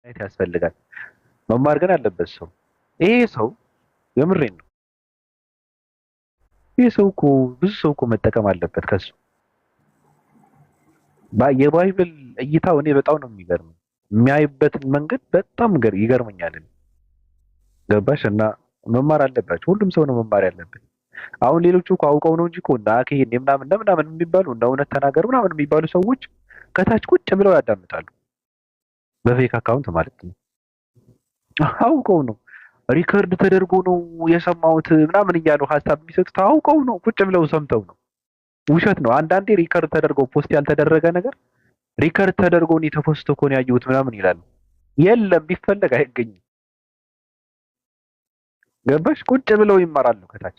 ማየት ያስፈልጋል። መማር ግን አለበት ሰው። ይሄ ሰው የምሬን ነው። ይሄ ሰው እኮ ብዙ ሰው እኮ መጠቀም አለበት ከሱ የባይብል እይታው እኔ በጣም ነው የሚገርመኝ። የሚያይበትን መንገድ በጣም ይገርመኛል። ገባሽ? እና መማር አለባቸው። ሁሉም ሰው ነው መማር ያለበት። አሁን ሌሎቹ እኮ አውቀው ነው እንጂ እኮ እና ከይሄን ምናምን የሚባሉ እና እውነት ተናገሩ ምናምን የሚባሉ ሰዎች ከታች ቁጭ ብለው ያዳምጣሉ። በፌክ አካውንት ማለት ነው። አውቀው ነው ሪከርድ ተደርጎ ነው የሰማሁት ምናምን እያሉ ሀሳብ የሚሰጡት አውቀው ነው፣ ቁጭ ብለው ሰምተው ነው። ውሸት ነው። አንዳንዴ ሪከርድ ተደርጎ ፖስት ያልተደረገ ነገር ሪከርድ ተደርጎ ነው ተፖስቶ እኮ ነው ያየሁት ምናምን ይላሉ። የለም ቢፈለግ አይገኝም። ገባሽ? ቁጭ ብለው ይማራሉ ከታች።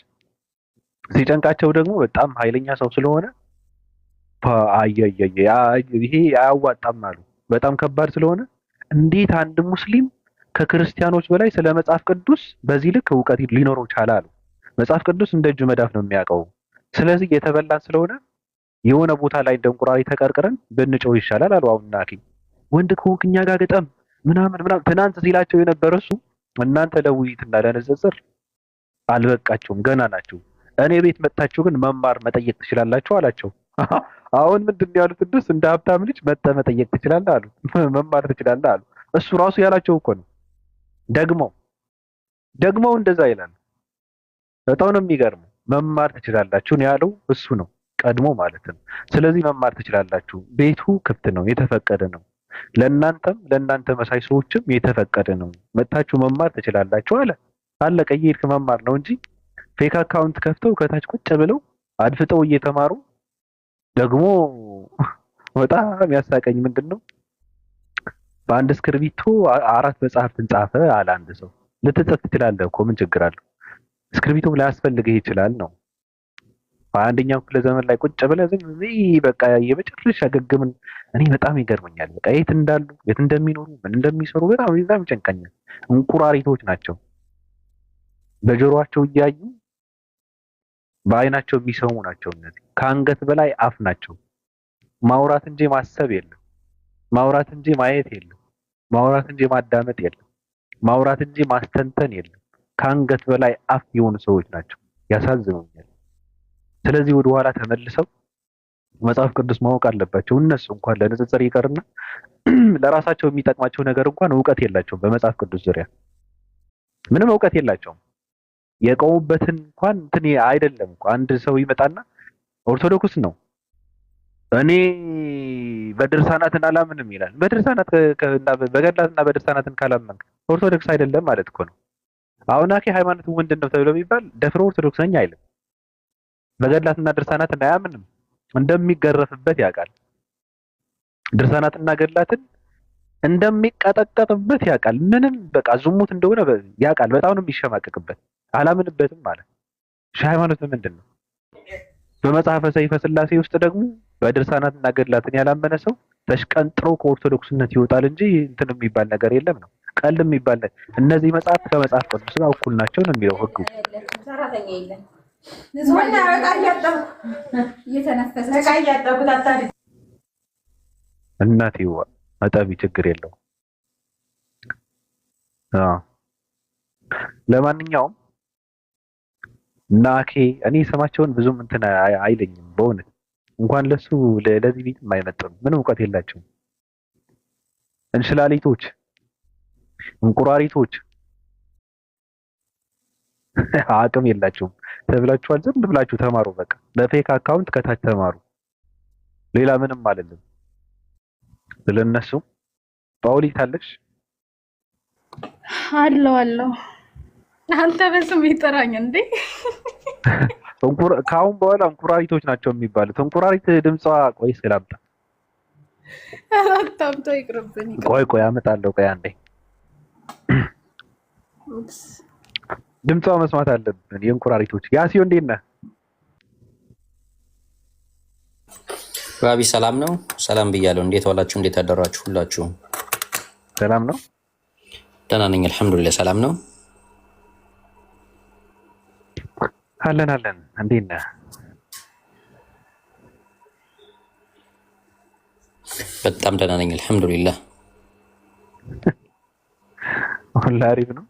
ሲጨንቃቸው ደግሞ በጣም ኃይለኛ ሰው ስለሆነ ይሄ አያዋጣም አሉ። በጣም ከባድ ስለሆነ እንዴት አንድ ሙስሊም ከክርስቲያኖች በላይ ስለ መጽሐፍ ቅዱስ በዚህ ልክ እውቀት ሊኖረው ቻለ አሉ። መጽሐፍ ቅዱስ እንደ እጁ መዳፍ ነው የሚያውቀው። ስለዚህ የተበላን ስለሆነ የሆነ ቦታ ላይ እንደ እንቁራሪት ተቀርቅረን ብንጨው ይሻላል አሉ። አሁን ናኪ ወንድ ከሆንክ እኛ ጋር ገጠም ምናምን ትናንት ሲላቸው የነበረ እሱ እናንተ ለውይይትና ለንጽጽር አልበቃቸውም፣ ገና ናቸው። እኔ ቤት መጥታችሁ ግን መማር መጠየቅ ትችላላችሁ አላቸው። አሁን ምንድን ነው ያሉት? እንደስ እንደ ሀብታም ልጅ መጠየቅ ትችላለህ አሉ። መማር ትችላለህ አሉ። እሱ ራሱ ያላቸው እኮ ነው። ደግሞ እንደዛ ይላል። በጣም ነው የሚገርመው። መማር ትችላላችሁ ነው ያለው እሱ ነው ቀድሞ ማለት ነው። ስለዚህ መማር ትችላላችሁ፣ ቤቱ ክፍት ነው፣ የተፈቀደ ነው። ለእናንተም ለእናንተ መሳይ ሰዎችም የተፈቀደ ነው። መጥታችሁ መማር ትችላላችሁ አለ። አለቀ። እየሄድክ መማር ነው እንጂ ፌክ አካውንት ከፍተው ከታች ቁጭ ብለው አድፍጠው እየተማሩ ደግሞ በጣም ያሳቀኝ ምንድነው በአንድ እስክርቢቶ 4 መጽሐፍትን ጻፈ አለ አንድ ሰው። ልትጽፍ ትችላለህ እኮ ምን ችግር አለው? እስክርቢቶ ላያስፈልግህ ይችላል ነው። በአንደኛው ክፍለ ዘመን ላይ ቁጭ ብለህ ዝም በቃ የመጨረሻ ገግምን። እኔ በጣም ይገርመኛል። በቃ የት እንዳሉ የት እንደሚኖሩ ምን እንደሚሰሩ በጣም ይጨንቀኛል። እንቁራሪቶች ናቸው። በጆሮአቸው እያዩ በአይናቸው የሚሰሙ ናቸው። እነዚህ ከአንገት በላይ አፍ ናቸው። ማውራት እንጂ ማሰብ የለም። ማውራት እንጂ ማየት የለም። ማውራት እንጂ ማዳመጥ የለም። ማውራት እንጂ ማስተንተን የለም። ከአንገት በላይ አፍ የሆኑ ሰዎች ናቸው። ያሳዝኑኛል። ስለዚህ ወደ ኋላ ተመልሰው መጽሐፍ ቅዱስ ማወቅ አለባቸው። እነሱ እንኳን ለንጽጽር ይቀርና ለራሳቸው የሚጠቅማቸው ነገር እንኳን እውቀት የላቸውም። በመጽሐፍ ቅዱስ ዙሪያ ምንም እውቀት የላቸውም። የቆሙበትን እንኳን እንትን አይደለም እኮ አንድ ሰው ይመጣና ኦርቶዶክስ ነው እኔ በድርሳናትን አላምንም ይላል። በድርሳናት በገድላትና በድርሳናትን ካላመንክ ኦርቶዶክስ አይደለም ማለት እኮ ነው። አሁን አኬ ሃይማኖቱ ምንድን ነው ተብሎ ቢባል ደፍሮ ኦርቶዶክስ ነኝ አይልም። በገድላትና ድርሳናትን አያምንም። እንደሚገረፍበት ያውቃል። ድርሳናትና ገድላትን እንደሚቀጠቀጥበት ያውቃል። ምንም በቃ ዝሙት እንደሆነ ያውቃል። በጣም ነው የሚሸማቀቅበት። አላምንበትም ማለት ሃይማኖት ምንድን ነው? በመጽሐፈ ሰይፈ ስላሴ ውስጥ ደግሞ በድርሳናትና ገድላትን ያላመነ ሰው ተሽቀንጥሮ ከኦርቶዶክስነት ይወጣል እንጂ እንትን የሚባል ነገር የለም ነው። ቀልድ የሚባል እነዚህ መጽሐፍት ከመጽሐፍ ቅዱስ ጋር እኩል ናቸው ነው የሚለው ህጉ። እናቴዋ አጠቢ ችግር የለው። ለማንኛውም ናኬ እኔ ስማቸውን ብዙም እንትን አይለኝም በእውነት እንኳን ለሱ ለዚህ ቤት የማይመጥኑ ምንም እውቀት የላቸውም። እንሽላሊቶች፣ እንቁራሪቶች አቅም የላቸውም ተብላችኋል። ዝም ብላችሁ ተማሩ። በቃ በፌክ አካውንት ከታች ተማሩ። ሌላ ምንም አይደለም። ስለነሱ ጳውሊት አለሽ አለው አንተ በስም ይጠራኝ እንዴ? ከአሁን በኋላ እንቁራሪቶች ናቸው የሚባሉት። እንቁራሪት ድምጿ ቆይ ስላምጣ አታምጣ ይቅርብኝ። ቆይ አመጣለሁ። ቆይ አንዴ ድምጿ መስማት አለብን። የእንቁራሪቶች ያሲዮ እንዴት ነህ? ባቢ ሰላም ነው? ሰላም ብያለሁ። እንዴት ዋላችሁ? እንዴት አደራችሁ? ሁላችሁ ሰላም ነው? ደህና ነኝ አልሐምዱሊላህ። ሰላም ነው አለን። እንዴት ነህ? በጣም ደህና ነኝ አልሐምዱሊላህ። ሁላ አሪፍ ነው።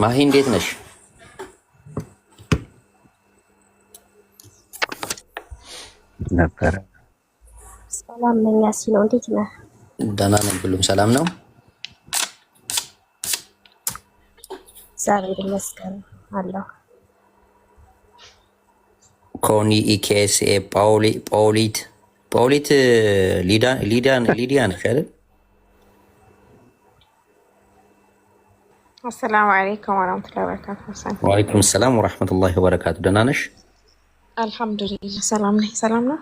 ማሂ እንዴት ነሽ? ነበረ ሰላም ነኝ። ያሲን ነው፣ እንዴት ነህ? ደህና ነኝ። ሁሉም ሰላም ነው? እግዚአብሔር ይመስገን አለሁ። ኮኒ ኢኬኤስኤ ጳውሊት ሊዲያ ነሽ አይደል? አሰላሙ አለይኩም ወራህመቱላሂ ወበረካቱ። ወአለይኩም ሰላም ወራህመቱላሂ ወበረካቱ። ደህና ነሽ? አልሐምዱሊላህ ሰላም ነኝ። ሰላም ነው?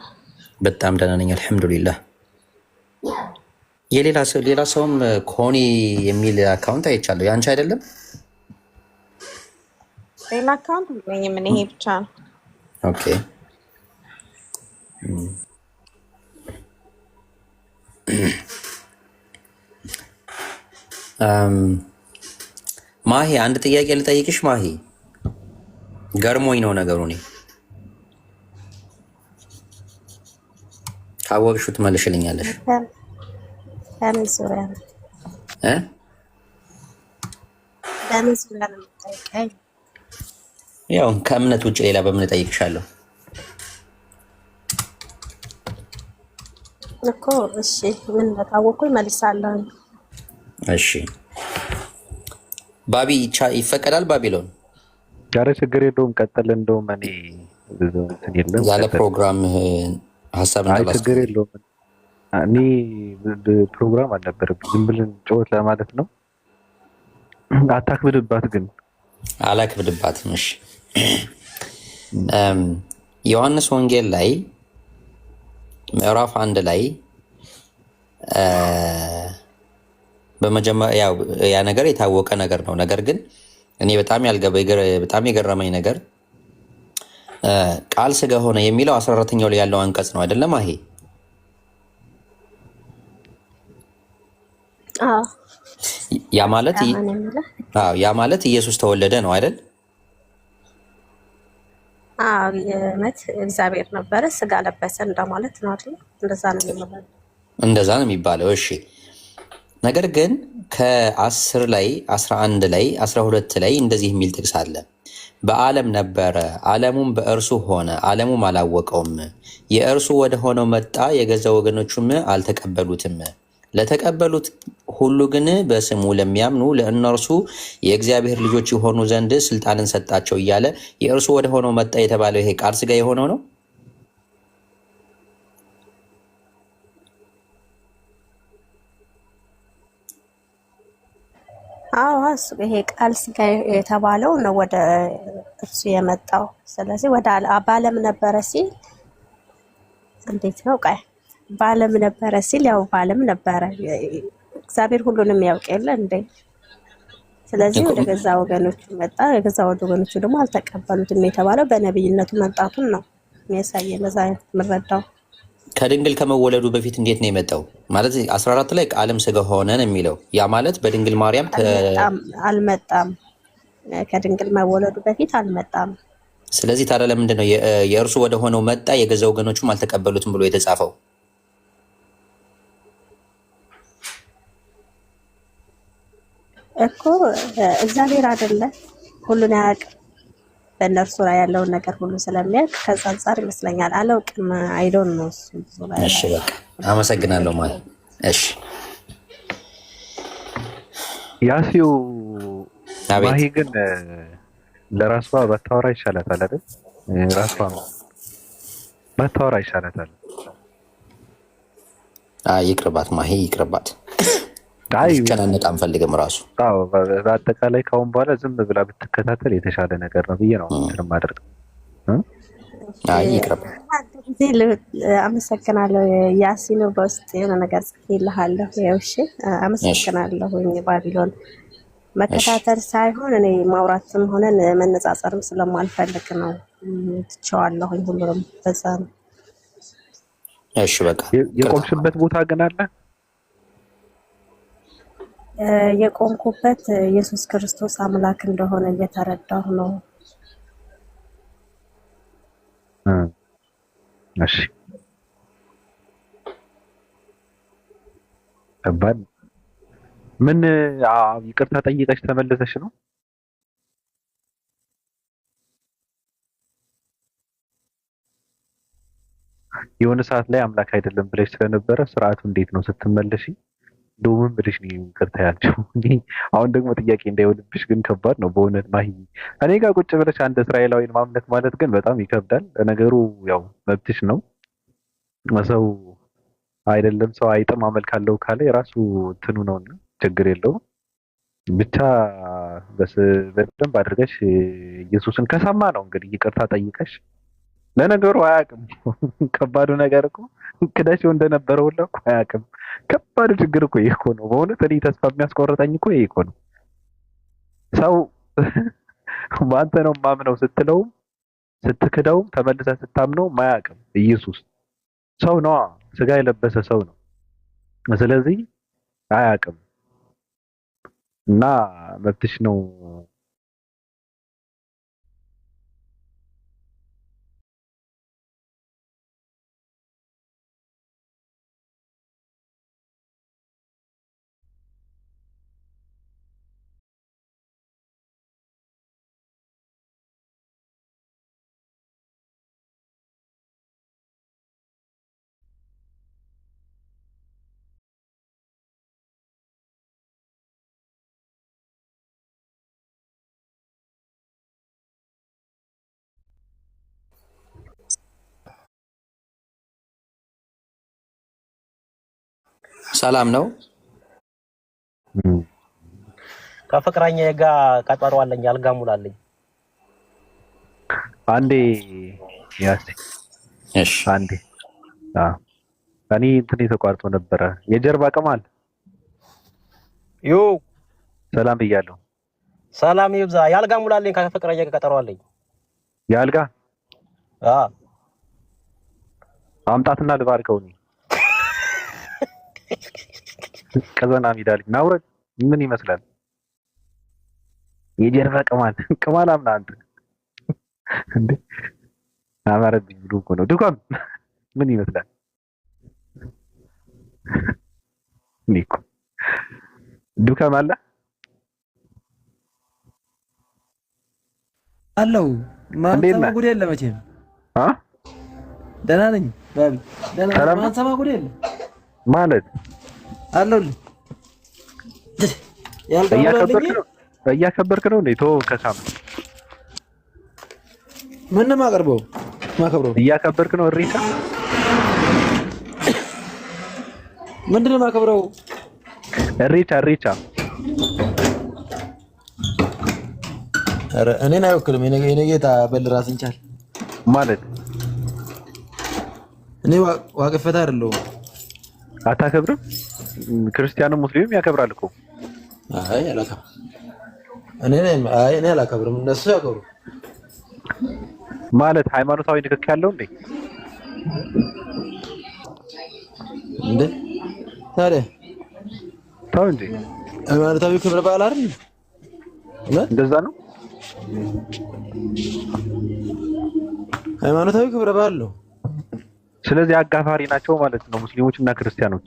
በጣም ደህና ነኝ አልሐምዱሊላህ። ሌላ ሰውም ኮኒ የሚል አካውንት አይቻለሁ። ያንቺ አይደለም? ሌላ አካውንት የለኝም፣ ምን ይሄ ብቻ ነው። ኦኬ ማሂ አንድ ጥያቄ ልጠይቅሽ። ማሂ ገርሞኝ ነው ነገሩ። እኔ ካወቅሽው ትመልሽልኛለሽ። በምን ዙሪያ ነው? በምን ዙሪያ ነው የምጠይቀኝ? ያው ከእምነት ውጭ ሌላ በምን እጠይቅሻለሁ እኮ። እሺ ምን ካወቅኩኝ መልሳለሁ። እሺ ባቢ ይፈቀዳል? ባቢሎን ዛሬ ችግር የለውም ቀጥል። እንደውም እኔ ብዙ እንትን የለም ያለ ፕሮግራም ሀሳብ እንዳላስ ችግር የለውም። እኔ ፕሮግራም አልነበረብኝ፣ ዝም ብለን ጨዋታ ለማለት ነው። አታክብድባት ግን። አላክብድባትም። እሺ ዮሐንስ ወንጌል ላይ ምዕራፍ 1 ላይ በመጀመሪያ ያ ነገር የታወቀ ነገር ነው። ነገር ግን እኔ በጣም የገረመኝ ነገር ቃል ስጋ ሆነ የሚለው 14ኛው ላይ ያለው አንቀጽ ነው አይደለም? ይሄ ያ ማለት ኢየሱስ ተወለደ ነው አይደል? የእውነት እግዚአብሔር ነበረ ስጋ ለበሰ እንደማለት ነው አይደል? እንደዛ ነው የሚባለው። እሺ ነገር ግን ከ10 ላይ 11 ላይ 12 ላይ እንደዚህ የሚል ጥቅስ አለ። በዓለም ነበረ፣ ዓለሙም በእርሱ ሆነ፣ ዓለሙም አላወቀውም። የእርሱ ወደ ሆነው መጣ፣ የገዛ ወገኖቹም አልተቀበሉትም። ለተቀበሉት ሁሉ ግን በስሙ ለሚያምኑ ለእነርሱ የእግዚአብሔር ልጆች የሆኑ ዘንድ ስልጣንን ሰጣቸው እያለ የእርሱ ወደ ሆነው መጣ የተባለው ይሄ ቃል ስጋ የሆነው ነው። አዎ ይሄ ቃል ስጋ የተባለው ነው ወደ እርሱ የመጣው። ስለዚህ ወደ በዓለም ነበረ ሲል እንዴት ነው? በዓለም ነበረ ሲል ያው በዓለም ነበረ። እግዚአብሔር ሁሉንም ያውቅ የለ እንዴ? ስለዚህ ወደ ገዛ ወገኖቹ መጣ፣ የገዛ ወገኖቹ ደግሞ አልተቀበሉትም የተባለው በነብይነቱ መምጣቱን ነው የሚያሳየን። ለዛ አይነት የምንረዳው ከድንግል ከመወለዱ በፊት እንዴት ነው የመጣው? ማለት 14 ላይ ቃልም ስጋ ሆነ ነው የሚለው። ያ ማለት በድንግል ማርያም አልመጣም። ከድንግል መወለዱ በፊት አልመጣም። ስለዚህ ታዲያ ለምንድን ነው የእርሱ ወደ ሆነው መጣ የገዛ ወገኖቹም አልተቀበሉትም ብሎ የተጻፈው? እኮ እግዚአብሔር አይደለ ሁሉን ያውቅ፣ በእነርሱ ላይ ያለውን ነገር ሁሉ ስለሚያውቅ ከዛ አንጻር ይመስለኛል። አላውቅም፣ አይዶን ነው እሱ። እሺ በቃ አመሰግናለሁ ማለት እሺ። ያሲው ማሂ ግን ለራሷ ባታወራ ይሻላታል አይደል? ራሷ ባታወራ ይሻላታል። ይቅርባት ማሂ ይቅርባት። ጨናነቅ አንፈልግም ራሱ። በአጠቃላይ ካሁን በኋላ ዝም ብላ ብትከታተል የተሻለ ነገር ነው ብዬ ነው ማድረግ። አመሰግናለሁ ያሲኑ። በውስጥ የሆነ ነገር ጽፌልሃለሁ። እሺ አመሰግናለሁ። ባቢሎን መከታተል ሳይሆን እኔ ማውራትም ሆነን መነጻጸርም ስለማልፈልግ ነው ትቼዋለሁኝ ሁሉንም። በዛ ነው። እሺ በቃ የቆምሽበት ቦታ ግን አለ። የቆምኩበት ኢየሱስ ክርስቶስ አምላክ እንደሆነ እየተረዳሁ ነው። እሺ ከባድ ምን ይቅርታ ጠይቀሽ ተመለሰሽ ነው? የሆነ ሰዓት ላይ አምላክ አይደለም ብለሽ ስለነበረ ስርዓቱ እንዴት ነው ስትመለሺ? ዶምን ብለሽ ነው ይቅርታ ያልሽው። አሁን ደግሞ ጥያቄ እንዳይሆንብሽ ግን ከባድ ነው በእውነት ማሂ። እኔ ጋር ቁጭ ብለሽ አንድ እስራኤላዊን ማምለክ ማለት ግን በጣም ይከብዳል። ነገሩ ያው መብትሽ ነው። ሰው አይደለም ሰው አይጥም አመልካለሁ ካለ የራሱ እንትኑ ነውና ችግር የለውም። ብቻ በደንብ አድርገሽ ኢየሱስን ከሰማ ነው እንግዲህ ይቅርታ ጠይቀሽ። ለነገሩ አያውቅም። ከባዱ ነገር እኮ ክደሽው እንደነበረው ሁላ እኮ አያውቅም። ከባዱ ችግር እኮ ይሄ እኮ ነው። በእውነት እኔ ተስፋ የሚያስቆርጠኝ እኮ ይሄ እኮ ነው። ሰው በአንተ ነው ማምነው ስትለው ስትክደው ተመልሰህ ስታምነው ማያውቅም። ኢየሱስ ሰው ነው፣ ስጋ የለበሰ ሰው ነው። ስለዚህ አያውቅም እና መብትሽ ነው። ሰላም ነው። ከፍቅረኛ ጋር ቀጠሮ አለኝ፣ አልጋ ሙላለኝ። አንዴ ያስ እሺ አንዴ እኔ እንትን ተቋርጦ ነበረ። የጀርባ ቅማል ዩ ሰላም ብያለሁ። ሰላም ይብዛ። የአልጋ ሙላለኝ፣ ከፍቅረኛ ጋር ቀጠሮ አለኝ። የአልጋ አምጣትና ልባርከው ነው ቀዘና ሚዳል ናውረድ ምን ይመስላል? የጀርባ ቅማል አምና አንተ እንዴ አማረብኝ ብሎ እኮ ነው። ድኳም ምን ይመስላል? ኒኮ ዱካም አለ አለው ማንሰማ ጉድ የለ መቼም ደህና ነኝ ባቢ ደህና ነኝ። ማንሰማ ጉድ የለ ማለት አለሁልህ። እያከበርክ ነው እንዴ? ተው ከሳም ምን ማቀርበው ማከብረው እያከበርክ ነው። እሪታ ምንድነው ማከብረው? እሪታ ኧረ እኔን አይወክልም። የኔ ጌታ በል ራስን ቻል ማለት እኔ ዋቅፈታ አይደለሁም። አታከብርም? ክርስቲያኑም ሙስሊምም ያከብራል እኮ። አይ አላከብርም። እኔ አላከብርም፣ እነሱ ያከብሩ ማለት ሃይማኖታዊ ንክክ ያለው እንዴ? እንዴ ታዲያ ተው እንጂ ሃይማኖታዊ ክብረ በዓል አይደል? እንደዛ ነው። ሃይማኖታዊ ክብረ በዓል ነው። ስለዚህ አጋፋሪ ናቸው ማለት ነው ሙስሊሞች እና ክርስቲያኖች።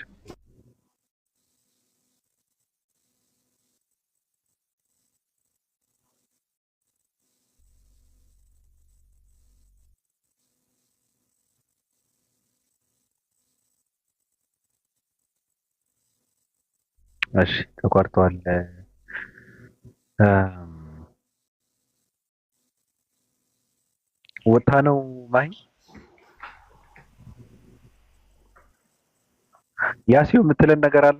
እሺ ተቋርጧል። ወጣ ነው ማይ ያሲው የምትለን ነገር አለ?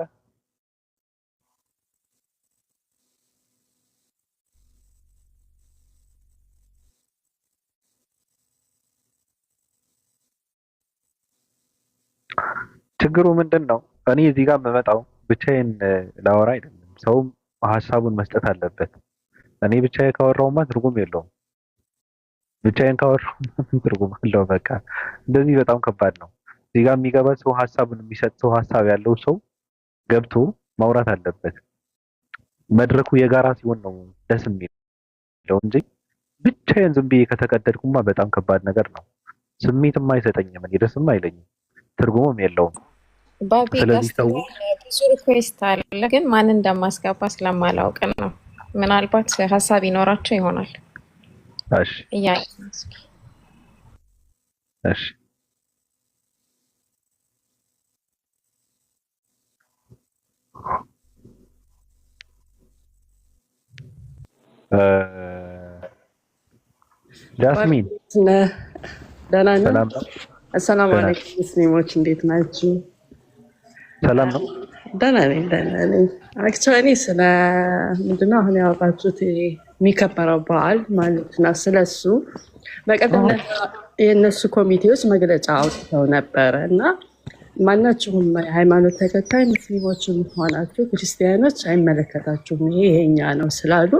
ችግሩ ምንድን ነው? እኔ እዚህ ጋር የምመጣው ብቻዬን ላወራ አይደለም። ሰውም ሀሳቡን መስጠት አለበት። እኔ ብቻዬን ካወራውማ ትርጉም የለውም። ብቻዬን ካወራው ትርጉም አለው። በቃ እንደዚህ በጣም ከባድ ነው። እዚህ ጋር የሚገባ ሰው ሀሳቡን የሚሰጥ ሰው ሀሳብ ያለው ሰው ገብቶ ማውራት አለበት። መድረኩ የጋራ ሲሆን ነው ደስ የሚለው እንጂ ብቻዬን ዝም ብዬ ከተቀደድኩማ በጣም ከባድ ነገር ነው። ስሜትም አይሰጠኝም፣ እኔ ደስም አይለኝም፣ ትርጉምም የለውም። ባቢ ስለዚህ ሰው ብዙ ሪኩዌስት አለ፣ ግን ማን እንደማስገባ ስለማላውቅ ነው። ምናልባት ሀሳብ ይኖራቸው ይሆናል። እሺ እሺ ጃስሚን ደህና ነህ? ሰላም ነው? አሰላሙ አለይኩም ሙስሊሞች እንዴት ናችሁ? ሰላም ነው? ደህና ነኝ። አክቹዋሊ ስለ ምንድነው አሁን ያወራችሁት የሚከበረው በዓል ማለት ነው፣ ስለሱ በቀደም የእነሱ ኮሚቴዎች መግለጫ አውጥተው ነበረ እና ማናችሁም የሃይማኖት ተከታይ ሙስሊሞችም ሆናችሁ ክርስቲያኖች አይመለከታችሁም፣ ይሄ የኛ ነው ስላሉ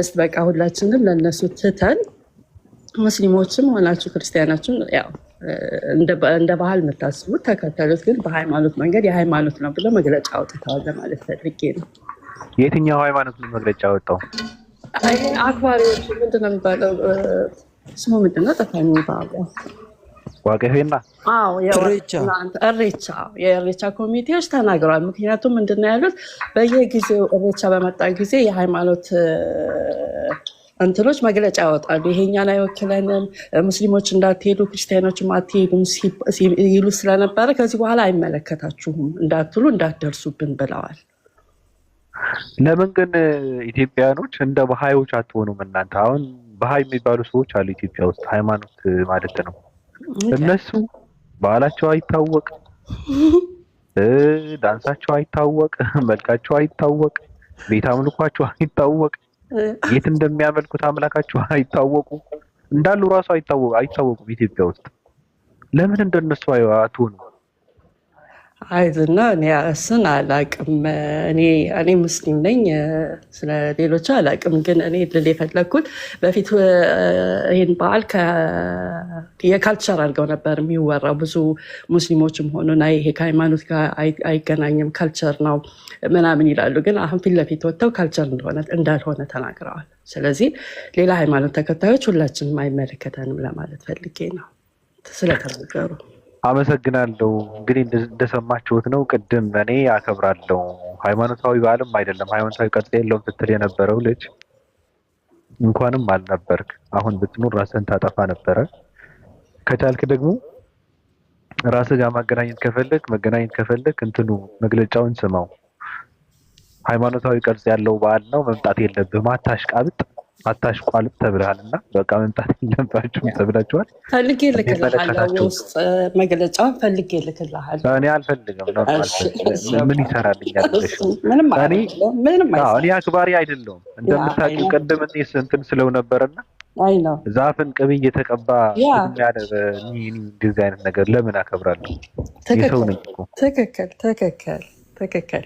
ስ በቃ ሁላችንም ለእነሱ ትተን ሙስሊሞችም ሆናችሁ ክርስቲያናችሁን ያው እንደ ባህል የምታስቡት ተከተሉት፣ ግን በሃይማኖት መንገድ የሃይማኖት ነው ብለው መግለጫ አውጥተዋል ለማለት ፈልጌ ነው። የትኛው ሃይማኖት ነው መግለጫ ያወጣው? አክባሪዎቹ ምንድነው የሚባለው ስሙ ምንድነው ጠፋኝ የሚባለው ዋቀፌና እሬቻ የእሬቻ ኮሚቴዎች ተናግረዋል። ምክንያቱም ምንድነው ያሉት በየጊዜው እሬቻ በመጣ ጊዜ የሃይማኖት እንትኖች መግለጫ ያወጣሉ። ይሄኛን አይወክለንም፣ ሙስሊሞች እንዳትሄዱ ክርስቲያኖችም አትሄዱም ይሉ ስለነበረ ከዚህ በኋላ አይመለከታችሁም እንዳትሉ እንዳትደርሱብን ብለዋል። ለምን ግን ኢትዮጵያኖች እንደ ባህዮች አትሆኑም እናንተ? አሁን ባህይ የሚባሉ ሰዎች አሉ ኢትዮጵያ ውስጥ፣ ሃይማኖት ማለት ነው። እነሱ ባህላቸው አይታወቅ፣ ዳንሳቸው አይታወቅ፣ መልካቸው አይታወቅ፣ ቤት አምልኳቸው አይታወቅ፣ የት እንደሚያመልኩት አምላካቸው አይታወቁ፣ እንዳሉ ራሱ አይታወቁም ኢትዮጵያ ውስጥ። ለምን እንደነሱ አትሆኑ? አይዝና እኔ እሱን አላቅም። እኔ ሙስሊም ነኝ፣ ስለ ሌሎች አላቅም። ግን እኔ ልል የፈለግኩት በፊት ይህን በዓል የካልቸር አድርገው ነበር የሚወራው። ብዙ ሙስሊሞችም ሆኑ ይሄ ከሃይማኖት ጋር አይገናኝም ካልቸር ነው ምናምን ይላሉ። ግን አሁን ፊት ለፊት ወጥተው ካልቸር እንዳልሆነ ተናግረዋል። ስለዚህ ሌላ ሃይማኖት ተከታዮች ሁላችንም አይመለከተንም ለማለት ፈልጌ ነው ስለተናገሩ። አመሰግናለሁ። እንግዲህ እንደሰማችሁት ነው። ቅድም እኔ አከብራለሁ ሃይማኖታዊ በዓልም አይደለም ሃይማኖታዊ ቅርጽ የለውም ስትል የነበረው ልጅ እንኳንም አልነበርክ። አሁን ብትኖር ራስህን ታጠፋ ነበረ። ከቻልክ ደግሞ ራስህ ጋር መገናኘት ከፈለክ እንትኑ መግለጫውን ስማው። ሃይማኖታዊ ቅርጽ ያለው በዓል ነው፣ መምጣት የለብህም፣ አታሽቋልጥ ተብለሃልና በቃ መምጣት የለባችሁም ተብላችኋል። ፈልጌ ልክልሃለሁ፣ ውስጥ መግለጫውን ፈልጌ ልክልሃለሁ። እኔ አልፈልግም ነው ምን ይሰራልኛል? እኔ አክባሪ አይደለሁም እንደምታውቂው። ቅድም እኔ እንትን ስለው ነበርና ዛፍን ቅቤ እየተቀባ እንደዚህ አይነት ነገር ለምን አከብራለሁ? የሰው ነኝ እኮ። ትክክል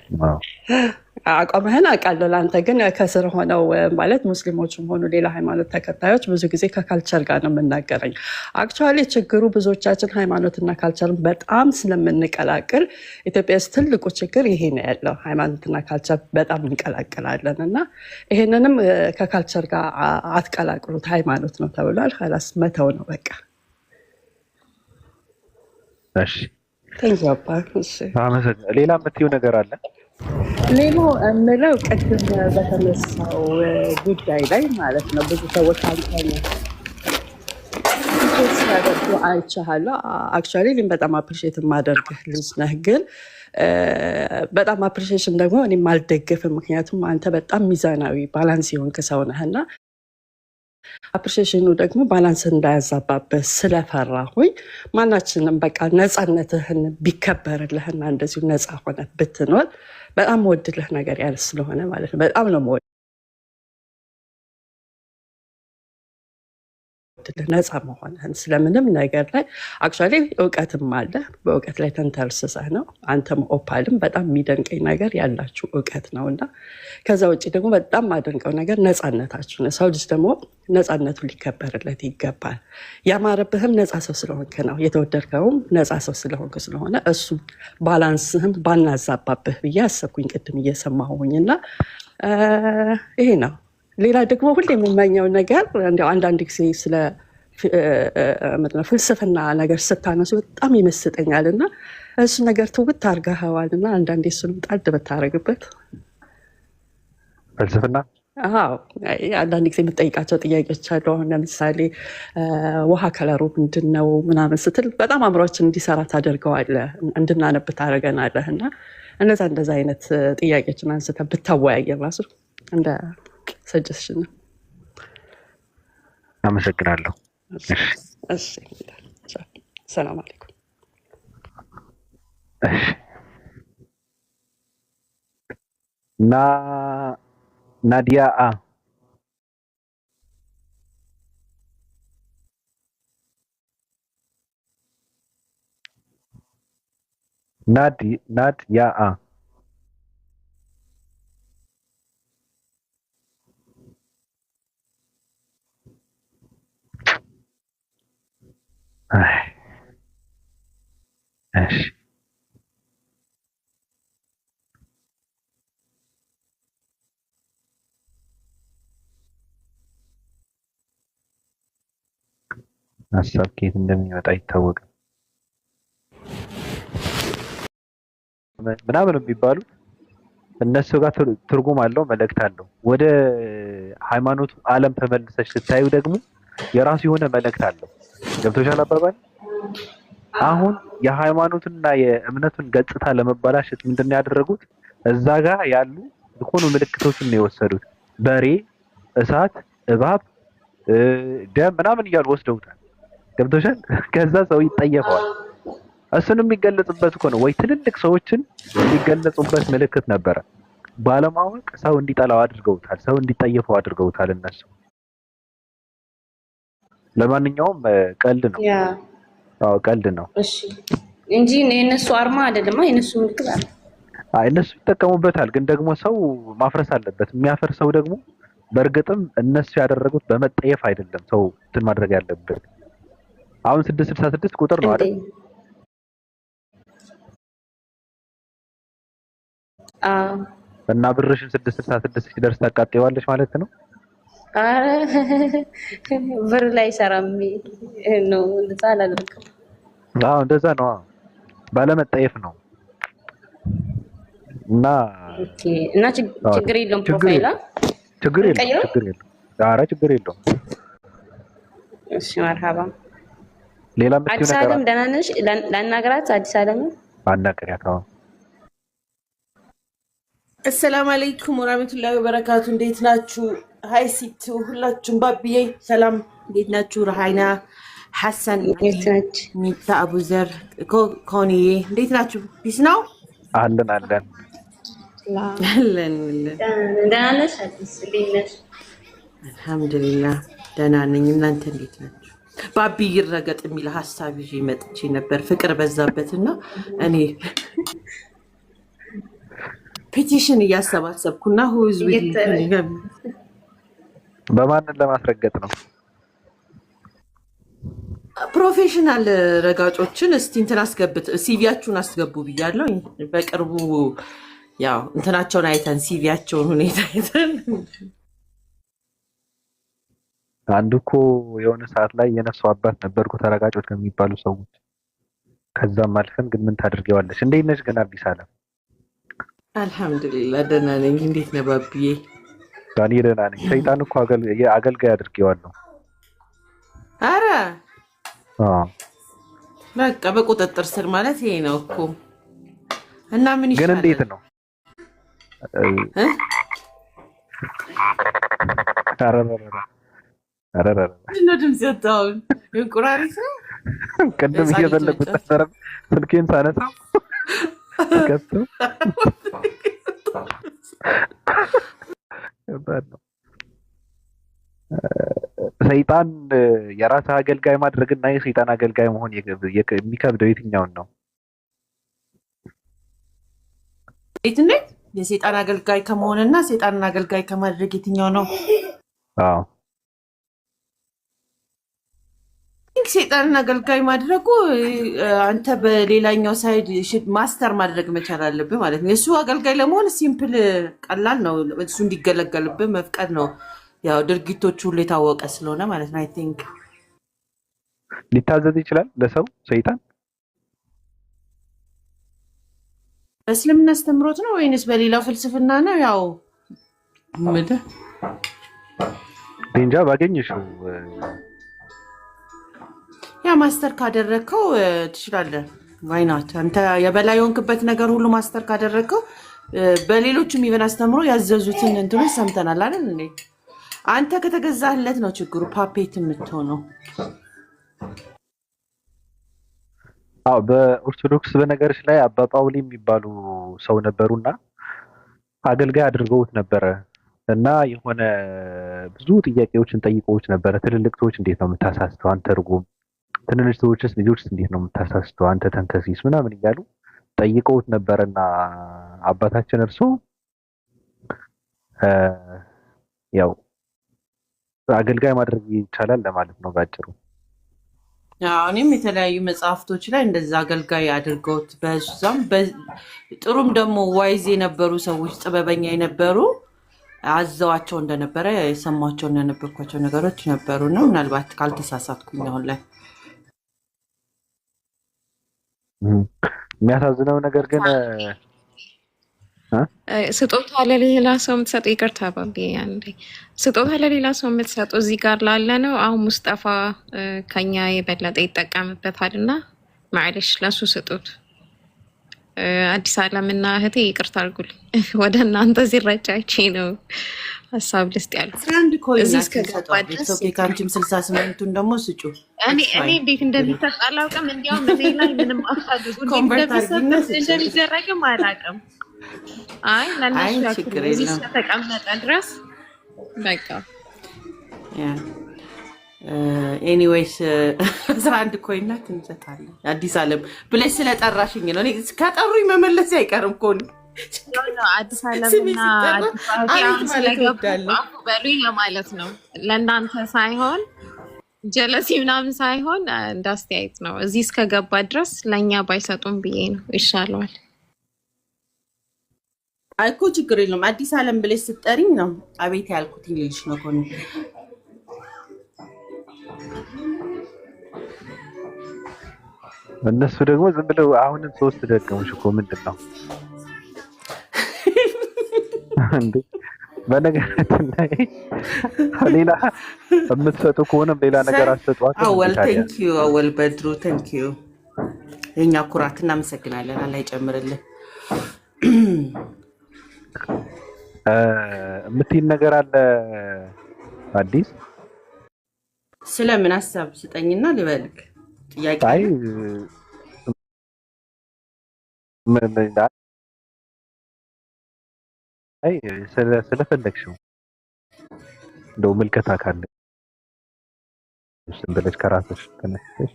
አቋምህን አውቃለሁ። ለአንተ ግን ከስር ሆነው ማለት ሙስሊሞችም ሆኑ ሌላ ሃይማኖት ተከታዮች ብዙ ጊዜ ከካልቸር ጋር ነው የምናገረኝ። አክቹዋሊ ችግሩ ብዙዎቻችን ሃይማኖትና ካልቸርን በጣም ስለምንቀላቅል ኢትዮጵያ ውስጥ ትልቁ ችግር ይሄ ነው ያለው። ሃይማኖትና ካልቸር በጣም እንቀላቅላለን እና ይሄንንም ከካልቸር ጋር አትቀላቅሉት ሃይማኖት ነው ተብሏል። ላስ መተው ነው በቃ። እሺ ሌላ የምትይው ነገር አለ? ሌላው የምለው ቅድም በተነሳው ጉዳይ ላይ ማለት ነው ብዙ ሰዎች ሲያደርጉ አይቻለሁ። አክቹዋሊ እኔም በጣም አፕሪሼት የማደርግህ ልጅ ነህ፣ ግን በጣም አፕሪሼሽን ደግሞ እኔም አልደግፍም። ምክንያቱም አንተ በጣም ሚዛናዊ ባላንስ የሆንክ ሰው ነህና አፕሪሺዬሽኑ ደግሞ ባላንስ እንዳያዛባበት ስለፈራሁኝ ማናችንም በቃ ነፃነትህን ቢከበርልህና እንደዚሁ ነፃ ሆነ ብትኖር በጣም ወድልህ ነገር ያለ ስለሆነ ማለት ነው። በጣም ነው ነፃ መሆንህን ስለምንም ነገር ላይ አክቹዋሊ እውቀትም አለ። በእውቀት ላይ ተንተርሰህ ነው። አንተም ኦፓልም በጣም የሚደንቀኝ ነገር ያላችሁ እውቀት ነው እና ከዛ ውጭ ደግሞ በጣም ማደንቀው ነገር ነፃነታችሁ ነው። ሰው ልጅ ደግሞ ነፃነቱ ሊከበርለት ይገባል። ያማረብህም ነፃ ሰው ስለሆንክ ነው። የተወደድከውም ነፃ ሰው ስለሆነ እሱ ባላንስህም ባናዛባብህ ብዬ አሰብኩኝ ቅድም እየሰማሁኝ እና ይሄ ነው። ሌላ ደግሞ ሁሌ የምመኘው ነገር እንዲያው አንዳንድ ጊዜ ስለ ፍልስፍና ነገር ስታነሱ በጣም ይመስጠኛል እና እሱ ነገር ትውት አድርገኸዋል እና አንዳንዴ እሱንም ጣድ ብታደርግበት። ፍልስፍና አንዳንድ ጊዜ የምጠይቃቸው ጥያቄዎች አሉ። አሁን ለምሳሌ ውሃ ከለሩ ምንድን ነው ምናምን ስትል በጣም አእምሯችን እንዲሰራ ታደርገዋለህ፣ እንድናነብ ታደርገናለህ እና እንደዛ አይነት ጥያቄዎችን አንስተን ብታወያየ ራሱ እንደ ሰጀስሽን ነው። አመሰግናለሁ። ሰላም አለይኩም። ናዲያ ናዲያ እሺ ሀሳብ ከየት እንደሚመጣ አይታወቅም። ምናምን የሚባሉት እነሱ ጋር ትርጉም አለው፣ መልእክት አለው። ወደ ሃይማኖቱ ዓለም ተመልሰሽ ስታዩ ደግሞ የራሱ የሆነ መልእክት አለው። ገብቶሻል አባባል? አሁን የሃይማኖቱንና የእምነቱን ገጽታ ለመባላሸት ምንድነው ያደረጉት? እዛ ጋር ያሉ የሆኑ ምልክቶችን ነው የወሰዱት። በሬ፣ እሳት፣ እባብ፣ ደም ምናምን እያሉ ወስደውታል። ገብቶሻል? ከዛ ሰው ይጠየፈዋል። እሱን የሚገለጽበት እኮ ነው ወይ ትልልቅ ሰዎችን የሚገለጹበት ምልክት ነበረ። ባለማወቅ ሰው እንዲጠላው አድርገውታል፣ ሰው እንዲጠየፈው አድርገውታል እነሱ። ለማንኛውም ቀልድ ነው። ቀልድ ነው። እሺ እንጂ የነሱ አርማ አይደለም፣ የነሱ ምልክት አለ። እነሱ ይጠቀሙበታል፣ ግን ደግሞ ሰው ማፍረስ አለበት። የሚያፈርሰው ደግሞ በእርግጥም እነሱ ያደረጉት በመጠየፍ አይደለም ሰው እንትን ማድረግ ያለበት። አሁን 666 ቁጥር ነው አይደል? እና ብርሽን 666 ሲደርስ ታቃጥይዋለሽ ማለት ነው። ብር ላይ ሰራም ነው እንደዛ አላደርግም። እንደዛ ነው፣ ባለመጠየፍ ነው። እና እና ችግር የለውም። ፕሮፋይላ ችግር የለውም። ኧረ ችግር የለውም። እሺ መርሃባ። ሌላ አዲስ ዓለም ደህና ነሽ? ላናግራት አዲስ ዓለም አናግሪያት። አሰላሙ አለይኩም ወራህመቱላሂ ወበረካቱ። እንዴት ናችሁ? ሀይ ሲቱ ሁላችሁም፣ ባብዬ ሰላም፣ እንዴት ናችሁ? ረሃይና ሐሰን፣ ሚታ፣ አቡዘር፣ ኮኒዬ እንዴት ናችሁ? ፒስ ነው አለን። ደህና ነሽ? አዲስ እንዴት ነሽ? አልሐምዱሊላህ ደህና ነኝ። እናንተ እንዴት ናችሁ? ባቢ ይረገጥ የሚል ሀሳብ ይዤ መጥቼ ነበር። ፍቅር በዛበትና እኔ ፔቲሽን እያሰባሰብኩና በማንን ለማስረገጥ ነው? ፕሮፌሽናል ረጋጮችን እስቲ እንትን ሲቪያችሁን አስገቡ ብያለሁ። በቅርቡ ያው እንትናቸውን አይተን ሲቪያቸውን ሁኔታ አይተን አንዱ እኮ የሆነ ሰዓት ላይ የነፍሱ አባት ነበርኩ ተረጋጮች ከሚባሉ ሰዎች። ከዛም አልፈን ግን ምን ታድርጊዋለሽ? እንዴት ነሽ ግን አዲስ ዓለም? አልሐምዱሊላህ ደህና ነኝ። እንዴት ነህ ባብዬ? እኔ ደህና ነኝ። ሰይጣን እኮ አገልጋይ አድርጌዋለሁ። አረ በቃ በቁጥጥር ስር ማለት ይሄ ነው እኮ። እና ምን ይሻላል? ግን እንዴት ነው? ምንድነው ድምፅ የወጣውን? እንቁራሪት ነው። ቅድም እየፈለጉት ነበረ ስልኬን ሳነሳው ከቶ ሰይጣን የራስህ አገልጋይ ማድረግና የሰይጣን አገልጋይ መሆን የሚከብደው የትኛውን ነው? እንዴት የሰይጣን አገልጋይ ከመሆንና ሰይጣንን አገልጋይ ከማድረግ የትኛው ነው? ሰይጣንን አገልጋይ ማድረጉ አንተ በሌላኛው ሳይድ ማስተር ማድረግ መቻል አለብህ ማለት ነው። የእሱ አገልጋይ ለመሆን ሲምፕል ቀላል ነው። እሱ እንዲገለገልብህ መፍቀድ ነው። ያው ድርጊቶቹ ሁሉ የታወቀ ስለሆነ ማለት ነው። አይ ቲንክ ሊታዘዝ ይችላል ለሰው ሰይጣን? በእስልምና አስተምሮት ነው ወይንስ በሌላው ፍልስፍና ነው? ያው ምንድን እንጃ ባገኘሽው ያ ማስተር ካደረግከው ትችላለህ። ዋይናት አንተ የበላይ የሆንክበት ነገር ሁሉ ማስተር ካደረግከው በሌሎችም ኢቨን አስተምሮ ያዘዙትን እንትኖች ሰምተናል አይደል እንዴ? አንተ ከተገዛህለት ነው ችግሩ ፓፔት የምትሆነው። አዎ በኦርቶዶክስ በነገርሽ ላይ አባ ጳውሊ የሚባሉ ሰው ነበሩና አገልጋይ አድርገውት ነበረ እና የሆነ ብዙ ጥያቄዎችን ጠይቀውት ነበረ። ትልልቅ ሰዎች እንዴት ነው የምታሳስተው አንተ እርጉም፣ ትንንሽ ሰዎችስ ልጆችስ እንዴት ነው የምታሳስተው አንተ ተንከሲስ ምናምን እያሉ ጠይቀውት ነበረና አባታችን እርሱ ያው አገልጋይ ማድረግ ይቻላል ለማለት ነው ባጭሩ። እኔም የተለያዩ መጽሐፍቶች ላይ እንደዛ አገልጋይ አድርገውት በዛም ጥሩም ደግሞ ዋይዝ የነበሩ ሰዎች ጥበበኛ የነበሩ አዘዋቸው እንደነበረ የሰማቸው ያነበብኳቸው ነገሮች ነበሩ ነው። ምናልባት ካልተሳሳትኩኝ አሁን ላይ የሚያሳዝነው ነገር ግን ስጦታ ለሌላ ሰው የምትሰጡ ይቅርታ ባቢ አንዴ ስጦታ ለሌላ ሰው የምትሰጡ እዚህ ጋር ላለ ነው። አሁን ሙስጠፋ ከኛ የበለጠ ይጠቀምበታል እና ማዕለሽ ለሱ ስጡት። አዲስ አለምና እህቴ ይቅርታ አድርጉልኝ ወደ እናንተ ሲረጫች ነው ሀሳብ ልስጥ ያሉ 11 ኮይን ከአንቺም 68ቱን ደግሞ ስጩ። እኔ እንዴት እንደሚሰጥ አላውቅም። እንዲያውም እኔ ላይ ምንም አፋልጉ እንደሚደረግም አላውቅም። አይ ለእነሱ ያክል እዚህ ስለተቀመጠ ድረስ በቃ ኤኒዌይስ 11 ኮይናት እንሰጣለን። አዲስ አለም ብለሽ ስለጠራሽኝ ነው። እኔ ከጠሩኝ መመለስ አይቀርም እኮ ነው። አዲስ አለምና አዲስ ስለገቡ በሉኝ ለማለት ነው። ለእናንተ ሳይሆን ጀለሲ ምናምን ሳይሆን እንዳስተያየት ነው። እዚህ እስከገባ ድረስ ለእኛ ባይሰጡም ብዬ ነው ይሻለዋል። አይኮ ችግር የለውም። አዲስ አለም ብለሽ ስትጠሪኝ ነው አቤት ያልኩት ልልሽ ነው ኮን እነሱ ደግሞ ዝም ብለው አሁንም 3 ደገሙሽ እኮ ምንድን ነው እንዴ? በነገራችን ላይ ሌላ የምትሰጡ ከሆነም ሌላ ነገር አትሰጧት። አወል ቴንክ ዩ አወል በድሩ ቴንክ ዩ የኛ ኩራት እናመሰግናለን። አላህ ይጨምርልን። የምትይን ነገር አለ አዲስ? ስለምን ሀሳብ ስጠኝና ልበልክ። ጥያቄ አይ ስለፈለግሽው እንደው ምልከታ ካለ ዝም ብለሽ ከራስሽ ተነስተሽ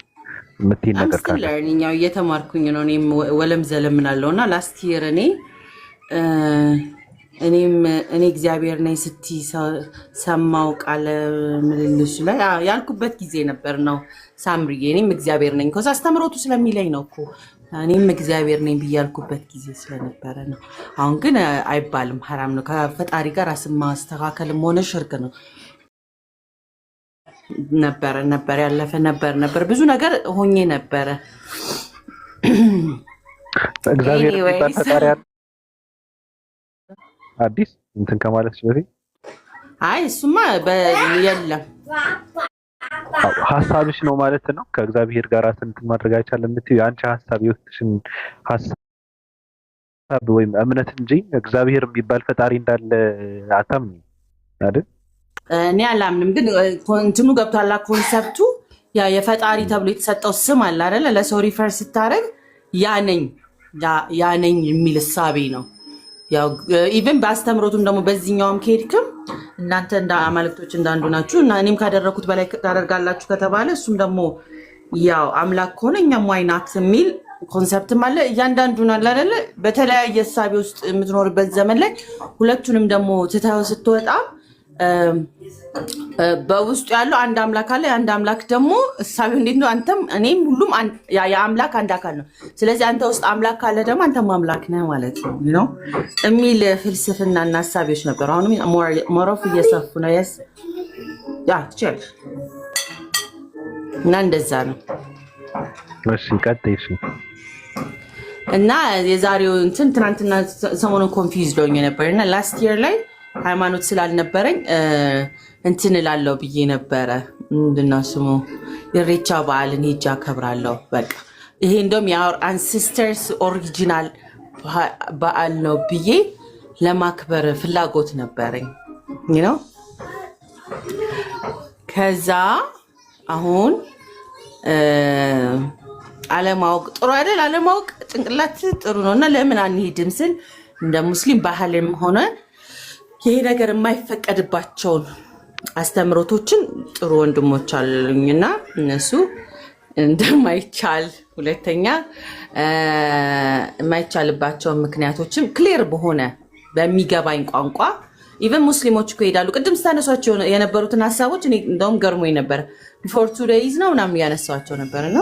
የምትይን ነገር ካለ ለርኒኛው እየተማርኩኝ ነው። እኔም ወለም ዘለም ምናለውና ላስት ይር እኔ እግዚአብሔር ነኝ ስቲ ሰማው ቃለ ምልልሱ ላይ ያልኩበት ጊዜ ነበር ነው ሳምሪዬ። እኔም እግዚአብሔር ነኝ ኮዛ አስተምሮቱ ስለሚለኝ ነው እኮ እኔም እግዚአብሔር ነኝ ብያልኩበት ጊዜ ስለነበረ ነው። አሁን ግን አይባልም፣ ሐራም ነው። ከፈጣሪ ጋር ራስን ማስተካከልም ሆነ ሽርክ ነው። ነበር ያለፈ ነበር ብዙ ነገር ሆኜ ነበረ። እግዚአብሔር ይባል ፈጣሪ አዲስ እንትን ከማለት በፊት አይ እሱማ የለም ሀሳብሽ ነው ማለት ነው። ከእግዚአብሔር ጋር እንትን ማድረግ አይቻልም የምትይው የአንቺ ሀሳብ የውስጥሽን ሀሳብ ወይም እምነት እንጂ እግዚአብሔር የሚባል ፈጣሪ እንዳለ አታምኚ አይደል? እኔ አላምንም፣ ግን እንትኑ ገብቷላ ኮንሰፕቱ ያ የፈጣሪ ተብሎ የተሰጠው ስም አለ አይደለ? ለሰው ሪፈር ስታደርግ ያ ነኝ የሚል እሳቤ ነው። ያው ኢቭን በአስተምሮቱም ደግሞ በዚህኛውም ከሄድክም እናንተ እንደ አማልክቶች እንዳንዱ ናችሁ እና እኔም ካደረኩት በላይ ታደርጋላችሁ ከተባለ እሱም ደግሞ ያው አምላክ ከሆነ እኛም ዋይናት የሚል ኮንሰፕትም አለ። እያንዳንዱን አለ አይደለ? በተለያየ እሳቤ ውስጥ የምትኖርበት ዘመን ላይ ሁለቱንም ደግሞ ትተው ስትወጣ በውስጡ ያለው አንድ አምላክ አለ። የአንድ አምላክ ደግሞ እሳቤው እንዴት ነው? አንተም እኔም ሁሉም የአምላክ አንድ አካል ነው። ስለዚህ አንተ ውስጥ አምላክ ካለ ደግሞ አንተም አምላክ ነህ ማለት ነው የሚል ፍልስፍና እና እሳቤዎች ነበሩ። አሁንም ሞሮፍ እየሰፉ ነው። የስ ያ ትችላለሽ እና እንደዛ ነው። እሺ ቀጥይ። እሺ እና የዛሬው እንትን ትናንትና ሰሞኑን ኮንፊውዝድ ሆኜ ነበርና ላስት ይር ላይ ሃይማኖት ስላልነበረኝ እንትን እላለሁ ብዬ ነበረ። ምንድነው ስሙ የኢሬቻ በዓልን ሄጄ አከብራለሁ። በቃ ይሄ እንደውም የአወር አንሲስተርስ ኦሪጂናል በዓል ነው ብዬ ለማክበር ፍላጎት ነበረኝ ነው። ከዛ አሁን አለማወቅ ጥሩ አይደል? አለማወቅ ጭንቅላት ጥሩ ነው እና ለምን አንሄድም ስል እንደ ሙስሊም ባህልም ሆነ ይሄ ነገር የማይፈቀድባቸውን አስተምሮቶችን ጥሩ ወንድሞች አሉኝና እነሱ እንደማይቻል፣ ሁለተኛ የማይቻልባቸውን ምክንያቶችም ክሊር በሆነ በሚገባኝ ቋንቋ ኢቨን ሙስሊሞች እኮ ይሄዳሉ። ቅድም ስታነሷቸው የነበሩትን ሀሳቦች እኔ እንደውም ገርሞኝ ነበር። ቢፎር 2 days ነው ምናምን እያነሳቸው ነበር እና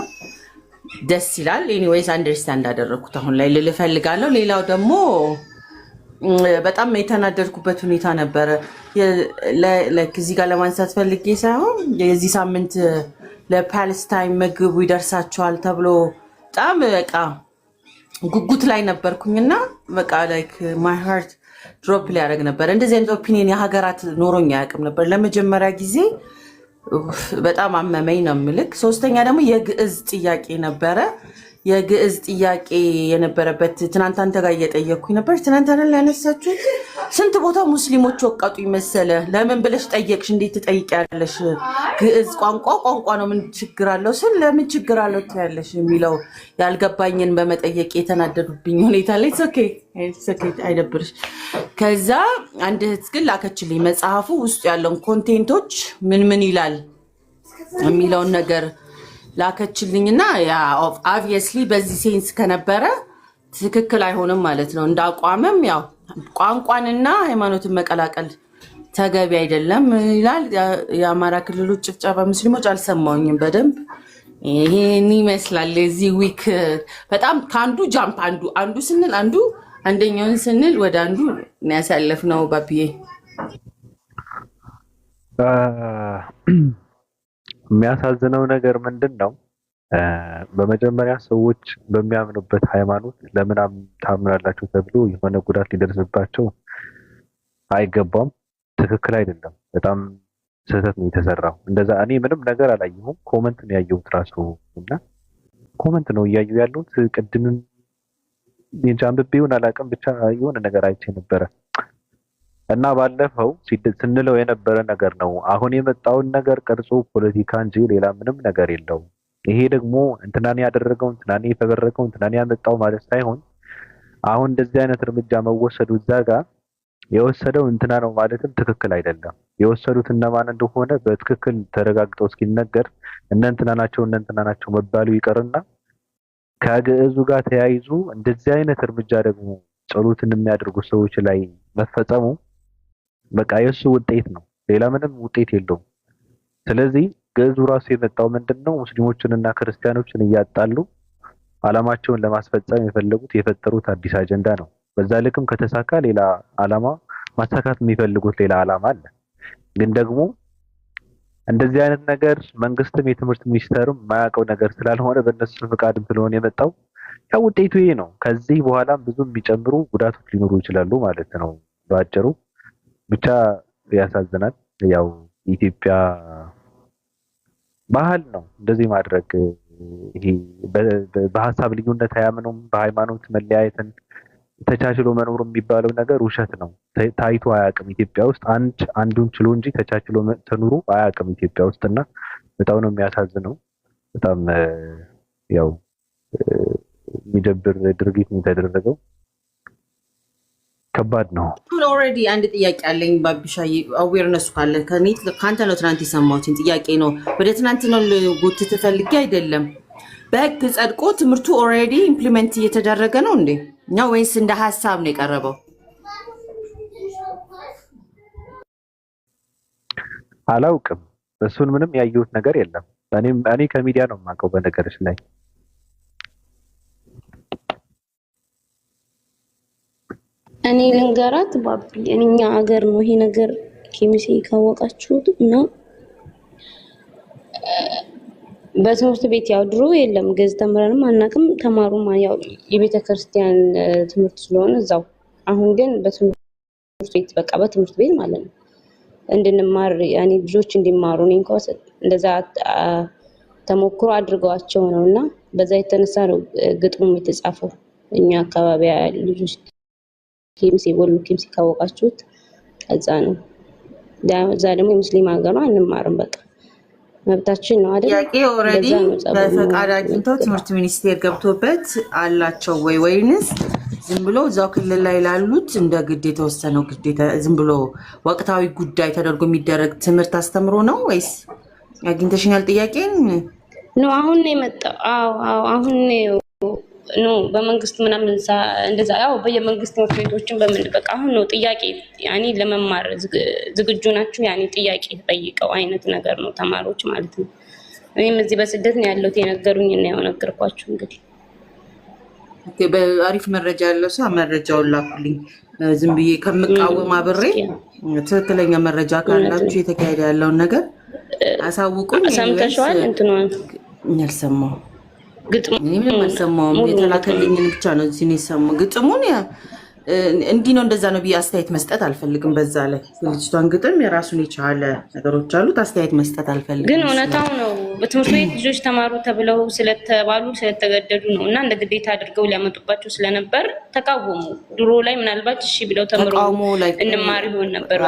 ደስ ይላል። ኤኒዌይስ አንደርስታንድ አደረግኩት አሁን ላይ ልል እፈልጋለሁ። ሌላው ደግሞ በጣም የተናደድኩበት ሁኔታ ነበረ። እዚህ ጋር ለማንሳት ፈልጌ ሳይሆን የዚህ ሳምንት ለፓለስታይን ምግቡ ይደርሳቸዋል ተብሎ በጣም በቃ ጉጉት ላይ ነበርኩኝና በቃ ላይክ ማይ ሃርት ድሮፕ ሊያደርግ ነበር። እንደዚህ አይነት ኦፒኒየን የሀገራት ኖሮኝ አያውቅም ነበር። ለመጀመሪያ ጊዜ በጣም አመመኝ ነው የምልክ። ሶስተኛ ደግሞ የግዕዝ ጥያቄ ነበረ። የግዕዝ ጥያቄ የነበረበት ትናንት አንተ ጋር እየጠየቅኩኝ ነበር። ትናንት አይደል ያነሳችሁ? ስንት ቦታ ሙስሊሞች ወቀጡ ይመሰለ። ለምን ብለሽ ጠየቅሽ? እንዴት ትጠይቂያለሽ? ግዕዝ ቋንቋ ነው፣ ምን ችግር አለው ስል ለምን ችግር አለው ትያለሽ የሚለው ያልገባኝን በመጠየቅ የተናደዱብኝ ሁኔታ ላይ ኦኬ አይደብርሽ። ከዛ አንድ እህት ግን ላከችልኝ መጽሐፉ ውስጥ ያለውን ኮንቴንቶች ምን ይላል የሚለውን ነገር ላከችልኝና ያ ኦብቪየስሊ በዚህ ሴንስ ከነበረ ትክክል አይሆንም ማለት ነው። እንዳቋምም ያው ቋንቋንና ሃይማኖትን መቀላቀል ተገቢ አይደለም ይላል። የአማራ ክልሎች ጭፍጨፋ ሙስሊሞች አልሰማውኝም በደንብ። ይሄን ይመስላል የዚህ ዊክ በጣም ከአንዱ ጃምፕ አንዱ ስንል አንደኛውን ስንል ወደ አንዱ ያሳለፍነው ባቢዬ። የሚያሳዝነው ነገር ምንድን ነው? በመጀመሪያ ሰዎች በሚያምኑበት ሃይማኖት ለምን ታምናላችሁ ተብሎ የሆነ ጉዳት ሊደርስባቸው አይገባም። ትክክል አይደለም። በጣም ስህተት ነው የተሰራው። እንደዛ እኔ ምንም ነገር አላየሁም። ኮመንት ነው ያየሁት ራሱ እና ኮመንት ነው እያየሁ ያለሁት። ቅድምም አንብቤውን አላውቅም ብቻ የሆነ ነገር አይቼ ነበረ እና ባለፈው ስንለው የነበረ ነገር ነው። አሁን የመጣውን ነገር ቀርጾ ፖለቲካ እንጂ ሌላ ምንም ነገር የለውም። ይሄ ደግሞ እንትናን ያደረገው እንትናን የፈበረከው እንትናን ያመጣው ማለት ሳይሆን አሁን እንደዚህ አይነት እርምጃ መወሰዱ እዛ ጋር የወሰደው እንትና ነው ማለትም ትክክል አይደለም። የወሰዱት እነማን እንደሆነ በትክክል ተረጋግጠው እስኪነገር እንትና ናቸው መባሉ ይቀርና ከግዕዙ ጋር ተያይዙ እንደዚህ አይነት እርምጃ ደግሞ ጸሎትን የሚያደርጉ ሰዎች ላይ መፈጸሙ በቃ የሱ ውጤት ነው፣ ሌላ ምንም ውጤት የለውም። ስለዚህ ግዕዙ ራሱ የመጣው ምንድነው? ሙስሊሞችንና ክርስቲያኖችን እያጣሉ አላማቸውን ለማስፈጸም የፈጠሩት አዲስ አጀንዳ ነው። በዛ ልክም ከተሳካ ሌላ አላማ ማሳካት የሚፈልጉት ሌላ አላማ አለ። ግን ደግሞ እንደዚህ አይነት ነገር መንግስትም የትምህርት ሚኒስቴርም የማያውቀው ነገር ስላልሆነ በእነሱ ፍቃድም ስለሆነ የመጣው ያው ውጤቱ ይሄ ነው። ከዚህ በኋላም ብዙ የሚጨምሩ ጉዳቶች ሊኖሩ ይችላሉ ማለት ነው። በአጭሩ ብቻ ያሳዝናል። ያው ኢትዮጵያ ባህል ነው እንደዚህ ማድረግ። ይሄ በሀሳብ ልዩነት አያምኑም። በሃይማኖት መለያየትን ተቻችሎ መኖር የሚባለው ነገር ውሸት ነው። ታይቶ አያውቅም ኢትዮጵያ ውስጥ። አንዱን ችሎ እንጂ ተቻችሎ ተኑሮ አያውቅም ኢትዮጵያ ውስጥና በጣም ነው የሚያሳዝነው። በጣም ያው የሚደብር ድርጊት ነው የተደረገው። ከባድ ነው። ኦልሬዲ አንድ ጥያቄ አለኝ ባቢሻዬ፣ አዌርነሱ ካለ ከአንተ ነው ትናንት የሰማሁትን ጥያቄ ነው። ወደ ትናንት ነው ጎትተህ ፈልጌ አይደለም። በህግ ጸድቆ ትምህርቱ ኦልሬዲ ኢምፕሊመንት እየተደረገ ነው እንዴ ነው ወይስ እንደ ሀሳብ ነው የቀረበው? አላውቅም። እሱን ምንም ያየሁት ነገር የለም። እኔ ከሚዲያ ነው የማውቀው በነገርሽ ላይ። እኔ ልንገራት ባቢ፣ እኛ ሀገር ነው ይሄ ነገር ኬሚሴ ካወቃችሁት እና በትምህርት ቤት ያው ድሮ የለም ግዕዝ ተምረንም አናውቅም። ተማሩም ያው የቤተ ክርስቲያን ትምህርት ስለሆነ እዛው። አሁን ግን በትምህርት ቤት በቃ በትምህርት ቤት ማለት ነው እንድንማር ያኔ ልጆች እንዲማሩ እኔ እንኳን እንደዛ ተሞክሮ አድርገዋቸው ነውና በዛ የተነሳ ነው ግጥሙ የተጻፈው። እኛ አካባቢ ልጆች ኬምሲ ወሉ ኬምሲ ካወቃችሁት ከዛ ነው። ዛ ደግሞ የሙስሊም ሀገር ነው አንማርም በቃ መብታችን ነው አይደል? ጥያቄ ኦልሬዲ በፈቃድ አግኝተው ትምህርት ሚኒስቴር ገብቶበት አላቸው ወይንስ ዝም ብሎ እዛው ክልል ላይ ላሉት እንደ ግድ የተወሰነው ግዴታ ዝም ብሎ ወቅታዊ ጉዳይ ተደርጎ የሚደረግ ትምህርት አስተምሮ ነው ወይስ አግኝተሽኛል? ጥያቄን ነው አሁን ነው የመጣው። አዎ አሁን ነው በመንግስት ምናምን እንደዛ ያው በየመንግስት ትምህርት ቤቶችን በምን በቃ አሁን ነው ጥያቄ ያኔ ለመማር ዝግጁ ናችሁ ያኔ ጥያቄ ተጠይቀው አይነት ነገር ነው ተማሪዎች ማለት ነው። እኔም እዚህ በስደት ነው ያለሁት የነገሩኝ እና ያው ነገርኳችሁ እንግዲህ። ኦኬ በአሪፍ መረጃ ያለው ሰው መረጃውን ላኩልኝ። ዝም ብዬ ከምቃወም አብሬ ትክክለኛ መረጃ ካላችሁ የተካሄደ ያለውን ነገር አሳውቁኝ። ሰምተሽዋል? እንትኗን ያልሰማው ግጥሙ ምንም አልሰማውም። የተላከልኝን ብቻ ነው እዚህ ነው የሰማው። ግጥሙን እንዲህ ነው እንደዛ ነው ብዬ አስተያየት መስጠት አልፈልግም። በዛ ላይ ልጅቷን ግጥም የራሱን የቻለ ነገሮች አሉት። አስተያየት መስጠት አልፈልግም። ግን እውነታው ነው በትምህርት ቤት ልጆች ተማሩ ተብለው ስለተባሉ ስለተገደዱ ነው እና እንደ ግዴታ አድርገው ሊያመጡባቸው ስለነበር ተቃወሙ። ድሮ ላይ ምናልባት እሺ ብለው ተምረው እንማር ይሆን ነበር።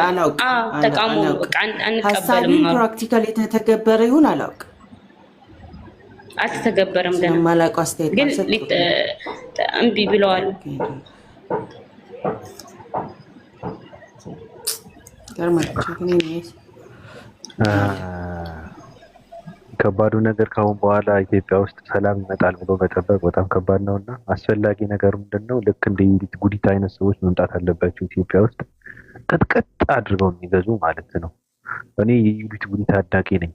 ተቃውሞ በቃ አንቀበልም። ፕራክቲካሊ የተተገበረ ይሁን አላውቅም። አልተገበረም ገና ማላውቀው አስተያየት ግን እምቢ ብለዋል። ከባዱ ነገር ካሁን በኋላ ኢትዮጵያ ውስጥ ሰላም ይመጣል ብሎ መጠበቅ በጣም ከባድ ነው እና አስፈላጊ ነገር ምንድነው? ልክ እንደ ዩዲት ጉዲት አይነት ሰዎች መምጣት አለባቸው ኢትዮጵያ ውስጥ ቀጥቀጥ አድርገው የሚገዙ ማለት ነው። እኔ የዩዲት ጉዲት አዳቂ ነኝ።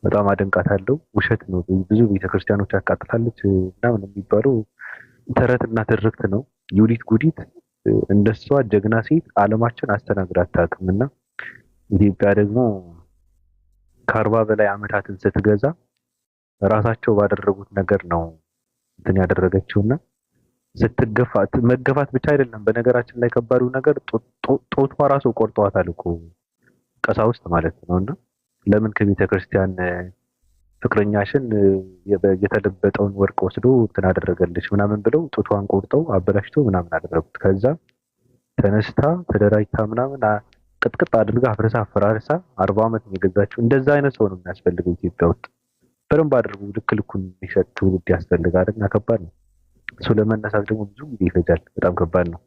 በጣም አደንቃታለሁ። ውሸት ነው። ብዙ ቤተክርስቲያኖች አቃጥላለች ምናምን የሚባለው ተረት እና ትርክት ነው። ዩዲት ጉዲት እንደሷ ጀግና ሴት ዓለማችን አስተናግዳ አታውቅም እና ኢትዮጵያ ደግሞ ከ40 በላይ ዓመታትን ስትገዛ ራሳቸው ባደረጉት ነገር ነው እንትን ያደረገችውና ስትገፋት መገፋት ብቻ አይደለም። በነገራችን ላይ ከባዱ ነገር ጦቷ ራሱ ቆርጠዋታል እኮ ቀሳውስት ማለት ነውና ለምን ከቤተ ክርስቲያን ፍቅረኛሽን የተለበጠውን ወርቅ ወስዶ እንትን አደረገልሽ ምናምን ብለው ጡቷን ቆርጠው አበላሽቶ ምናምን አደረጉት። ከዛ ተነስታ ተደራጅታ ምናምን ቅጥቅጥ አድርጋ አፍርሳ አፈራርሳ 40 ዓመት የገዛችው እንደዛ አይነት ሰው ነው የሚያስፈልገው ኢትዮጵያ ውስጥ። በደንብ አድርጉ። ልክ ልኩን የሚሰጥ ትውልድ ያስፈልጋል እና ከባድ ነው። እሱ ለመነሳት ደግሞ ብዙ ጊዜ ይፈጃል። በጣም ከባድ ነው።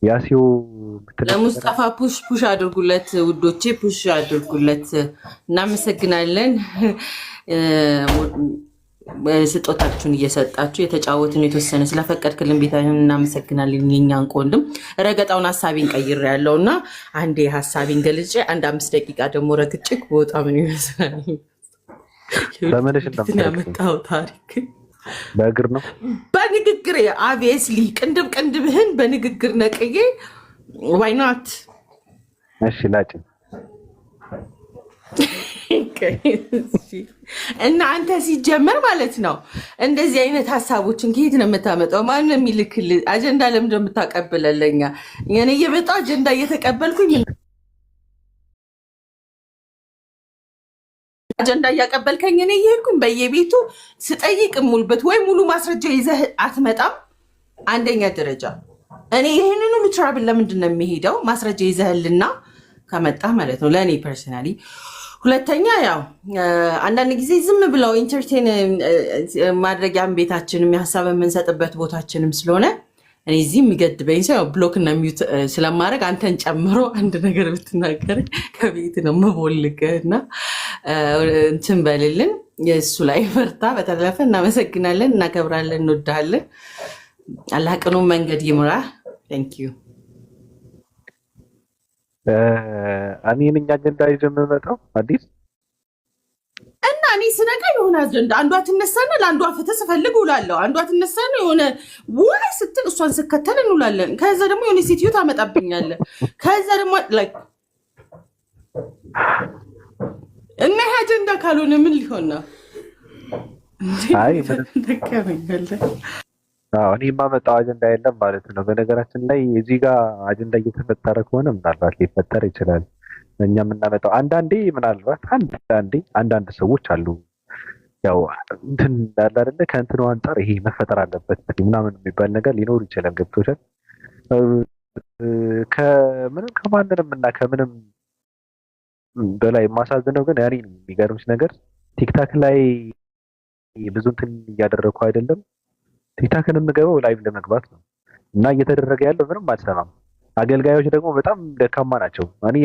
ያሲው ለሙስጠፋ ፑሽ አድርጉለት ውዶቼ፣ ፑሽ አድርጉለት። እናመሰግናለን። ስጦታችሁን እየሰጣችሁ የተጫወትን የተወሰነ ስለፈቀድክልን ቤታችን እናመሰግናለን። የኛን ቆንድም ረገጣውን ሀሳቤን ቀይሬ ያለውና አንዴ ሀሳቤን ገልጬ አንድ 5 ደቂቃ ደግሞ ረግጬ ወጣ ምን ይመስላል? በመለሽ ያመጣው ታሪክ በእግር ነው በንግግር አብስሊ ቅንድብህን በንግግር ነቅዬ ዋይ ናት። እሺ ላጭ እና አንተ ሲጀመር ማለት ነው እንደዚህ አይነት ሀሳቦችን ከየት ነው የምታመጣው? ማን የሚልክልህ? አጀንዳ ለምንድን ነው የምታቀብለለኛ? እኔ እየመጣሁ አጀንዳ እየተቀበልኩኝ አጀንዳ እያቀበልከኝ እኔ እየሄድኩኝ በየቤቱ ስጠይቅ ሙሉበት ወይ ሙሉ ማስረጃ ይዘህ አትመጣም። አንደኛ ደረጃ እኔ ይህንን ሁሉ ትራብል ለምንድን ነው የሚሄደው? ማስረጃ ይዘህልና ከመጣ ማለት ነው ለእኔ ፐርሰናሊ። ሁለተኛ ያው አንዳንድ ጊዜ ዝም ብለው ኢንተርቴን ማድረጊያም ቤታችንም የሀሳብ የምንሰጥበት ቦታችንም ስለሆነ እኔ እዚህ የሚገድበኝ ሰው ብሎክ እና ሚዩት ስለማድረግ አንተን ጨምሮ አንድ ነገር ብትናገር ከቤት ነው የምቦልቅህ እና እንትን በልልን። የእሱ ላይ በርታ። በተረፈ እናመሰግናለን፣ እናከብራለን፣ እንወዳለን። አላህ ቅኑን መንገድ ይምራ። ቴንክ ዩ። እኔ ነኝ አጀንዳ ይዤ የምመጣው አዲስ እና እኔ ስነቃ የሆነ አጀንዳ አንዷ ትነሳና ለአንዷ ፍትህ ስፈልግ ውላለሁ። አንዷ ትነሳና የሆነ ወይ ስትል እሷን ስከተል እንውላለን። ከዛ ደግሞ የሆነ ሴትዮ ታመጣብኛለ። ከዛ ደግሞ ላይክ እና ይሄ አጀንዳ ካልሆነ ምን ሊሆን ነው? አይ እኔ የማመጣው አጀንዳ የለም ማለት ነው። በነገራችን ላይ እዚህ ጋር አጀንዳ እየተፈጠረ ከሆነ ምናልባት ሊፈጠር ይችላል። እኛ የምናመጣው አንዳንዴ ምናልባት አንዳንድ ሰዎች አሉ ያው እንትን እንዳለ አይደለ ከእንትኑ አንጻር ይሄ መፈጠር አለበት ምናምን የሚባል ነገር ሊኖር ይችላል። ገብቶሻል? ከማንንም እና ከምንም በላይ የማሳዝነው ግን ያኔ የሚገርምሽ ነገር ቲክታክ ላይ ብዙ እንትን እያደረኩ አይደለም። ቲክታክን የምገባው ላይቭ ለመግባት ነው እና እየተደረገ ያለው ምንም አልሰማም። አገልጋዮች ደግሞ በጣም ደካማ ናቸው። እኔ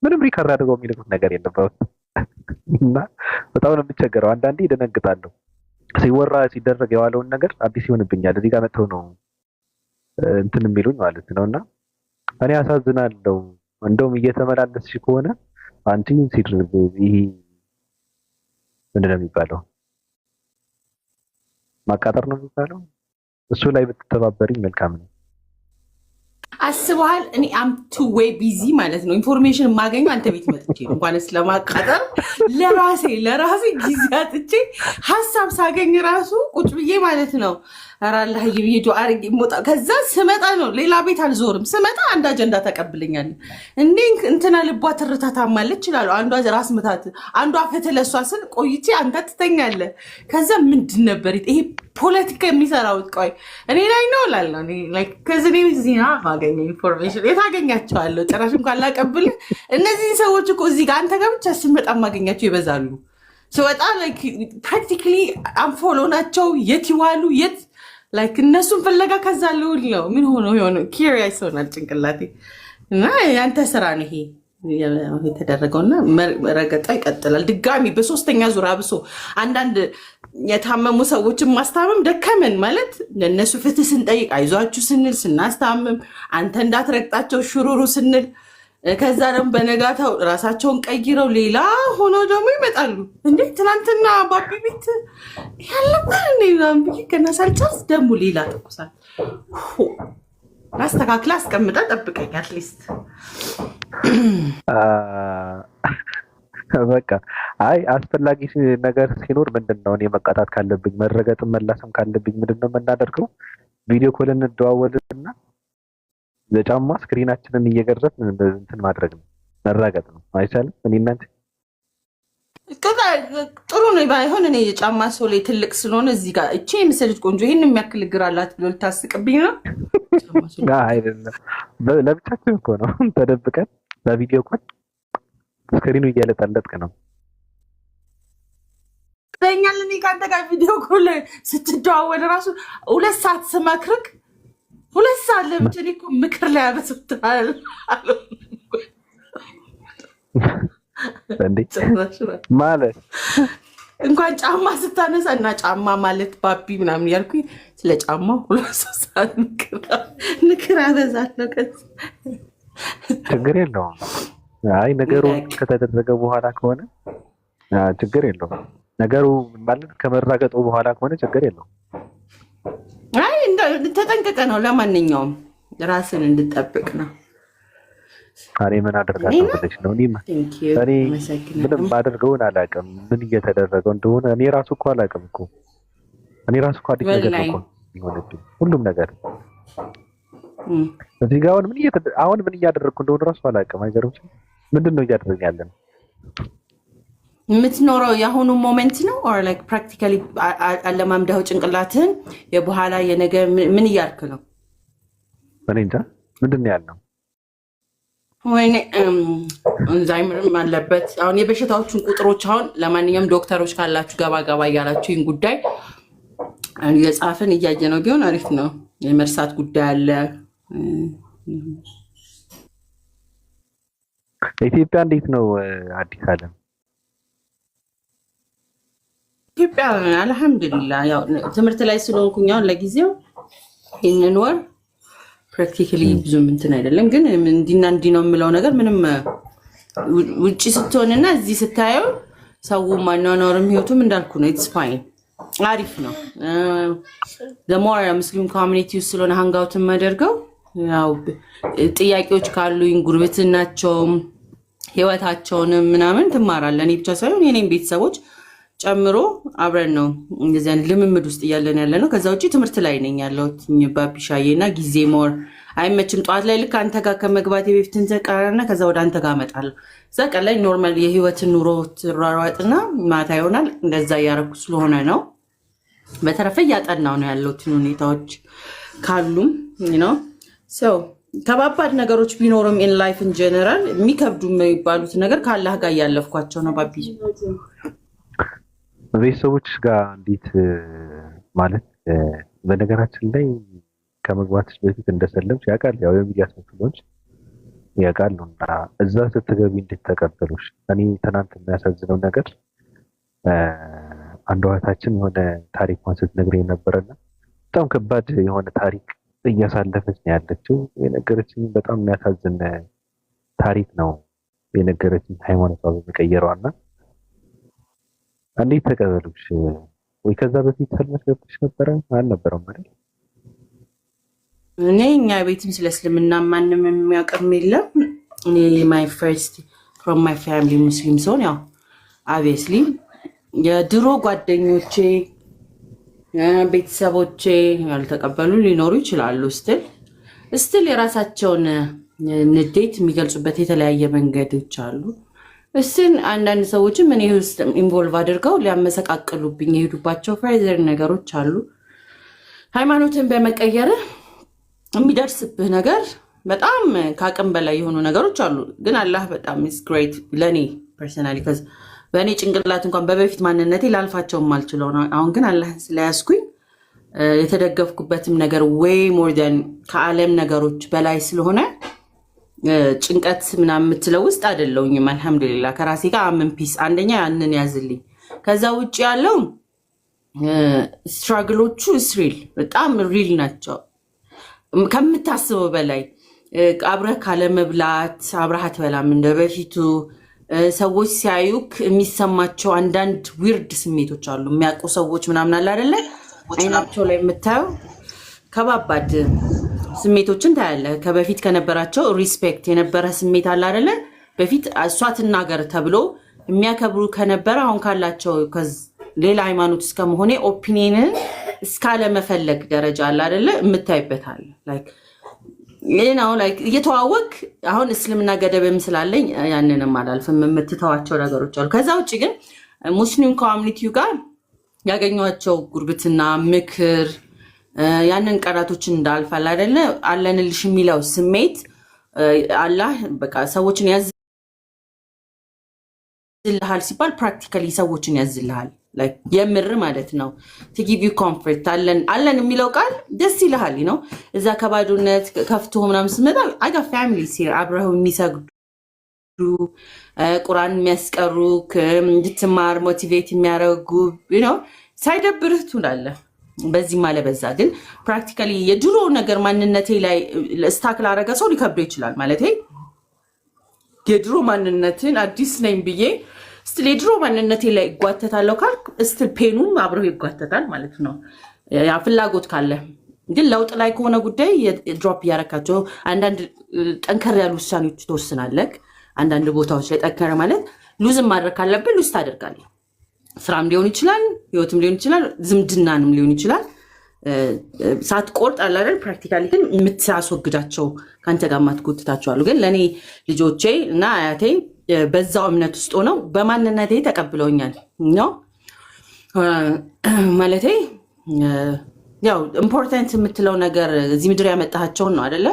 ምንም ሪከርድ አድርገው የሚልኩት ነገር የለም እና በጣም ነው የምቸገረው። አንዳንዴ ይደነግጣለሁ። ሲወራ ሲደረግ የዋለውን ነገር አዲስ ይሆንብኛል። እዚህ ጋር መጥተው ነው እንትን የሚሉኝ ማለት ነው እና እኔ አሳዝናለሁ። እንደውም እየተመላለስሽ ከሆነ አንቺ ሲድርብ ይሄ ምንድን ነው የሚባለው ማቃጠር ነው የሚባለው እሱ ላይ ብትተባበሪኝ መልካም ነው። አስበሃል? እኔ አም ቱ ዌይ ቢዚ ማለት ነው። ኢንፎርሜሽን የማገኘው አንተ ቤት መጥቼ እንኳን ስለማቃጠር ለራሴ ጊዜ አጥቼ ሀሳብ ሳገኝ ራሱ ቁጭ ብዬ ማለት ነው አራላህ ይብይዶ አርግ ሞጣ ከዛ ስመጣ ነው ሌላ ቤት አልዞርም። ስመጣ አንድ አጀንዳ ተቀብለኛል። እንዴ እንትና ልቧ ትርታታማለች ይችላል። አንዷ ራስ ምታት፣ አንዷ ፈተለሷ ስል ቆይቼ አንተ ትተኛለህ። ከዛ ምንድን ነበር ይሄ ፖለቲካ የሚሰራው? ቆይ እኔ ላይ ነው ላለው እኔ ላይክ ከዚህ ዜና ማገኘ ኢንፎርሜሽን የታገኛቸዋለሁ ጭራሽ እንኳን ላቀብል። እነዚህ ሰዎች እኮ እዚህ ጋር አንተ ጋር ብቻ ስመጣ ማገኛቸው ይበዛሉ። ስወጣ ላይክ ፕራክቲካሊ አንፎሎ ናቸው። የት ይዋሉ የት ላይክ እነሱን ፍለጋ ከዛ ልውል ነው። ምን ሆኖ የሆነ ኪሪያስ ሆናል ጭንቅላቴ። እና ያንተ ስራ ነው ይሄ የተደረገውና ረገጣ ይቀጥላል። ድጋሚ በሶስተኛ ዙር አብሶ አንዳንድ የታመሙ ሰዎችን ማስታመም ደከመን ማለት ለነሱ ፍትህ ስንጠይቅ አይዟችሁ ስንል ስናስታምም አንተ እንዳትረግጣቸው ሽሩሩ ስንል ከዛ ደግሞ በነጋታው ራሳቸውን ቀይረው ሌላ ሆኖ ደግሞ ይመጣሉ። እንዴ ትናንትና ባቢ ቤት ያለባል እንዴ ብዬ ገና ሳልጨርስ ደግሞ ሌላ ተኩሳል። አስተካክላ አስቀምጣ ጠብቀኝ አትሊስት በቃ አይ አስፈላጊ ነገር ሲኖር ምንድነው እኔ መቃጣት ካለብኝ መረገጥም መላስም ካለብኝ ምንድነው የምናደርገው? ቪዲዮ ኮል እንደዋወልና ለጫማ ስክሪናችንን እየገረፍን እንትን ማድረግ ነው፣ መራገጥ ነው። አይቻልም? እኔ እናንተ ጥሩ ነው ባይሆን እኔ የጫማ ሶሌ ትልቅ ስለሆነ እዚህ ጋር እቺ የምስልት ቆንጆ ይሄን የሚያክል እግር አላት ብሎ ልታስቅብኝ ነው? አይደለም ለብቻችን እኮ ነው ተደብቀን በቪዲዮ ኮል ስክሪኑ እያለጠለጥክ ነው። ለኛል እኔ ካንተ ጋር ቪዲዮ ኮል ስትደዋወል ራሱ 2 ሰዓት ስመክርክ 2 ሰዓት ለብቻ እኮ ምክር ላይ አበሰብታል እንዴ ማለት እንኳን ጫማ ስታነሳ እና ጫማ ማለት ባቢ ምናምን ያልኩኝ ስለ ጫማ 2 ሰዓት ምክር አበዛለሁ። ችግር የለውም። አይ ነገሩ ከተደረገ በኋላ ከሆነ ችግር የለውም። ነገሩ ማለት ከመራገጡ በኋላ ከሆነ ችግር የለውም። አይ ተጠንቀቀ ነው። ለማንኛውም ራስን እንድጠብቅ ነው። እኔ ምን አደርጋለሁ ብለሽ ነው? እኔ ምንም ማደርገውን አላውቅም። ምን እየተደረገው እንደሆነ እኔ ራሱ እኮ አላውቅም እኮ። እኔ ራሱ እኮ አዲስ ነገር ነው የሚሆንብኝ ሁሉም ነገር። እዚህ ጋር አሁን ምን እያደረግኩ እንደሆነ ራሱ አላውቅም። አይገርምሽም? ምንድን ነው እያደረግን ያለን? የምትኖረው የአሁኑ ሞመንት ነው ኦር ላይክ ፕራክቲካሊ አለማምደው ጭንቅላትህን የበኋላ የነገ ምን እያልክ ነው? እኔ እንጃ ምንድን ነው ያልነው? ወይኔ እንዛይምርም አለበት። አሁን የበሽታዎቹን ቁጥሮች አሁን ለማንኛውም ዶክተሮች ካላችሁ ገባ ገባ እያላችሁ ይህን ጉዳይ የጻፍን እያየ ነው ቢሆን አሪፍ ነው። የመርሳት ጉዳይ አለ። ኢትዮጵያ እንዴት ነው? አዲስ አለም ኢትዮጵያ አልሐምዱሊላህ ያው ትምህርት ላይ ስለሆንኩኝ አሁን ለጊዜው ይህንን ወር ፕራክቲካሊ ብዙም እንትን አይደለም፣ ግን እንዲና እንዲ ነው የምለው ነገር ምንም ውጪ ስትሆንና እዚህ ስታየው ሰው ማናኖርም ህይወቱም እንዳልኩ ነው። ኢትስ ፋይን አሪፍ ነው። ለሞር ሙስሊም ኮሚኒቲ ውስጥ ስለሆነ ሃንጋውት የማደርገው ያው ጥያቄዎች ካሉኝ ጉርብትናቸውም ህይወታቸውንም ምናምን ትማራለህ። እኔ ብቻ ሳይሆን የኔም ቤተሰቦች ጨምሮ አብረን ነው እንደዚህ አይነት ልምምድ ውስጥ እያለን ያለ ነው። ከዛ ውጪ ትምህርት ላይ ነኝ ያለሁት ባቢሻዬና ጊዜ ሞር አይመችም። ጠዋት ላይ ልክ አንተ ጋር ከመግባቴ በፊት እንዘቃራና ከዛ ወደ አንተ ጋር እመጣለሁ። እዛ ቀን ላይ ኖርማል የህይወትን ኑሮ ትሯሯጥና ማታ ይሆናል። እንደዛ እያረኩ ስለሆነ ነው። በተረፈ እያጠናው ነው ያለሁትን ሁኔታዎች ካሉም ሰው ከባባድ ነገሮች ቢኖርም ኢን ላይፍ ኢን ጀነራል የሚከብዱ የሚባሉት ነገር ከአላህ ጋር እያለፍኳቸው ነው። ባቢ ቤተሰቦች ጋር እንዴት ማለት በነገራችን ላይ ከመግባትሽ በፊት እንደሰለምሽ ያውቃል። ያው የሚዲያ ሰዎች ያውቃሉ እና እዛ ስትገቢ እንዴት ተቀበሉሽ? እኔ ትናንት የሚያሳዝነው ነገር አንዷ እህታችን የሆነ ታሪኳን ስትነግረኝ ነበረና በጣም ከባድ የሆነ ታሪክ እያሳለፈች ነው ያለችው። የነገረችኝ በጣም የሚያሳዝን ታሪክ ነው የነገረችኝ ሃይማኖቷ በመቀየሯና እንዴት ተቀበሉሽ? ወይ ከዛ በፊት ሰልመሽ ገብተሽ ነበረ አልነበረም አይደል? እኔ እኛ ቤትም ስለ እስልምና ማንም የሚያውቅም የለም። እኔ ማይ ፈርስት ፍሮም ማይ ፋሚሊ ሙስሊም ሲሆን ያው ኦብቪየስሊ የድሮ ጓደኞቼ ቤተሰቦቼ ያልተቀበሉ ሊኖሩ ይችላሉ። ስትል የራሳቸውን ንዴት የሚገልጹበት የተለያየ መንገዶች አሉ። እስን አንዳንድ ሰዎችም እኔ ውስጥ ኢንቮልቭ አድርገው ሊያመሰቃቅሉብኝ የሄዱባቸው ፍሬዘር ነገሮች አሉ። ሃይማኖትን በመቀየር የሚደርስብህ ነገር በጣም ከአቅም በላይ የሆኑ ነገሮች አሉ። ግን አላህ በጣም ኢዝ ግሬት ለእኔ ፐርሰናሊ በእኔ ጭንቅላት እንኳን በበፊት ማንነቴ ላልፋቸውም አልችለው ነው። አሁን ግን አላህን ስለያዝኩኝ የተደገፍኩበትም ነገር ዌይ ሞር ዛን ከዓለም ነገሮች በላይ ስለሆነ ጭንቀት ምናምን የምትለው ውስጥ አይደለሁኝም። አልሐምዱሊላህ ከራሴ ጋር አምን ፒስ አንደኛ ያንን ያዝልኝ። ከዛ ውጭ ያለው ስትራግሎቹ እስሪል በጣም ሪል ናቸው ከምታስበው በላይ። አብረህ ካለመብላት አብረህ አትበላም እንደ በፊቱ። ሰዎች ሲያዩክ የሚሰማቸው አንዳንድ ዊርድ ስሜቶች አሉ። የሚያውቁ ሰዎች ምናምን አለ አይደለ? አይናቸው ላይ የምታየው ከባባድ ስሜቶችን ታያለህ። ከበፊት ከነበራቸው ሪስፔክት የነበረ ስሜት አለ አይደለ? በፊት እሷ ትናገር ተብሎ የሚያከብሩ ከነበረ አሁን ካላቸው ሌላ ሃይማኖት እስከመሆኔ ኦፒኒየንን እስካለመፈለግ ደረጃ አለ አይደለ? የምታይበታል እየተዋወቅ አሁን እስልምና ገደብም ስላለኝ ያንንም አላልፍም። የምትተዋቸው ነገሮች አሉ። ከዛ ውጭ ግን ሙስሊም ኮሚኒቲው ጋር ያገኟቸው ጉርብትና፣ ምክር ያንን ቀናቶችን እንዳልፋል አይደለ? አለንልሽ የሚለው ስሜት አላህ በቃ ሰዎችን ያዝልሃል ሲባል ፕራክቲካሊ ሰዎችን ያዝልሃል። የምር ማለት ነው። to give you comfort አለን የሚለው ቃል ደስ ይልሃል ነው። እዛ ከባዶነት ከፍቶ ምናምን ስመጣ I got families here አብረው የሚሰግዱ ቁርአን የሚያስቀሩ እንድትማር ሞቲቬት የሚያደርጉ ሳይደብርህ ትውላለህ። በዚህ ማለበዛ ግን ፕራክቲካሊ የድሮ ነገር ማንነቴ ላይ ስታክ ላደረገ ሰው ሊከብደው ይችላል። ማለት የድሮ ማንነትን አዲስ ነኝ ብዬ ስትል የድሮ ማንነቴ ላይ ይጓተታለሁ ካልክ ስትል ፔኑም አብረው ይጓተታል ማለት ነው። ያ ፍላጎት ካለ ግን ለውጥ ላይ ከሆነ ጉዳይ ድሮፕ እያረካቸው አንዳንድ ጠንከር ያሉ ውሳኔዎች ትወስናለህ። አንዳንድ ቦታዎች ላይ ጠንከር ማለት ሉዝም ማድረግ ካለብህ ሉዝ ታደርጋለህ። ስራም ሊሆን ይችላል፣ ህይወትም ሊሆን ይችላል፣ ዝምድናንም ሊሆን ይችላል። ሳትቆርጥ አለ አይደል? ፕራክቲካሊ ግን የምታስወግዳቸው ከአንተ ጋር ማትጎትታቸው አሉ። ግን ለእኔ ልጆቼ እና አያቴ በዛው እምነት ውስጥ ሆነው በማንነቴ ተቀብለውኛል ነው ማለቴ። ያው ኢምፖርታንት የምትለው ነገር እዚህ ምድር ያመጣቸውን ነው አይደለ?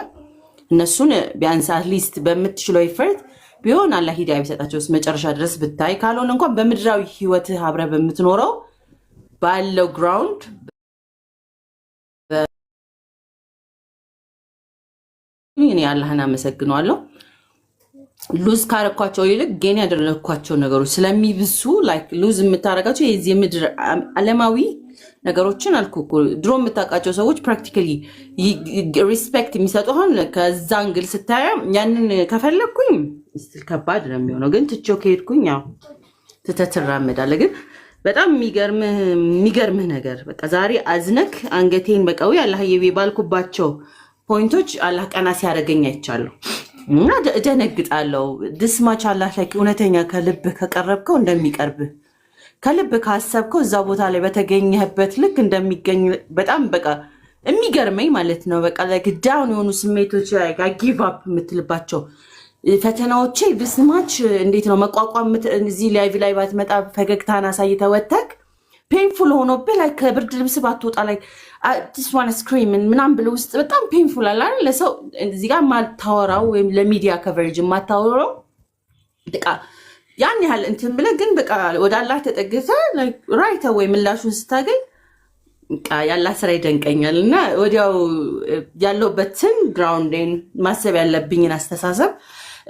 እነሱን ቢያንስ አትሊስት በምትችለው ይፈርት ቢሆን አላህ ሂዳያ ቢሰጣቸው መጨረሻ ድረስ ብታይ፣ ካልሆነ እንኳን በምድራዊ ህይወትህ አብረህ በምትኖረው ባለው ግራውንድ እኔ አላህን አመሰግነዋለሁ። ሉዝ ካረኳቸው ይልቅ ጌን ያደረኳቸው ነገሮች ስለሚብሱ ሉዝ የምታረጋቸው የዚህ ምድር ዓለማዊ ነገሮችን አልኩ እኮ። ድሮ የምታውቃቸው ሰዎች ፕራክቲካሊ ሪስፔክት የሚሰጡ አሁን ከዛ እንግል ስታያ ያንን ከፈለግኩኝ ስትል ከባድ ነው የሚሆነው። ግን ትቼው ከሄድኩኝ ያው ትተትራመዳለህ። ግን በጣም የሚገርምህ ነገር በቃ ዛሬ አዝነክ አንገቴን በቃ ወይ አላህ የቤ ባልኩባቸው ፖይንቶች አላህ ቀና ሲያደርገኝ አይቻለሁ እና እደነግጣለሁ። ድስማች አላህ ላይ እውነተኛ ከልብህ ከቀረብከው እንደሚቀርብህ ከልብ ካሰብከው እዛ ቦታ ላይ በተገኘህበት ልክ እንደሚገኝ በጣም በቃ የሚገርመኝ ማለት ነው። በቃ ዳውን የሆኑ ስሜቶች ጊቭ አፕ የምትልባቸው ፈተናዎቼ ብስማች እንዴት ነው መቋቋም እዚህ ላይ ባትመጣ ፈገግታን አሳይተህ ወተክ ፔንፉል ሆኖብህ ላይ ከብርድ ልብስ ባትወጣ ላይ just want to scream ምናምን ብለህ ውስጥ በጣም ፔንፉል አለ አይደል? ለሰው እዚህ ጋር ማታወራው ወይም ለሚዲያ ከቨሬጅ ማታወራው በቃ ያን ያህል እንትን ብለህ ግን በቃ ወደ አላህ ተጠግተህ ራይት ወይ ምላሹን ስታገኝ በቃ ያላህ ስራ ይደንቀኛል እና ወዲያው ያለውበትን ግራውንድን ማሰብ ያለብኝን አስተሳሰብ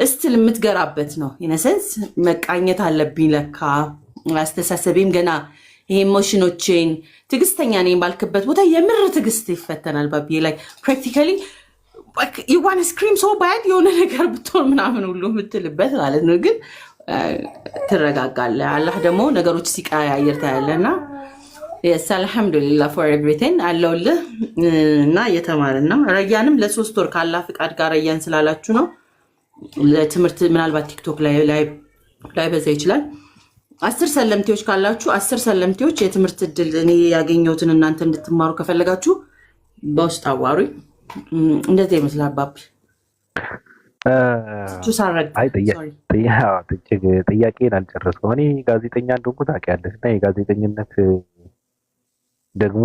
እስቲል የምትገራበት ነው። ኢነሰንስ መቃኘት አለብኝ ለካ አስተሳሰቤም ገና ይሄ ኢሞሽኖቼን ትግስተኛ ነኝ ባልክበት ቦታ የምር ትግስት ይፈተናል። ባቢ ላይ ፕራክቲካሊ you want to scream so bad የሆነ ነገር ብትሆን ምናምን ሁሉ የምትልበት ማለት ነው። ግን ትረጋጋለህ። አላህ ደግሞ ነገሮች ሲቀያየር ታያለህና yes alhamdulillah for everything አለውልህ እና እየተማርን ነው። ረያንም ለ3 ወር ካላህ ፍቃድ ጋር ረያን ስላላችሁ ነው ለትምህርት ምናልባት ቲክቶክ ላይ በዛ ይችላል 10 ሰለምቴዎች ካላችሁ 10 ሰለምቴዎች የትምህርት እድል እኔ ያገኘሁትን እናንተ እንድትማሩ ከፈለጋችሁ በውስጥ አዋሩኝ። እንደዚህ ይመስላል ባቢ ጥያቄን አልጨረስኩም። እኔ ጋዜጠኛ እንደሆንኩ ታውቂያለሽ እና የጋዜጠኝነት ደግሞ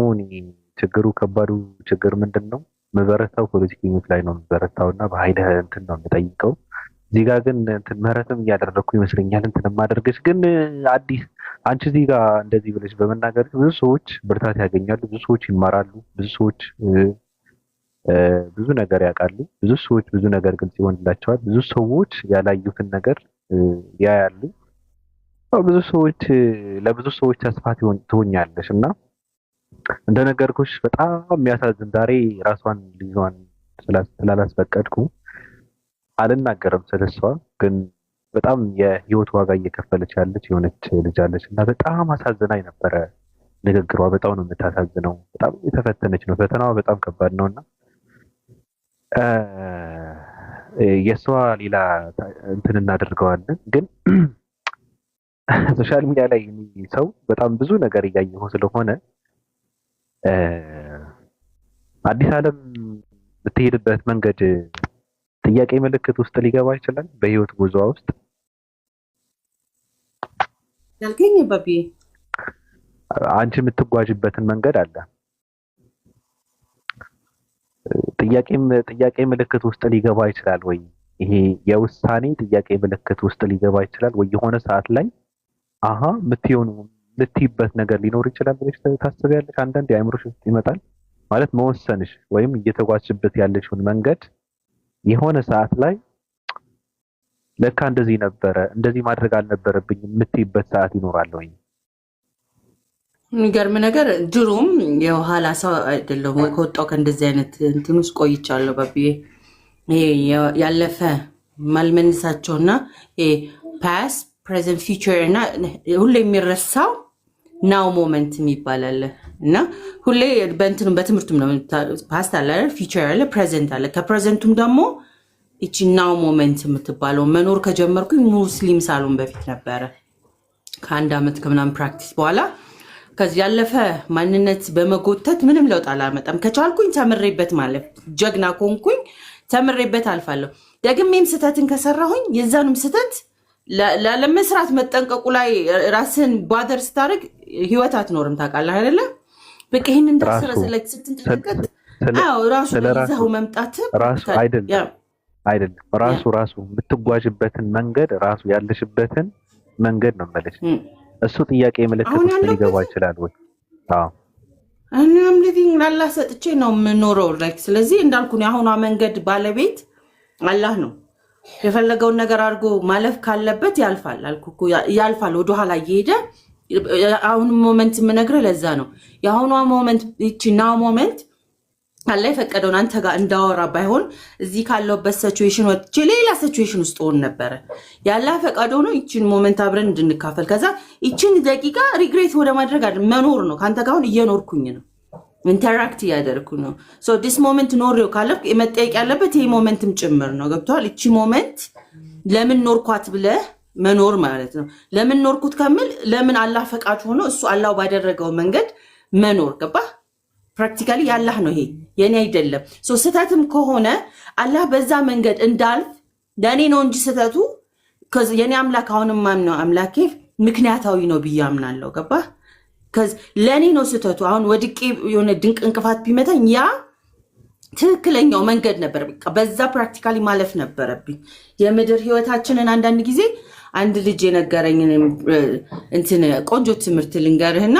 ችግሩ ከባዱ ችግር ምንድን ነው? መበረታው ፖለቲከኞች ላይ ነው መበረታው እና በኃይል እንትን ነው የምጠይቀው። እዚህ ጋር ግን እንትን ምህረትም እያደረግኩ ይመስለኛል እንትን የማደርግሽ ግን አዲስ አንቺ እዚህ ጋር እንደዚህ ብለሽ በመናገር ብዙ ሰዎች ብርታት ያገኛሉ፣ ብዙ ሰዎች ይማራሉ፣ ብዙ ሰዎች ብዙ ነገር ያውቃሉ፣ ብዙ ሰዎች ብዙ ነገር ግልጽ ይሆንላቸዋል፣ ብዙ ሰዎች ያላዩትን ነገር ያያሉ። ብዙ ሰዎች ለብዙ ሰዎች ተስፋ ትሆኛለሽ እና እንደነገርኩሽ በጣም የሚያሳዝን ዛሬ ራሷን ልጇን ስላላስፈቀድኩ አልናገርም ስለሷ፣ ግን በጣም የህይወት ዋጋ እየከፈለች ያለች የሆነች ልጅ አለች እና በጣም አሳዝናኝ ነበረ ንግግሯ። በጣም ነው የምታሳዝነው። በጣም የተፈተነች ነው። ፈተናዋ በጣም ከባድ ነውና የሷ ሌላ እንትን እናደርገዋለን። ግን ሶሻል ሚዲያ ላይ ሰው በጣም ብዙ ነገር እያየሁ ስለሆነ አዲስ ዓለም የምትሄድበት መንገድ ጥያቄ ምልክት ውስጥ ሊገባ ይችላል። በህይወት ጉዞዋ ውስጥ ያልከኝ ባቢ አንቺ የምትጓዥበትን መንገድ አለ። ጥያቄ ምልክት ውስጥ ሊገባ ይችላል ወይ? ይሄ የውሳኔ ጥያቄ ምልክት ውስጥ ሊገባ ይችላል ወይ? የሆነ ሰዓት ላይ አሃ የምትይበት ነገር ሊኖር ይችላል ብለሽ ታስቢያለሽ? አንዳንድ የአእምሮሽ ውስጥ ይመጣል ማለት መወሰንሽ ወይም እየተጓዝሽበት ያለሽውን መንገድ የሆነ ሰዓት ላይ ለካ እንደዚህ ነበረ፣ እንደዚህ ማድረግ አልነበረብኝ የምትይበት ሰዓት ይኖራል ወይ? የሚገርም ነገር ድሮም የኋላ ሰው አይደለም ከወጣው ከእንደዚህ አይነት እንትን ውስጥ ቆይቻለሁ ባቢዬ። ይሄ ያለፈ ማልመንሳቸውና ፓስት ፕሬዘንት ፊውቸር እና ሁሌ የሚረሳው ናው ሞመንት የሚባላል እና ሁሌ በእንትኑ በትምህርቱም ነው ፓስት አለ ፊውቸር አለ ፕሬዘንት አለ። ከፕሬዘንቱም ደግሞ እቺ ናው ሞመንት የምትባለው መኖር ከጀመርኩኝ ሙስሊም ሳሎን በፊት ነበረ ከ1 ዓመት ከምናምን ፕራክቲስ በኋላ ከዚህ ያለፈ ማንነት በመጎተት ምንም ለውጥ አላመጣም። ከቻልኩኝ ተምሬበት ማለት ጀግና ኮንኩኝ ተምሬበት አልፋለሁ። ደግሜም ስተትን ከሰራሁኝ የዛንም ስተት ለመስራት መጠንቀቁ ላይ ራስን ባደር ስታደርግ ህይወት አትኖርም። ታውቃለህ አይደለ? በቃ ይሄን እንደሰራ ስለክ ስትንተከት ራሱ ይዘው መምጣት ራሱ አይደለም ራሱ የምትጓዥበትን መንገድ ራሱ ያለሽበትን መንገድ ነው ማለት እሱ ጥያቄ ምልክት ውስጥ ሊገባ ይችላል ወይ? አዎ እኔም ሊቪንግ ላላህ ሰጥቼ ነው የምኖረው። ስለዚህ እንዳልኩ ነው አሁኗ መንገድ ባለቤት አላህ ነው። የፈለገውን ነገር አድርጎ ማለፍ ካለበት ያልፋል። አልኩ ያልፋል። ወደ ኋላ እየሄደ አሁን ሞመንት የምነግርህ ለዛ ነው። የአሁኗ ሞመንት እቺ ናው ሞመንት አላህ የፈቀደውን አንተ ጋር እንዳወራ ባይሆን እዚህ ካለውበት ሲቹዌሽን ወጥቼ ሌላ ሲቹዌሽን ውስጥ ሆን ነበረ። ያላህ ፈቃድ ሆኖ ይችን ሞመንት አብረን እንድንካፈል ከዛ ይችን ደቂቃ ሪግሬት ወደ ማድረግ አይደል መኖር ነው። ካንተ ጋር አሁን እየኖርኩኝ ነው፣ ኢንተራክት እያደረኩ ነው። ሶ ዲስ ሞመንት ኖሬው ካለፍ የመጠየቅ ያለበት ይሄ ሞመንትም ጭምር ነው። ገብቶሃል? ይቺ ሞመንት ለምን ኖርኳት ብለህ መኖር ማለት ነው። ለምን ኖርኩት ከምል ለምን አላህ ፈቃድ ሆኖ እሱ አላህ ባደረገው መንገድ መኖር ገባህ? ፕራክቲካሊ ያላህ ነው ይሄ የኔ አይደለም። ሶ ስተትም ከሆነ አላህ በዛ መንገድ እንዳልፍ ለኔ ነው እንጂ ስተቱ የኔ አምላክ አሁንም ማምነው አምላኬ ምክንያታዊ ነው ብዬ አምናለሁ። ገባህ? ለኔ ነው ስተቱ። አሁን ወድቄ የሆነ ድንቅ እንቅፋት ቢመታኝ ያ ትክክለኛው መንገድ ነበር። በዛ ፕራክቲካሊ ማለፍ ነበረብኝ። የምድር ህይወታችንን አንዳንድ ጊዜ አንድ ልጅ የነገረኝን እንትን ቆንጆ ትምህርት ልንገርህና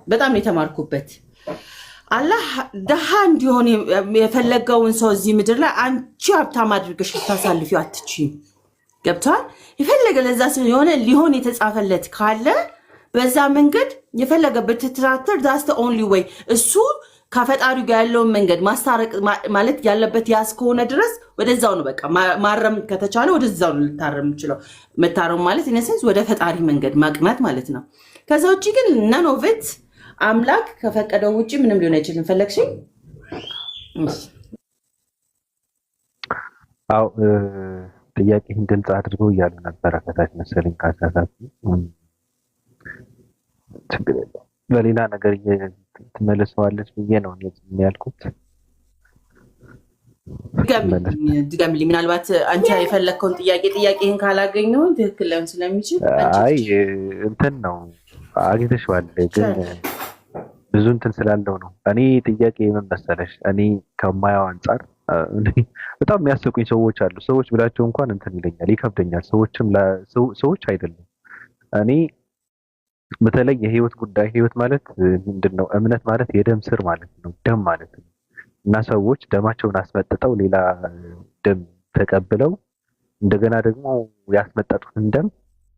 በጣም የተማርኩበት አላህ ደሃ እንዲሆን የፈለገውን ሰው እዚህ ምድር ላይ አንቺ ሀብታም አድርገሽ ልታሳልፊው አትችይም። ገብቷል? የፈለገ ለዛ ሰው የሆነ ሊሆን የተጻፈለት ካለ በዛ መንገድ የፈለገበት ትራክተር ዳስ ዘ ኦንሊ ዌይ እሱ ከፈጣሪው ጋር ያለውን መንገድ ማስታረቅ ማለት ያለበት ያስ ከሆነ ድረስ ወደዛው ነው። በቃ ማረም ከተቻለ ወደዛው ነው ልታረም ይችላል። መታረም ማለት ኢነሰንስ ወደ ፈጣሪ መንገድ ማቅናት ማለት ነው። ከዛ ውጪ ግን none of it አምላክ ከፈቀደው ውጪ ምንም ሊሆን አይችልም። ፈለግሽ? አው ጥያቄህን ግልጽ አድርገው እያሉ ነበረ ከታች መሰለኝ ካሳሳት ችግር የለውም። በሌላ ነገር ትመልሰዋለች ብዬ ነው ያልኩት። ድገምልኝ። ምናልባት አንተ የፈለግከውን ጥያቄህን ካላገኘው ትክክል ላይሆን ስለሚችል አይ እንትን ነው አግኝተሽዋል፣ ግን ብዙ እንትን ስላለው ነው። እኔ ጥያቄ ምን መሰለሽ፣ እኔ ከማያው አንጻር በጣም የሚያስቁኝ ሰዎች አሉ። ሰዎች ብላቸው እንኳን እንትን ይለኛል፣ ይከብደኛል። ሰዎች አይደለም። እኔ በተለይ የህይወት ጉዳይ ህይወት ማለት ምንድነው? እምነት ማለት የደም ስር ማለት ነው፣ ደም ማለት ነው። እና ሰዎች ደማቸውን አስመጥጠው ሌላ ደም ተቀብለው እንደገና ደግሞ ያስመጠጡትን ደም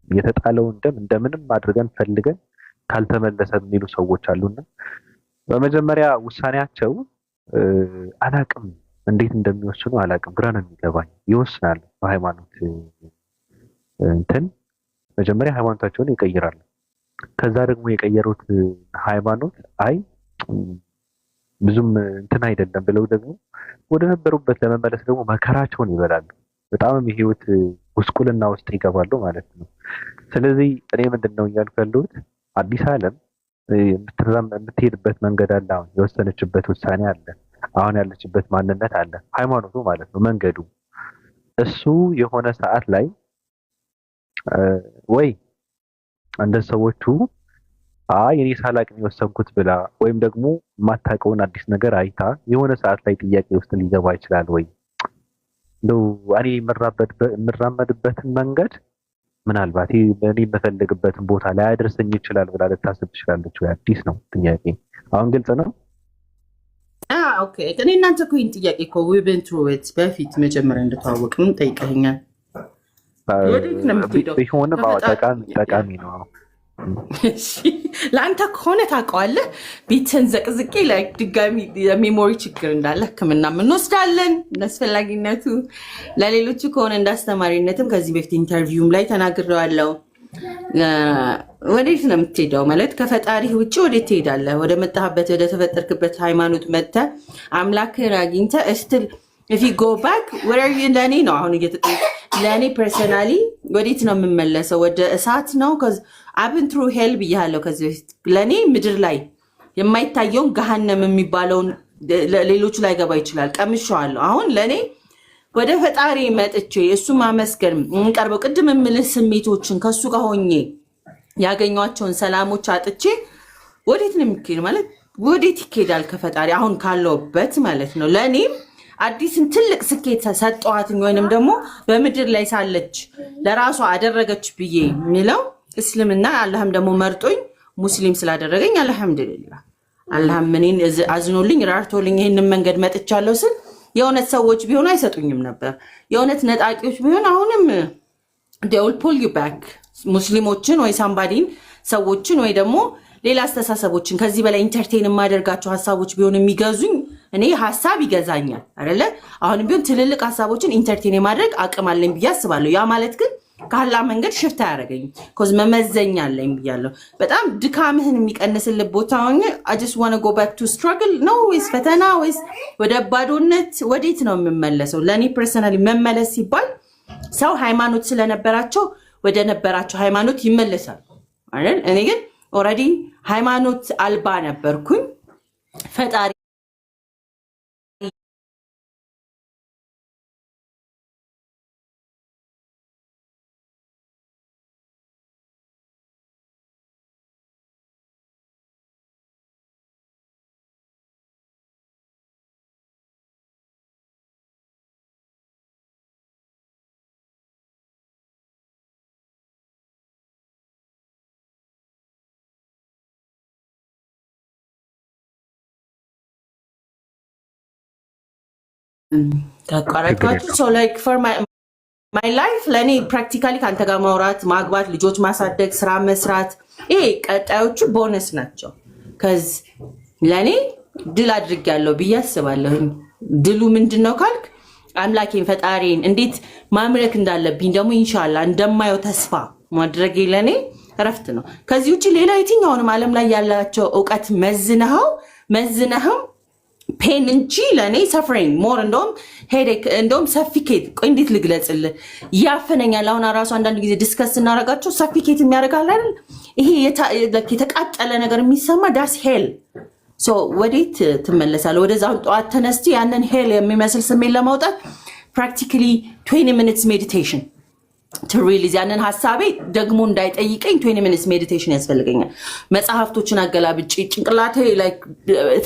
የተጣለውን ደም እንደምንም አድርገን ፈልገን ካልተመለሰ የሚሉ ሰዎች አሉና በመጀመሪያ ውሳኔያቸው አላቅም፣ እንዴት እንደሚወስኑ አላቅም፣ ግራ ነው የሚገባኝ። ይወስናሉ በሃይማኖት እንትን መጀመሪያ ሃይማኖታቸውን ይቀይራሉ። ከዛ ደግሞ የቀየሩት ሃይማኖት አይ ብዙም እንትን አይደለም ብለው ደግሞ ወደ ነበሩበት ለመመለስ ደግሞ መከራቸውን ይበላሉ። በጣም የህይወት ጉስቁልና ውስጥ ይገባሉ ማለት ነው። ስለዚህ እኔ ምንድነው እያልኩ ያለሁት አዲስ ዓለም የምትሄድበት መንገድ አለ። አሁን የወሰነችበት ውሳኔ አለ። አሁን ያለችበት ማንነት አለ። ሃይማኖቱ ማለት ነው መንገዱ። እሱ የሆነ ሰዓት ላይ ወይ እንደ ሰዎቹ እኔ ሳላቅ ነው የወሰንኩት ብላ ወይም ደግሞ ማታውቀውን አዲስ ነገር አይታ የሆነ ሰዓት ላይ ጥያቄ ውስጥ ሊገባ ይችላል። ወይ እንደው እኔ የምራመድበትን መንገድ ምናልባት እኔ የምፈልግበትን ቦታ ላይ አያደርሰኝ ይችላል ብላ ልታስብ ትችላለች። ወይ አዲስ ነው ጥያቄ። አሁን ግልጽ ነው። ኦኬ እኔ እናንተ እኮ ይህን ጥያቄ እኮ we been through it በፊት መጀመሪያ እንደተዋወቅን ጠይቀኸኛል። ወዴት ነው የምትሄደው? ቢሆንም ጠቃሚ ነው። ለአንተ ከሆነ ታውቀዋለህ። ቤትን ዘቅዝቄ ላይ ድጋሚ የሜሞሪ ችግር እንዳለ ሕክምና እንወስዳለን እንዳስፈላጊነቱ። ለሌሎቹ ከሆነ እንዳስተማሪነትም ከዚህ በፊት ኢንተርቪውም ላይ ተናግሬዋለሁ። ወዴት ነው የምትሄደው ማለት ከፈጣሪህ ውጭ ወዴት ትሄዳለህ? ወደ መጣህበት ወደ ተፈጠርክበት ሃይማኖት መጥተህ አምላክህን አግኝተህ እስቲል if you go back where are you? ለኔ ነው አሁን ለኔ ፐርሰናሊ ወዴት ነው የምመለሰው? ወደ እሳት ነው። cuz I've been through hell ብያለሁ ከዚህ በፊት። ለኔ ምድር ላይ የማይታየውን ገሃነም የሚባለውን ሌሎቹ ላይ ገባ ይችላል ቀምሻለሁ። አሁን ለኔ ወደ ፈጣሪ መጥቼ እሱ ማመስገን እንቀርበው ቅድም የምልህ ስሜቶችን ከሱ ጋር ሆኜ ያገኟቸውን ሰላሞች አጥቼ ወዴት ነው የሚሄድ ማለት ወዴት ይሄዳል ከፈጣሪ አሁን ካለውበት ማለት ነው። ለኔም አዲስን ትልቅ ስኬት ሰጠዋትኝ ወይንም ደግሞ በምድር ላይ ሳለች ለራሷ አደረገች ብዬ የሚለው እስልምና አላህም ደግሞ መርጦኝ ሙስሊም ስላደረገኝ አልহামዱሊላህ። አላህም እኔን አዝኖልኝ ራርቶልኝ ይሄንን መንገድ መጥቻለሁ ስል የእውነት ሰዎች ቢሆኑ አይሰጡኝም ነበር። የእውነት ነጣቂዎች ቢሆን አሁንም they will pull you back ሙስሊሞችን ወይ ሳምባዲን ሰዎችን ወይ ደግሞ ሌላ አስተሳሰቦችን ከዚህ በላይ ኢንተርቴይን የማደርጋቸው ሐሳቦች ቢሆን የሚገዙኝ እኔ ሐሳብ ይገዛኛል አይደለ? አሁንም ቢሆን ትልልቅ ሐሳቦችን ኢንተርቴን የማድረግ አቅም አለኝ ብዬ አስባለሁ። ያ ማለት ግን ካላ መንገድ ሽፍት አያደርገኝም። ኮዝ መመዘኛ አለኝ ብያለሁ። በጣም ድካምህን የሚቀንስልህ ቦታ ሆኜ I just want to go back to struggle ነው ወይስ ፈተና ወይስ ወደ ባዶነት ወዴት ነው የምመለሰው? ለእኔ ፐርሰናሊ መመለስ ሲባል ሰው ሃይማኖት ስለነበራቸው ወደ ነበራቸው ሃይማኖት ይመለሳል አይደል? እኔ ግን ኦልሬዲ ሃይማኖት አልባ ነበርኩኝ። ፈጣሪ ታቋራጥኳችሁ ሶ ላይክ ፎር ማይ ላይፍ ለእኔ ፕራክቲካሊ ከአንተ ጋር ማውራት፣ ማግባት፣ ልጆች ማሳደግ፣ ስራ መስራት ይሄ ቀጣዮቹ ቦነስ ናቸው። ከዚ ለእኔ ድል አድርጌያለሁ ብዬ አስባለሁኝ። ድሉ ምንድን ነው ካልክ አምላኬን ፈጣሪን እንዴት ማምለክ እንዳለብኝ ደግሞ ኢንሻላህ እንደማየው ተስፋ ማድረጌ ለእኔ እረፍት ነው። ከዚህ ውጭ ሌላ የትኛውንም ዓለም ላይ ያላቸው እውቀት መዝነኸው ፔን እንጂ ለእኔ ሰፍሪንግ ሞር እንደውም ሄዴክ እንደውም ሰፊኬት ቆይ እንዴት ልግለጽልህ ያፈነኛል። አሁን ራሱ አንዳንድ ጊዜ ዲስከስ ስናደርጋቸው ሰፊኬት የሚያደርጋል አይደል? ይሄ የተቃጠለ ነገር የሚሰማ ዳስ ሄል ሶ ወዴት ትመለሳለህ? ወደዛው ጠዋት ተነስቲ ያንን ሄል የሚመስል ስሜት ለማውጣት ፕራክቲካሊ 20 minutes ሜዲቴሽን to release ያንን ሐሳቤ ደግሞ እንዳይጠይቀኝ 20 minutes ሜዲቴሽን ያስፈልገኛል። መጽሐፍቶችን አገላብጬ ጭንቅላቴ ላይክ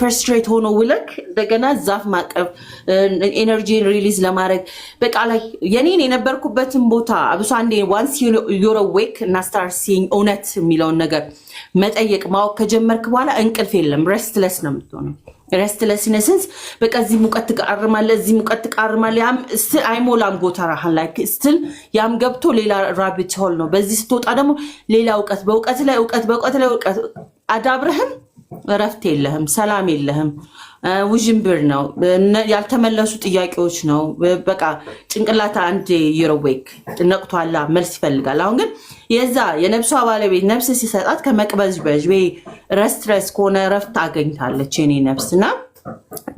ፍርስትሬት ሆኖ ውለክ እንደገና ዛፍ ማቀፍ ኤነርጂን ሪሊዝ ለማድረግ በቃ ላይ የኔን የነበርኩበትን ቦታ አብሶ አንዴ once you're awake እና start seeing እውነት የሚለውን ነገር መጠየቅ ማወቅ ከጀመርክ በኋላ እንቅልፍ የለም። ሬስትለስ ነው የምትሆነው። ሬስትለስነስንስ በቃ እዚህ ሙቀት ትቃርማለህ፣ እዚህ ሙቀት ትቃርማለህ። ያም ስቲል አይሞላም ጎተራህን ላይክ ስቲል ያም ገብቶ ሌላ ራቢት ሆል ነው። በዚህ ስትወጣ ደግሞ ሌላ እውቀት በእውቀት ላይ እውቀት አዳብረህም እረፍት የለህም፣ ሰላም የለህም። ውዥንብር ነው፣ ያልተመለሱ ጥያቄዎች ነው። በቃ ጭንቅላታ አንድ ይረዌክ ነቅቷላ መልስ ይፈልጋል። አሁን ግን የዛ የነፍሷ ባለቤት ነፍስ ሲሰጣት ከመቅበዝበዥ ወይ ረስትረስ ከሆነ ረፍት አገኝታለች የኔ ነፍስና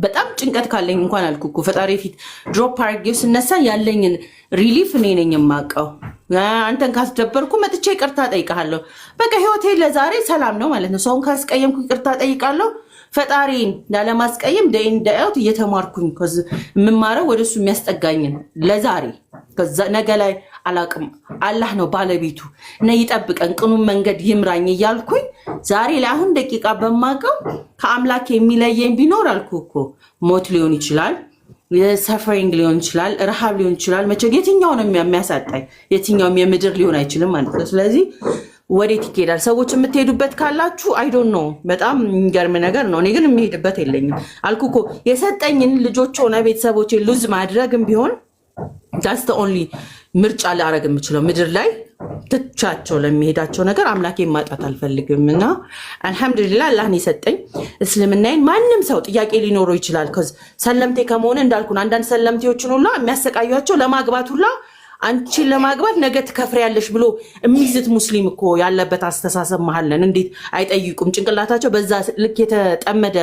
በጣም ጭንቀት ካለኝ እንኳን አልኩኩ ፈጣሪ ፊት ድሮፕ አድርጌው ስነሳ ያለኝን ሪሊፍ እኔ ነኝ የማውቀው። አንተን ካስደበርኩ መጥቼ ይቅርታ ጠይቃለሁ። በቃ ህይወቴ ለዛሬ ሰላም ነው ማለት ነው። ሰውን ካስቀየምኩ ይቅርታ ጠይቃለሁ። ፈጣሪን ላለማስቀየም ደይን ዳያውት እየተማርኩኝ ከዚ የምማረው ወደሱ የሚያስጠጋኝን ለዛሬ ከዛ ነገ ላይ አላቅም አላህ ነው ባለቤቱ እና ይጠብቀን ቅኑን መንገድ ይምራኝ እያልኩኝ ዛሬ ላይ አሁን ደቂቃ በማቀው ከአምላክ የሚለየኝ ቢኖር አልኩኩ ሞት ሊሆን ይችላል፣ የሰፈሪንግ ሊሆን ይችላል፣ ረሃብ ሊሆን ይችላል። መቼ የትኛው ነው የሚያሳጣኝ? የትኛውም የምድር ሊሆን አይችልም ማለት ነው። ስለዚህ ወዴት ይሄዳል? ሰዎች የምትሄዱበት ካላችሁ አይ ዶንት ኖ። በጣም የሚገርም ነገር ነው። እኔ ግን የምሄድበት የለኝም አልኩኮ። የሰጠኝን ልጆች ሆነ ቤተሰቦቼ ሉዝ ማድረግም ቢሆን ዳስ ዘ ኦንሊ ምርጫ ላረግ የምችለው ምድር ላይ ትቻቸው ለሚሄዳቸው ነገር አምላኬ ማጣት አልፈልግም። እና አልহামዱሊላህ አላህን የሰጠኝ እስልምናዬን ማንም ሰው ጥያቄ ሊኖረው ይችላል። ከዚ ሰለምቴ ከመሆነ እንዳልኩን አንዳንድ ሰለምቴዎችን ሁላ የሚያሰቃያቸው ለማግባት ሁላ አንቺን ለማግባት ነገ ትከፍሪያለሽ ብሎ የሚዝት ሙስሊም እኮ ያለበት አስተሳሰብ መሐለን እንዴት አይጠይቁም? ጭንቅላታቸው በዛ ልክ የተጠመደ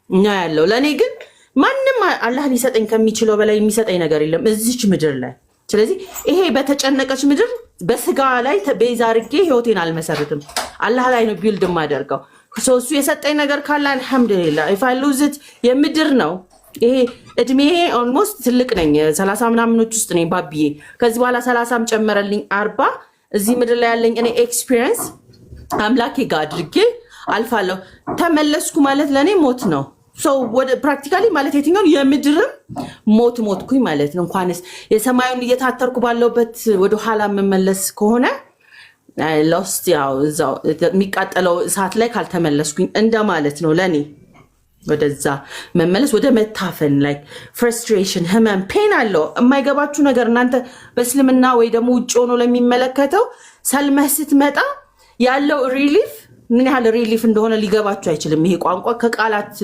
ነው ያለው። ለኔ ግን ማንም አላህ ሊሰጠኝ ከሚችለው በላይ የሚሰጠኝ ነገር የለም እዚች ምድር ላይ። ስለዚህ ይሄ በተጨነቀች ምድር በስጋ ላይ ቤዛ አድርጌ ህይወቴን አልመሰርትም። አላህ ላይ ነው ቢልድ ማደርገው። እሱ የሰጠኝ ነገር ካለ አልহামዱሊላህ if I lose it የምድር ነው። ይሄ እድሜ ኦልሞስት ትልቅ ነኝ 30 ምናምኖች ውስጥ ነኝ ባቢዬ። ከዚህ በኋላ 30ም ጨመረልኝ 40 እዚህ ምድር ላይ ያለኝ እኔ ኤክስፒሪየንስ አምላኬ ጋር አድርጌ አልፋለሁ። ተመለስኩ ማለት ለኔ ሞት ነው። ሶ ወደ ፕራክቲካሊ ማለት የትኛው የምድርም ሞትኩኝ ማለት ነው። እንኳንስ የሰማዩን እየታተርኩ ባለውበት ወደ ኋላ መመለስ ከሆነ ሎስት ያው እዛው የሚቃጠለው እሳት ላይ ካልተመለስኩኝ እንደማለት ነው ለኔ። ወደዛ መመለስ ወደ መታፈን ላይ ፍረስትሬሽን ህመም ፔን አለው። የማይገባችሁ ነገር እናንተ በእስልምና ወይ ደግሞ ውጭ ሆኖ ለሚመለከተው ሰልመህ ስትመጣ ያለው ሪሊፍ ምን ያህል ሪሊፍ እንደሆነ ሊገባችሁ አይችልም። ይሄ ቋንቋ ከቃላት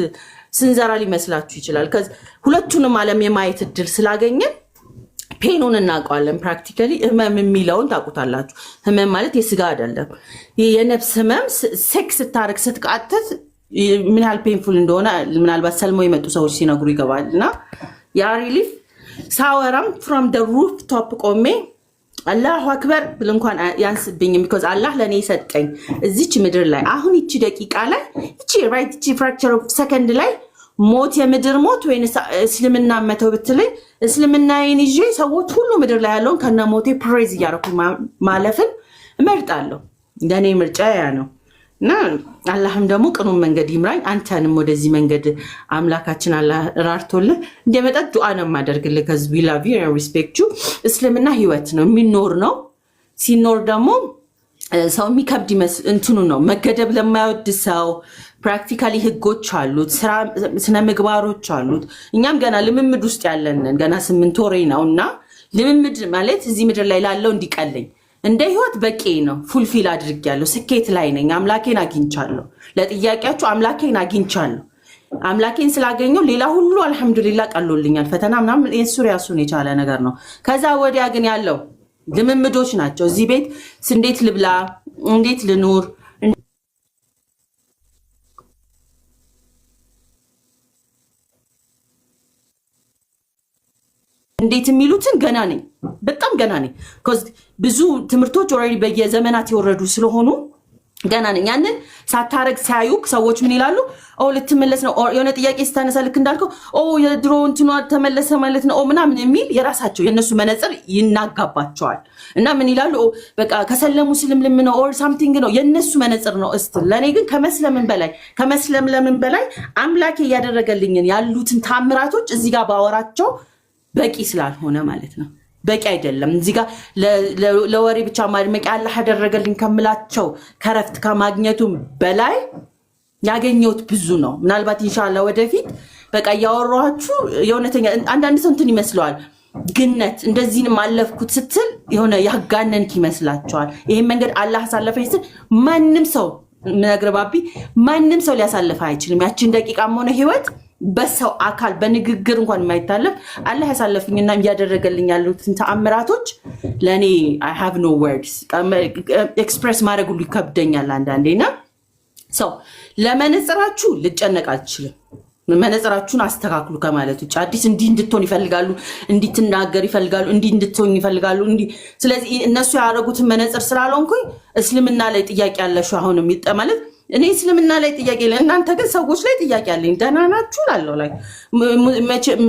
ስንዘራ ሊመስላችሁ ይችላል። ሁለቱንም ዓለም የማየት እድል ስላገኘን ፔኑን እናውቀዋለን። ፕራክቲካሊ ህመም የሚለውን ታውቁታላችሁ። ህመም ማለት የስጋ አይደለም፣ የነፍስ ህመም። ሴክስ ስታረግ ስትቃተት ምን ያህል ፔንፉል እንደሆነ ምናልባት ሰልሞ የመጡ ሰዎች ሲነግሩ ይገባል። እና ያ ሪሊፍ ሳወራም ፍሮም ደ ሩፍ ቶፕ ቆሜ አላሁ አክበር ብል እንኳን ያንስብኝም። ቢኮዝ አላህ ለእኔ ሰጠኝ እዚች ምድር ላይ አሁን ይቺ ደቂቃ ላይ ይቺ ፍራክቸር ኦፍ ሰከንድ ላይ ሞት የምድር ሞት ወይ እስልምና መተው ብትለኝ እስልምናዬን ይዤ ሰዎች ሁሉ ምድር ላይ ያለውን ከነ ሞቴ ፕሬዝ እያደረኩ ማለፍን እመርጣለሁ። ለእኔ ምርጫ ያ ነው እና አላህም ደግሞ ቅኑን መንገድ ይምራኝ። አንተንም ወደዚህ መንገድ አምላካችን አላህ ራርቶልህ እንደመጣ ዱዓ ነው የማደርግልህ። ከዚህ ዊ ላቭ ዩ ኤንድ ሪስፔክት ዩ። እስልምና ህይወት ነው፣ የሚኖር ነው። ሲኖር ደግሞ ሰው የሚከብድ እንትኑ ነው። መገደብ ለማይወድ ሰው ፕራክቲካሊ ህጎች አሉት፣ ስነ ምግባሮች አሉት። እኛም ገና ልምምድ ውስጥ ያለንን ገና 8 ወሬ ነው እና ልምምድ ማለት እዚህ ምድር ላይ ላለው እንዲቀለኝ እንደ ህይወት በቂ ነው። ፉልፊል አድርጌያለሁ፣ ስኬት ላይ ነኝ፣ አምላኬን አግኝቻለሁ። ለጥያቄያችሁ አምላኬን አግኝቻለሁ። አምላኬን ስላገኘው ሌላ ሁሉ አልሐምዱሊላህ ቀሎልኛል። ፈተና ምናምን የሱ ራሱን የቻለ ነገር ነው። ከዛ ወዲያ ግን ያለው ልምምዶች ናቸው። እዚህ ቤት እንዴት ልብላ፣ እንዴት ልኑር፣ እንዴት የሚሉትን ገና ነኝ፣ በጣም ገና ነኝ። ብዙ ትምህርቶች ኦልሬዲ በየዘመናት የወረዱ ስለሆኑ ገና ነኝ። ያንን ሳታረግ ሲያዩክ ሰዎች ምን ይላሉ? ልትመለስ ነው። የሆነ ጥያቄ ስታነሳ ልክ እንዳልከው የድሮ እንትኗ ተመለሰ ማለት ነው ምናምን የሚል የራሳቸው የእነሱ መነጽር ይናጋባቸዋል። እና ምን ይላሉ? በቃ ከሰለሙ ስልምልም ነው ኦር ሳምቲንግ ነው፣ የእነሱ መነጽር ነው። ለእኔ ግን ከመስለምን በላይ አምላኬ እያደረገልኝን ያሉትን ታምራቶች እዚህ ጋር ባወራቸው በቂ ስላልሆነ ማለት ነው። በቂ አይደለም። እዚህ ጋር ለወሬ ብቻ ማድመቂያ አላህ ያደረገልኝ ከምላቸው ከረፍት ከማግኘቱም በላይ ያገኘሁት ብዙ ነው። ምናልባት ኢንሻአላህ ወደፊት በቃ እያወራኋችሁ የእውነተኛ አንዳንድ ሰው እንትን ይመስለዋል፣ ግነት እንደዚህንም አለፍኩት ስትል የሆነ ያጋነንክ ይመስላቸዋል። ይሄን መንገድ አላህ አሳለፈኝ ስትል ማንም ሰው ምነግረባቢ ማንም ሰው ሊያሳልፍ አይችልም። ያችን ደቂቃም ሆነ ህይወት በሰው አካል በንግግር እንኳን የማይታለፍ አላህ ያሳለፍኝና እያደረገልኝ ያሉትን ተአምራቶች ለእኔ I have no words ኤክስፕሬስ ማድረግ ሁሉ ይከብደኛል አንዳንዴና ሰው ለመነጽራችሁ ልጨነቅ አልችልም። መነጽራችሁን አስተካክሉ ከማለት ውጭ አዲስ እንዲህ እንድትሆን ይፈልጋሉ፣ እንድትናገር ይፈልጋሉ፣ እንዲህ እንድትሆን ይፈልጋሉ። ስለዚህ እነሱ ያደረጉትን መነጽር ስላልሆንኩኝ እስልምና ላይ ጥያቄ ያለሽ አሁንም ማለት እኔ እስልምና ላይ ጥያቄ ላይ እናንተ ግን ሰዎች ላይ ጥያቄ አለኝ። ደህና ናችሁ ላለው ላይ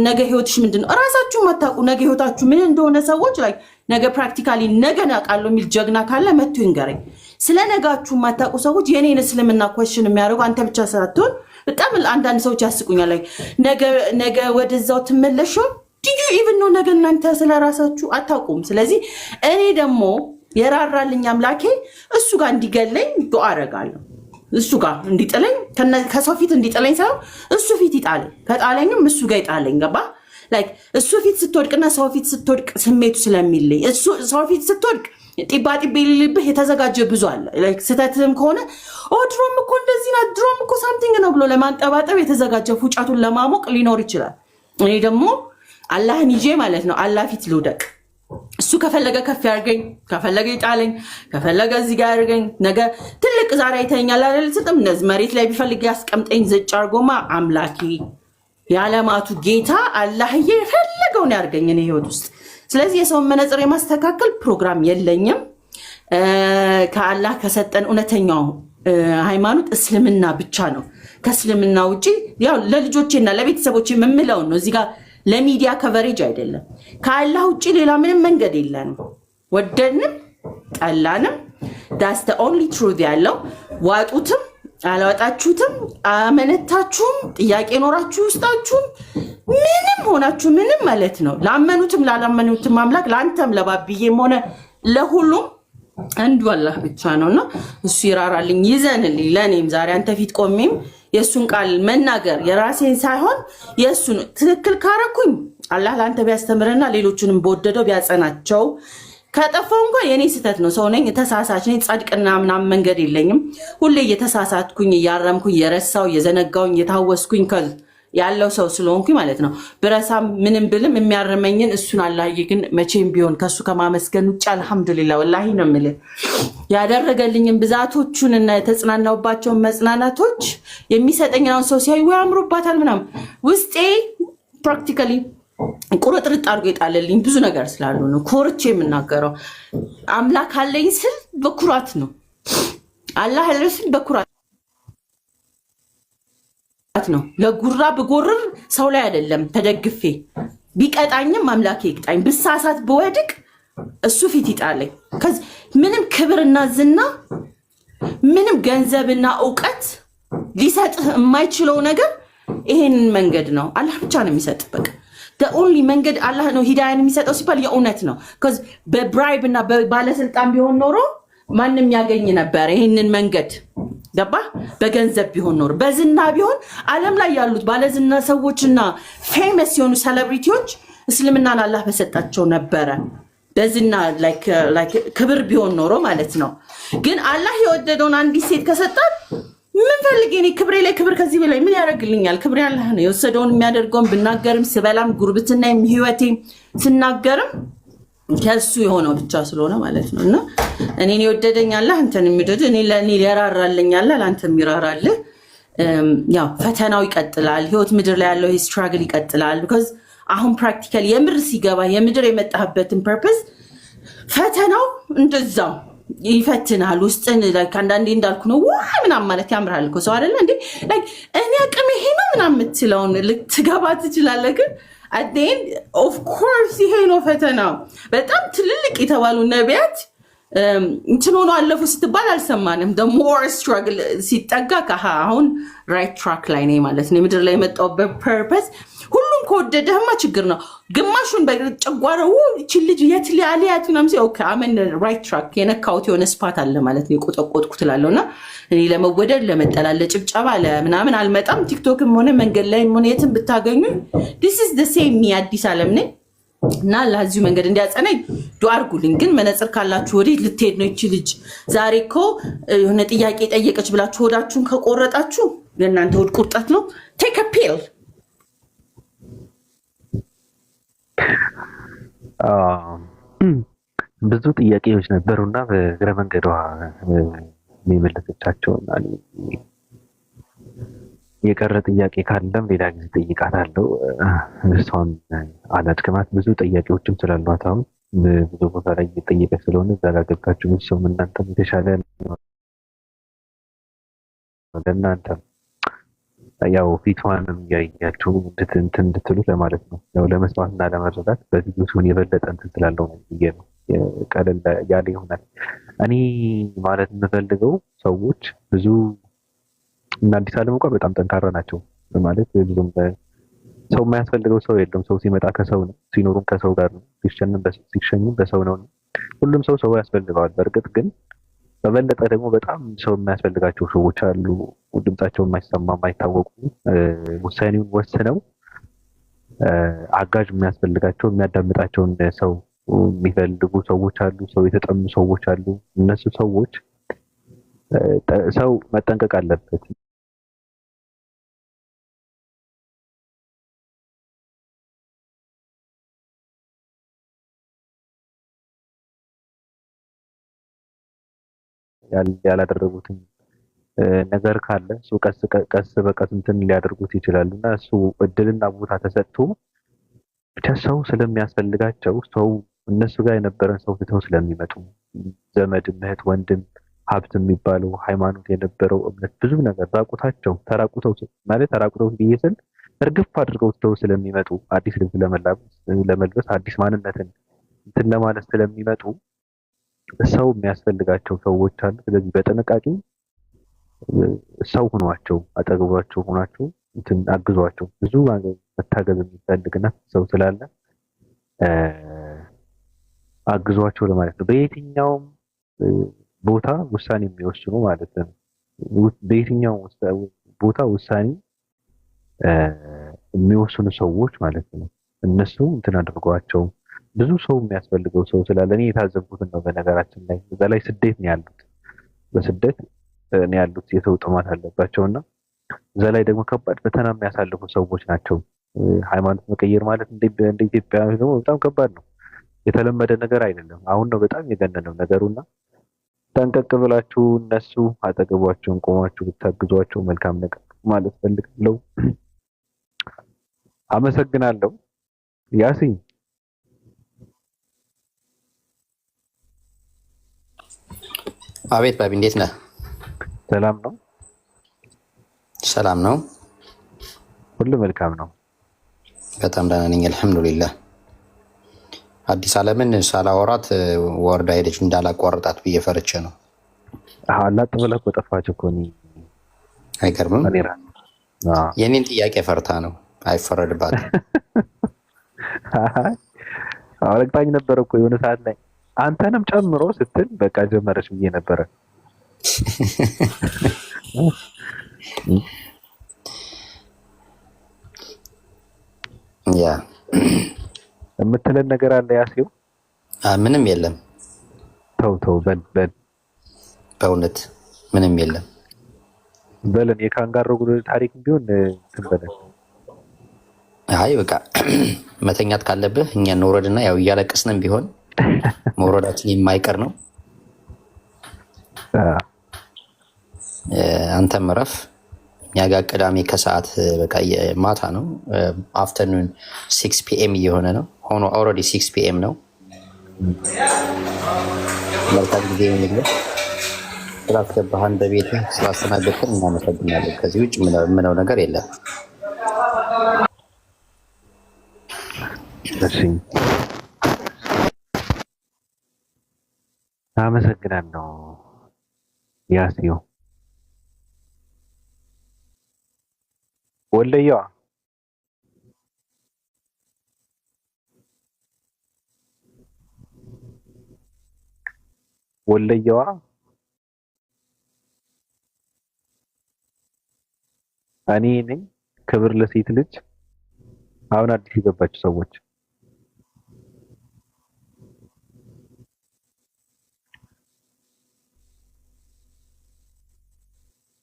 ነገ ህይወትሽ ምንድነው እራሳችሁ ማታውቁ ነገ ህይወታችሁ ምን እንደሆነ ሰዎች ላይ ነገ ፕራክቲካሊ ነገ ናቃለው የሚል ጀግና ካለ መጥቶ ይንገረኝ። ስለ ነጋችሁ ማታውቁ ሰዎች የኔን እስልምና ኳስችን የሚያደርጉ አንተ ብቻ ሳትሆን በጣም አንዳንድ ሰዎች ያስቁኛል። ላይ ነገ ወደዛው ትመለሹ ዲዩ ኢቭን ነው ነገ እናንተ ስለራሳችሁ አታውቁም። ስለዚህ እኔ ደግሞ የራራልኝ አምላኬ እሱ ጋር እንዲገለኝ ዱአ አደርጋለሁ። እሱ ጋር እንዲጥለኝ ከሰው ፊት እንዲጥለኝ ሳይሆን እሱ ፊት ይጣለኝ፣ ከጣለኝም እሱ ጋር ይጣለኝ። ገባ ላይክ እሱ ፊት ስትወድቅና ሰው ፊት ስትወድቅ ስሜቱ ስለሚለይ እሱ ሰው ፊት ስትወድቅ ጢባ ጢቤ ሊልብህ የተዘጋጀ ብዙ አለ። ላይክ ስተትም ከሆነ ድሮም እኮ እንደዚህ ናት ድሮም እኮ ሳምቲንግ ነው ብሎ ለማንጠባጠብ የተዘጋጀ ፉጫቱን ለማሞቅ ሊኖር ይችላል። እኔ ደግሞ አላህን ይዤ ማለት ነው አላህ ፊት ልውደቅ። እሱ ከፈለገ ከፍ ያርገኝ፣ ከፈለገ ይጣለኝ፣ ከፈለገ እዚህ ጋር ያርገኝ። ነገ ትልቅ ዛሬ አይተኛል አይደል ስጥም ነዝ መሬት ላይ ቢፈልግ ያስቀምጠኝ ዝጭ አርጎማ አምላኬ የዓለማቱ ጌታ አላህዬ የፈለገውን ያርገኝ እኔ ህይወት ውስጥ። ስለዚህ የሰውን መነጽር የማስተካከል ፕሮግራም የለኝም። ከአላህ ከሰጠን እውነተኛው ሃይማኖት እስልምና ብቻ ነው። ከእስልምና ውጪ ያው ለልጆቼና ለቤተሰቦቼ የምምለውን ነው። እዚህ ጋር ለሚዲያ ከቨሬጅ አይደለም። ከአላህ ውጪ ሌላ ምንም መንገድ የለንም። ወደድንም ጠላንም that's the only truth ያለው። ዋጡትም አላወጣችሁትም፣ አመነታችሁም፣ ጥያቄ ኖራችሁ ውስጣችሁም ምንም ሆናችሁ ምንም ማለት ነው። ላመኑትም ላላመኑትም አምላክ ለአንተም ለባብዬም ሆነ ለሁሉም አንዱ አላህ ብቻ ነውና እሱ ይራራልኝ ይዘንልኝ። ለኔም ዛሬ አንተ ፊት ቆሜም የሱን ቃል መናገር የራሴን ሳይሆን የሱን ትክክል ካረኩኝ አላህ ለአንተ ቢያስተምርና ሌሎቹንም በወደደው ቢያጸናቸው። ከጠፋው እንኳን የኔ ስህተት ነው። ሰው ነኝ፣ ተሳሳች ነኝ። ጻድቅና ምናምን መንገድ የለኝም። ሁሌ እየተሳሳትኩኝ እያረምኩኝ የረሳው የዘነጋውኝ የታወስኩኝ ያለው ሰው ስለሆንኩ ማለት ነው። ብረሳም ምንም ብልም የሚያርመኝን እሱን አላህ ግን መቼም ቢሆን ከሱ ከማመስገን ውጭ አልሐምዱሊላህ ወላሂ ነው የምልህ ያደረገልኝን ብዛቶቹን እና የተጽናናውባቸውን መጽናናቶች የሚሰጠኝ አሁን ሰው ሲያይ ወይ አምሮባታል ምናምን ውስጤ ፕራክቲካሊ ቁርጥርጥ አድርጎ የጣለልኝ ብዙ ነገር ስላሉ ነው ኮርቼ የምናገረው። አምላክ አለኝ ስል በኩራት ነው። አላህ አለኝ ስል በኩራት ነው። ለጉራ ብጎርር ሰው ላይ አይደለም ተደግፌ ቢቀጣኝም አምላኬ ይቅጣኝ። ብሳሳት በወድቅ እሱ ፊት ይጣለኝ። ከዚህ ምንም ክብርና ዝና ምንም ገንዘብና እውቀት ሊሰጥህ የማይችለው ነገር ይሄንን መንገድ ነው። አላህ ብቻ ነው የሚሰጥ። በቃ ኦንሊ መንገድ አላህ ነው ሂዳያን የሚሰጠው ሲባል የእውነት ነው። በብራይብ እና ባለስልጣን ቢሆን ኖሮ ማንም ያገኝ ነበር ይሄንን መንገድ ገባ። በገንዘብ ቢሆን ኖሮ በዝና ቢሆን ዓለም ላይ ያሉት ባለዝና ሰዎችና ፌመስ የሆኑ ሴሌብሪቲዎች እስልምናን አላህ በሰጣቸው ነበረ። በዝና ክብር ቢሆን ኖሮ ማለት ነው። ግን አላህ የወደደውን አንዲት ሴት ከሰጣት ምን ፈልጌ እኔ ክብሬ ላይ ክብር ከዚህ በላይ ምን ያደርግልኛል? ክብሬ አላህ ነው የወሰደውን የሚያደርገውን ብናገርም ስበላም ጉርብትና ህይወቴ ስናገርም ከሱ የሆነው ብቻ ስለሆነ ማለት ነው። እና እኔን የወደደኝ አላህ አንተን የሚወደድ እኔ ለኔ ሊራራልኝ አላህ ለአንተም ይራራልህ። ያው ፈተናው ይቀጥላል። ህይወት ምድር ላይ ያለው ስትራግል ይቀጥላል። because አሁን ፕራክቲካሊ የምር ሲገባ የምድር የመጣህበትን ፐርፐስ ፈተናው እንደዛው ይፈትናል። ውስጥን አንዳንዴ እንዳልኩ ነው ዋይ ምናምን ማለት ያምራል እኮ ሰው አይደለ እንዴ እኔ አቅም ይሄ ነው ምናምን የምትለውን ልትገባ ትችላለህ። ግን at the end of course ይሄ ነው ፈተናው። በጣም ትልልቅ የተባሉ ነቢያት እንትን ሆኖ አለፉ ስትባል አልሰማንም። the more struggle ሲጠጋ አሁን right track ላይ ነኝ ማለት ነው። ምድር ላይ የመጣሁበት ፐርፐስ ሁሉም ከወደደህማ ችግር ነው። ግማሹን በጨጓራው እቺ ልጅ የት ሊያሊያት ምናምን ሲል ኦኬ አመን ራይት ትራክ የነካውት የሆነ ስፓት አለ ማለት ነው። የቆጠቆጥኩት እላለሁና እኔ ለመወደድ ለመጠላለ ጭብጨባ ለምናምን አልመጣም። ቲክቶክም ሆነ መንገድ ላይ ሆነ የትም ብታገኙ this is the same me አዲስ ዓለም ነኝ እና ለዚሁ መንገድ እንዲያጸናኝ ዱአ አድርጉልኝ። ግን መነጽር ካላችሁ ወዴት ልትሄድ ነው እቺ ልጅ? ዛሬ እኮ የሆነ ጥያቄ ጠየቀች ብላችሁ ሆዳችሁን ከቆረጣችሁ ለእናንተ ሆድ ቁርጠት ነው። ቴክ አ ፒል ብዙ ጥያቄዎች ነበሩና በእግረ መንገዷ የሚመለሰቻቸውና የቀረ ጥያቄ ካለም ሌላ ጊዜ ጠይቃታለሁ። እሷን አላድክማት። ብዙ ጥያቄዎችም ስላሏት አሁን ብዙ ቦታ ላይ እየጠየቀች ስለሆነ እዛ ጋር ገብታችሁ ብዙ ሰው እናንተም የተሻለ ለእናንተ ያው ፊቷንም እያያችሁ እንድትሉ ለማለት ነው። ያው ለመስማትና ለመረዳት በቪዲዮ ሲሆን የበለጠ እንትን ስላለው ነው ብዬ ነው። ቀለል ያለ ይሆናል። እኔ ማለት የምፈልገው ሰዎች ብዙ እና አዲስ ዓለም እንኳን በጣም ጠንካራ ናቸው ማለት ብዙም ሰው የማያስፈልገው ሰው የለም። ሰው ሲመጣ ከሰው ነው፣ ሲኖሩም ከሰው ጋር ነው፣ ሲሸኙም በሰው ነው። ሁሉም ሰው ያስፈልገዋል። በእርግጥ ግን በበለጠ ደግሞ በጣም ሰው የሚያስፈልጋቸው ሰዎች አሉ። ድምጻቸው የማይሰማ የማይታወቁ ውሳኔውን ወስነው አጋዥ የሚያስፈልጋቸው የሚያዳምጣቸውን ሰው የሚፈልጉ ሰዎች አሉ። ሰው የተጠሙ ሰዎች አሉ። እነሱ ሰዎች ሰው መጠንቀቅ አለበት። ያላደረጉትን ነገር ካለ እሱ ቀስ በቀስ እንትን ሊያደርጉት ይችላሉ እና እሱ እድልና ቦታ ተሰጥቶ ብቻ ሰው ስለሚያስፈልጋቸው ሰው እነሱ ጋር የነበረን ሰው ትተው ስለሚመጡ ዘመድ፣ እህት፣ ወንድም፣ ሀብት የሚባለው ሃይማኖት የነበረው እምነት ብዙ ነገር ተራቁተው ብዬ ስል እርግፍ አድርገው ትተው ስለሚመጡ አዲስ ልብስ ለመልበስ አዲስ ማንነትን እንትን ለማለት ስለሚመጡ ሰው የሚያስፈልጋቸው ሰዎች አሉ። ስለዚህ በጥንቃቄ ሰው ሆኗቸው አጠገቧቸው ሆኗቸው እንትን አግዟቸው። ብዙ መታገዝ የሚፈልግና ሰው ስላለ አግዟቸው ለማለት ነው። በየትኛውም ቦታ ውሳኔ የሚወስኑ ማለት ነው። በየትኛውም ቦታ ውሳኔ የሚወስኑ ሰዎች ማለት ነው። እነሱ እንትን አድርጓቸው። ብዙ ሰው የሚያስፈልገው ሰው ስላለ እኔ የታዘብኩትን ነው። በነገራችን ላይ እዛ ላይ ስደት ነው ያሉት፣ በስደት ነው ያሉት። የሰው ጥማት አለባቸውና እዛ ላይ ደግሞ ከባድ ፈተና የሚያሳልፉ ሰዎች ናቸው። ሃይማኖት መቀየር ማለት እንደ ኢትዮጵያ ደግሞ በጣም ከባድ ነው። የተለመደ ነገር አይደለም። አሁን ነው በጣም የገነነው ነገሩና ጠንቀቅ ብላችሁ እነሱ አጠገቧቸውን ቆማችሁ ብታግዟቸው መልካም ነገር ማለት ፈልጋለሁ። አመሰግናለሁ። ያሲን አቤት ባቢ፣ እንዴት ነህ? ሰላም ነው? ሰላም ነው፣ ሁሉ መልካም ነው። በጣም ደህና ነኝ አልሐምዱሊላህ። አዲስ ዓለምን ሳላወራት ወርዳ ሄደች እንዳላቋርጣት ብዬ ፈርቼ ነው። አላጥ ብለህ እኮ ጠፋች እኮ። አይገርምም? የኔን ጥያቄ ፈርታ ነው። አይፈረድባትም። አለቅታኝ ነበር እኮ የሆነ ሰዓት ላይ አንተንም ጨምሮ ስትል በቃ ጀመረች ብዬ ነበረ። ያ የምትለን ነገር አለ ያሲው? ምንም የለም። ተው በል በእውነት ምንም የለም በለን። የካንጋሮ ታሪክ ቢሆን ትበለን። አይ በቃ መተኛት ካለብህ እኛ እንውረድና ያው እያለቀስንም ቢሆን መውረዳችን የማይቀር ነው። አንተም እረፍ። እኛ ጋር ቅዳሜ ከሰዓት በቃ ማታ ነው። አፍተርኑን 6 ፒኤም እየሆነ ነው። ሆኖ ኦልሬዲ 6 ፒኤም ነው። መልካም ጊዜ ይሁንልህ። ስላስገባህን በቤትህ ስላስተናገድከን እናመሰግናለን። ከዚህ ውጭ ምነው ነገር የለም። እሺ አመሰግናለሁ ያሲው። ወለየዋ እኔ ነኝ። ክብር ለሴት ልጅ። አሁን አዲስ የገባችሁ ሰዎች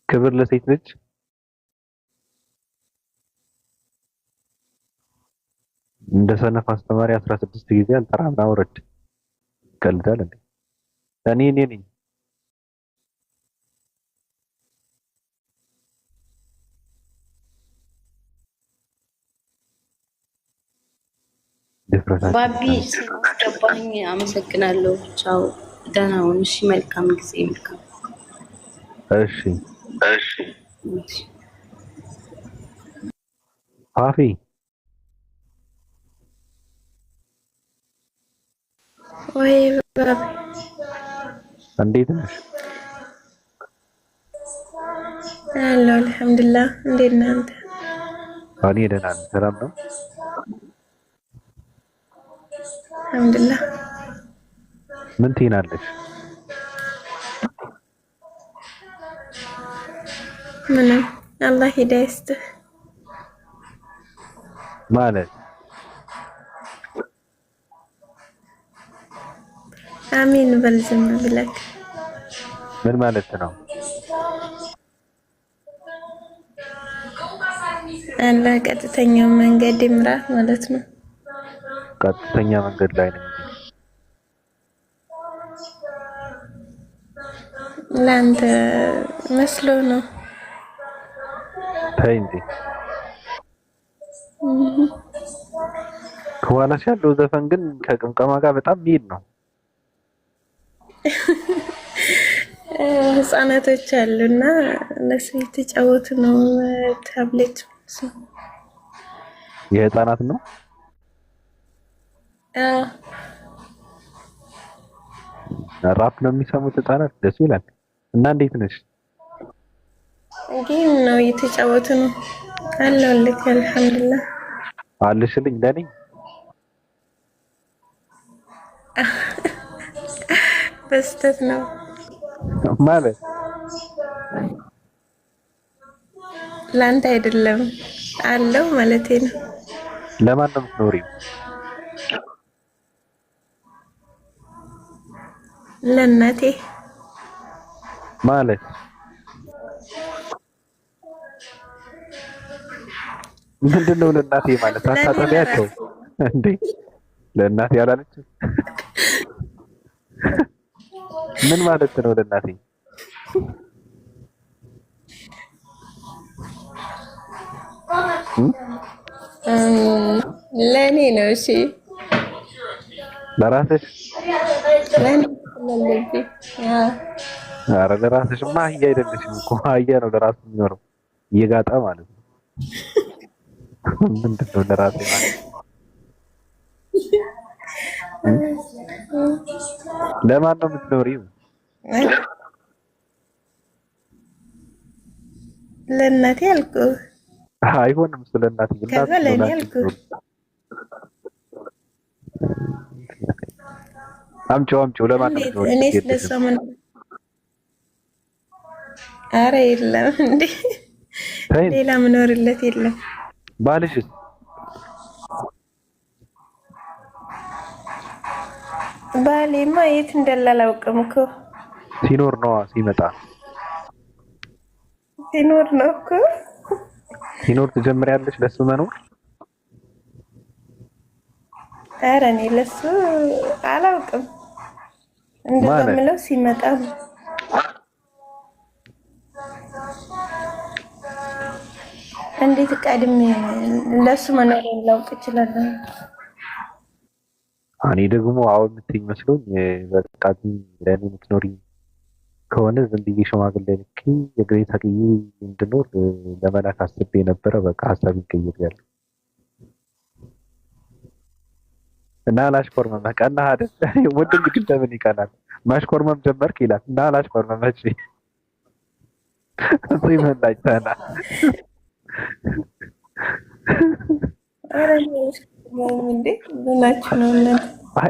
ክብር ለሴት ልጅ። እንደ ሰነፍ አስተማሪ 16 ጊዜ አልጠራም። አውረድ ቀልዳል እንዴ? እኔ ነኝ። ባቢ ስላስገባኝ አመሰግናለሁ። ቻው፣ ደህና ሁን። እሺ፣ መልካም ጊዜ። መልካም። እሺ ፋፊ ወይ ባቢ እንዴት ነሽ? አለሁ አልሐምዱሊላህ። እንዴት ነህ አንተ? እኔ ደህና ነኝ። ሰላም ነው አልሐምዱሊላህ። ምን ትይናለሽ? ምንም አላህ ሂዳያ ይስጥህ ማለት አሚን በል ዝም ብለህ። ምን ማለት ነው? አላህ ቀጥተኛው መንገድ ይምራህ ማለት ነው። ቀጥተኛ መንገድ ላይ ነኝ። ለአንተ መስሎ ነው። ተይ እንጂ ከኋላሽ ያለው ዘፈን ግን ከቅምቀማ ጋር በጣም የሚሄድ ነው። ህፃናቶች አሉና እነሱ የተጫወቱ ነው። ታብሌት የህፃናት ነው። ራፕ ነው የሚሰሙት ህፃናት። ደስ ይላል። እና እንዴት ነሽ? ጌም ነው እየተጫወቱ ነው። አለሁልህ አልሐምዱሊላህ። አለሽልኝ ለኔ በስተት ነው ማለት ለአንተ አይደለም አለው ማለቴ ነው። ለማን ነው የምትኖሪው? ለእናቴ ማለት ምንድነው ለእናቴ ማለት አታጠቢያቸው እንዴ? ለእናቴ ያላለችም ምን ማለት ነው ለእናቴ? ለእኔ ነው። እሺ ለራስሽ? ለእኔ ስለለብኝ ኧረ ለራስሽማ አህያ አይደለሽም እኮ። አህያ ነው ለራሱ የሚኖረው እየጋጠ ማለት ነው። ምንድነው ለራሴ ማለት? ለማን ነው የምትኖሪው? ለእናቴ አልኩህ። አይሆንም ስለ እናቴ ከዛ ለእኔ አልኩህ። አምጪው ለማን ነው የምትኖሪው? እኔ ስለሷ ምን? ኧረ የለም እንዴ ሌላ ምኖርለት የለም። ባልሽስ? ባሌማ የት እንዳለ አላውቅም እኮ። ሲኖር ነዋ ሲመጣ ሲኖር ነው እኮ። ሲኖር ትጀምሪያለሽ ለሱ መኖር? ኧረ እኔ ለሱ አላውቅም። እንደዛ የምለው ሲመጣ ነው። እንዴት ቀድሜ ለሱ መኖር ላውቅ እችላለሁ? እኔ ደግሞ አሁን የምትይኝ መስሎኝ በቃ ለእኔ የምትኖሪ ከሆነ ዝም ብዬ ሽማግሌ ልኬ የግሬ ታቅዬ እንድኖር ለመላክ አስቤ ነበረ። በቃ ሀሳቤን ቀይሬያለሁ እና አላሽኮርመም። ቀና አይደል? ወንድ ልጅ ግን ለምን ይቀናል? ማሽኮርመም ጀመርክ ይላል እና አላሽኮርመም። እሺ እዚህ መላጭታና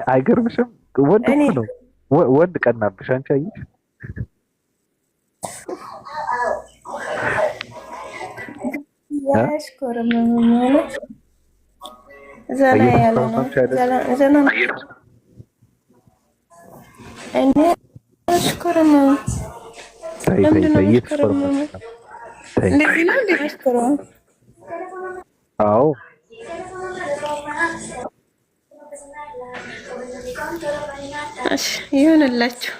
አይገርምሽም? ወንድ እኮ ነው ወንድ ቀናብሽ። አንቺ አየሽ ያሽኮርመም ማለት ዘና ያለ ነው። ዘና እኔ አሽኮርመም እንደዚህ ነው እንዴ አሽኮርመም? አዎ እሺ ይሁንላችሁ።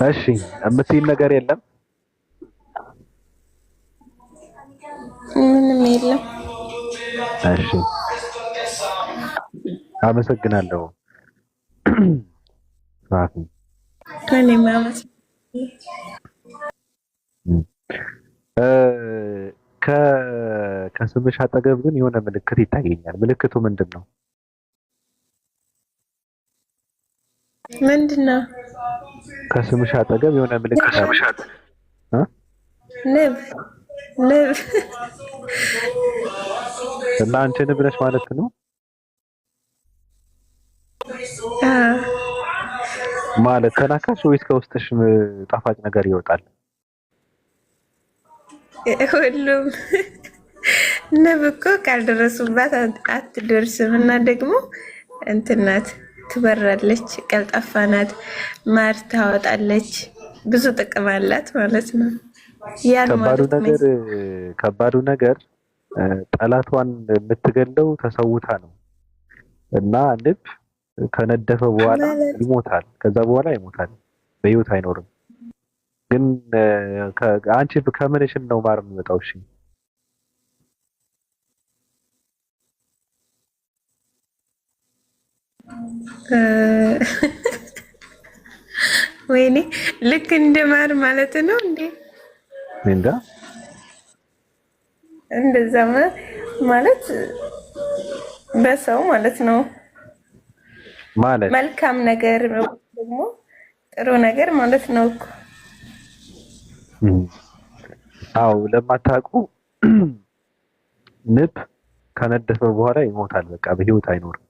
እሺ የምትይኝ ነገር የለም? ምንም የለም። እሺ አመሰግናለሁ። እኔም አመሰግናለሁ። ከስምሽ አጠገብ ግን የሆነ ምልክት ይታየኛል። ምልክቱ ምንድን ነው? ምንድን ነው? ከስምሽ አጠገብ የሆነ ምልክት አለ። ንብ እና አንቺ ንብ ነሽ ማለት ነው? ማለት ከናካሽ ወይስ ከውስጥሽ ጣፋጭ ነገር ይወጣል? ሁሉም ንብ እኮ ካልደረሱባት አትደርስም። እና ደግሞ እንትን ናት፣ ትበራለች፣ ቀልጣፋ ናት፣ ማር ታወጣለች፣ ብዙ ጥቅም አላት ማለት ነው። ያን ማለት ከባዱ ነገር ጠላቷን የምትገለው ተሰውታ ነው። እና ንብ ከነደፈ በኋላ ይሞታል። ከዛ በኋላ ይሞታል፣ በህይወት አይኖርም። ግን አንቺ ከምንሽን ነው ማር የሚወጣው? እሺ ወይኔ ልክ እንደ ማር ማለት ነው እንዴ? እንደዛ ማለት በሰው ማለት ነው። ማለት መልካም ነገር ደግሞ ጥሩ ነገር ማለት ነው እኮ። አዎ ለማታውቁ ንብ ከነደፈ በኋላ ይሞታል። በቃ በህይወት አይኖርም።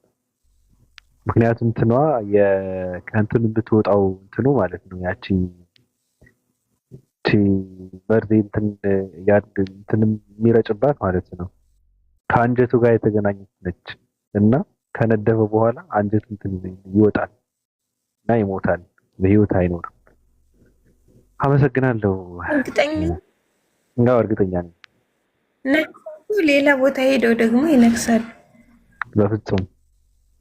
ምክንያቱም እንትኗ ከእንትን ብትወጣው እንትኑ ማለት ነው ያቺ መርዝ እንትን የሚረጭባት ማለት ነው ከአንጀቱ ጋር የተገናኘች ነች እና ከነደፈ በኋላ አንጀቱ እንትን ይወጣል እና ይሞታል። በህይወት አይኖርም። አመሰግናለሁ። እርግጠኛ ነው? እርግጠኛ ነኝ። ነግሰው ሌላ ቦታ ሄደው ደግሞ ይነግሳሉ። በፍጹም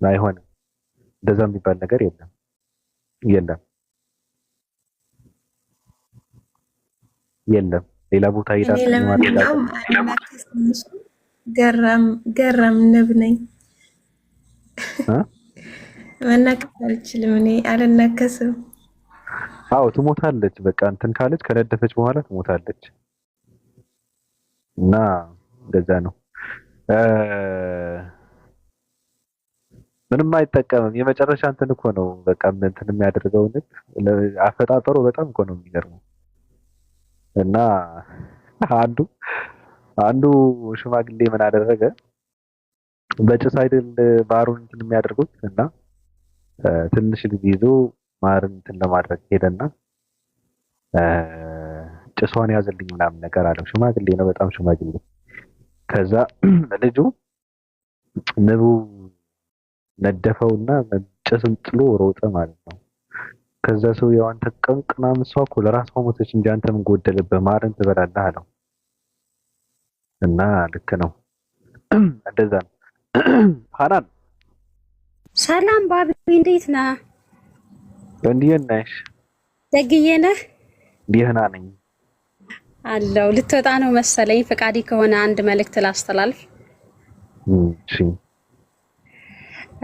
አይሆንም። እንደዛ የሚባል ነገር የለም የለም የለም። ሌላ ቦታ ሄዳ እኔ ለማንኛውም አልናከስም። እሱ ገራም ንብ ነኝ። መናከስ አልችልም። እኔ አልናከስም። አዎ ትሞታለች። በቃ እንትን ካለች ከነደፈች በኋላ ትሞታለች። እና እንደዛ ነው። ምንም አይጠቀምም። የመጨረሻ እንትን እኮ ነው። በቃ እንትን የሚያደርገው አፈጣጠሩ በጣም እኮ ነው የሚገርመው። እና አንዱ ሽማግሌ ምን አደረገ? በጭስ አይደል ማሩን እንትን የሚያደርጉት እና ትንሽ ልጅ ይዞ ማርን እንትን ለማድረግ ሄደና ጭሷን ያዘልኝ ምናምን ነገር አለው። ሽማግሌ ነው፣ በጣም ሽማግሌ። ከዛ ልጁ ንቡ ነደፈውና ጭስን ጥሎ ሮጠ ማለት ነው። ከዛ ሰው ያው አንተ ቀንቅና ምሷ እኮ ለራሷ ሞተች እንጂ አንተ ምን ጎደለብህ? ማርን ትበላለህ አለው። እና ልክ ነው፣ እንደዛ ነው። ሀናን ሰላም ባቢ፣ እንዴት ነህ? እንዴት ነሽ? ደግዬ ነህ? ደህና ነኝ አለው። ልትወጣ ነው መሰለኝ። ፈቃዲ ከሆነ አንድ መልእክት ላስተላልፍ። እሺ።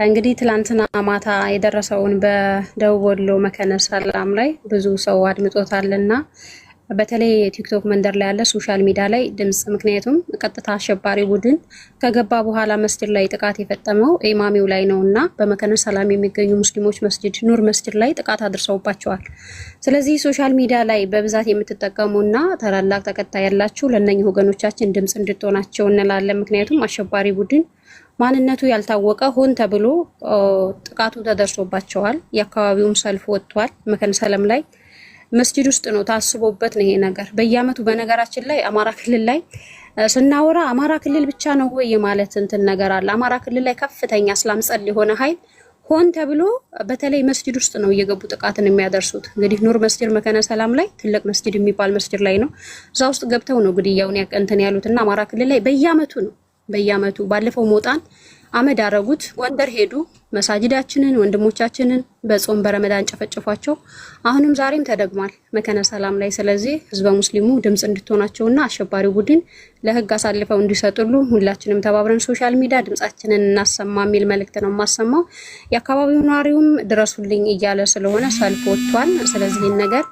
እንግዲህ ትላንትና ማታ የደረሰውን በደቡብ ወሎ መከነ ሰላም ላይ ብዙ ሰው አድምጦታልና በተለይ ቲክቶክ መንደር ላይ ያለ ሶሻል ሚዲያ ላይ ድምጽ። ምክንያቱም ቀጥታ አሸባሪ ቡድን ከገባ በኋላ መስጂድ ላይ ጥቃት የፈጸመው ኢማሚው ላይ ነውና በመከነ ሰላም የሚገኙ ሙስሊሞች መስጂድ ኑር መስጂድ ላይ ጥቃት አድርሰውባቸዋል። ስለዚህ ሶሻል ሚዲያ ላይ በብዛት የምትጠቀሙና ታላላቅ ተከታይ ያላችሁ ለነኚህ ወገኖቻችን ድምጽ እንድትሆናቸው እንላለን። ምክንያቱም አሸባሪ ቡድን ማንነቱ ያልታወቀ ሆን ተብሎ ጥቃቱ ተደርሶባቸዋል። የአካባቢውም ሰልፍ ወጥቷል። መከነ ሰላም ላይ መስጂድ ውስጥ ነው ታስቦበት ነው ይሄ ነገር። በየአመቱ በነገራችን ላይ አማራ ክልል ላይ ስናወራ አማራ ክልል ብቻ ነው ወይ ማለት እንትን ነገር አለ። አማራ ክልል ላይ ከፍተኛ እስላም ጸል የሆነ ኃይል ሆን ተብሎ በተለይ መስጂድ ውስጥ ነው እየገቡ ጥቃትን የሚያደርሱት። እንግዲህ ኑር መስጂድ መከነ ሰላም ላይ ትልቅ መስጂድ የሚባል መስጂድ ላይ ነው። እዛ ውስጥ ገብተው ነው ግድያውን እንትን ያሉትና አማራ ክልል ላይ በየአመቱ ባለፈው ሞጣን አመድ አረጉት። ጎንደር ሄዱ። መሳጅዳችንን ወንድሞቻችንን በጾም በረመዳን ጨፈጨፏቸው። አሁንም ዛሬም ተደግሟል መከነ ሰላም ላይ። ስለዚህ ህዝበ ሙስሊሙ ድምጽ እንድትሆናቸውና አሸባሪው ቡድን ለህግ አሳልፈው እንዲሰጡሉ ሁላችንም ተባብረን ሶሻል ሚዲያ ድምጻችንን እናሰማ የሚል መልእክት ነው የማሰማው። የአካባቢው ነዋሪውም ድረሱልኝ እያለ ስለሆነ ሰልፍ ወጥቷል። ስለዚህ ነገር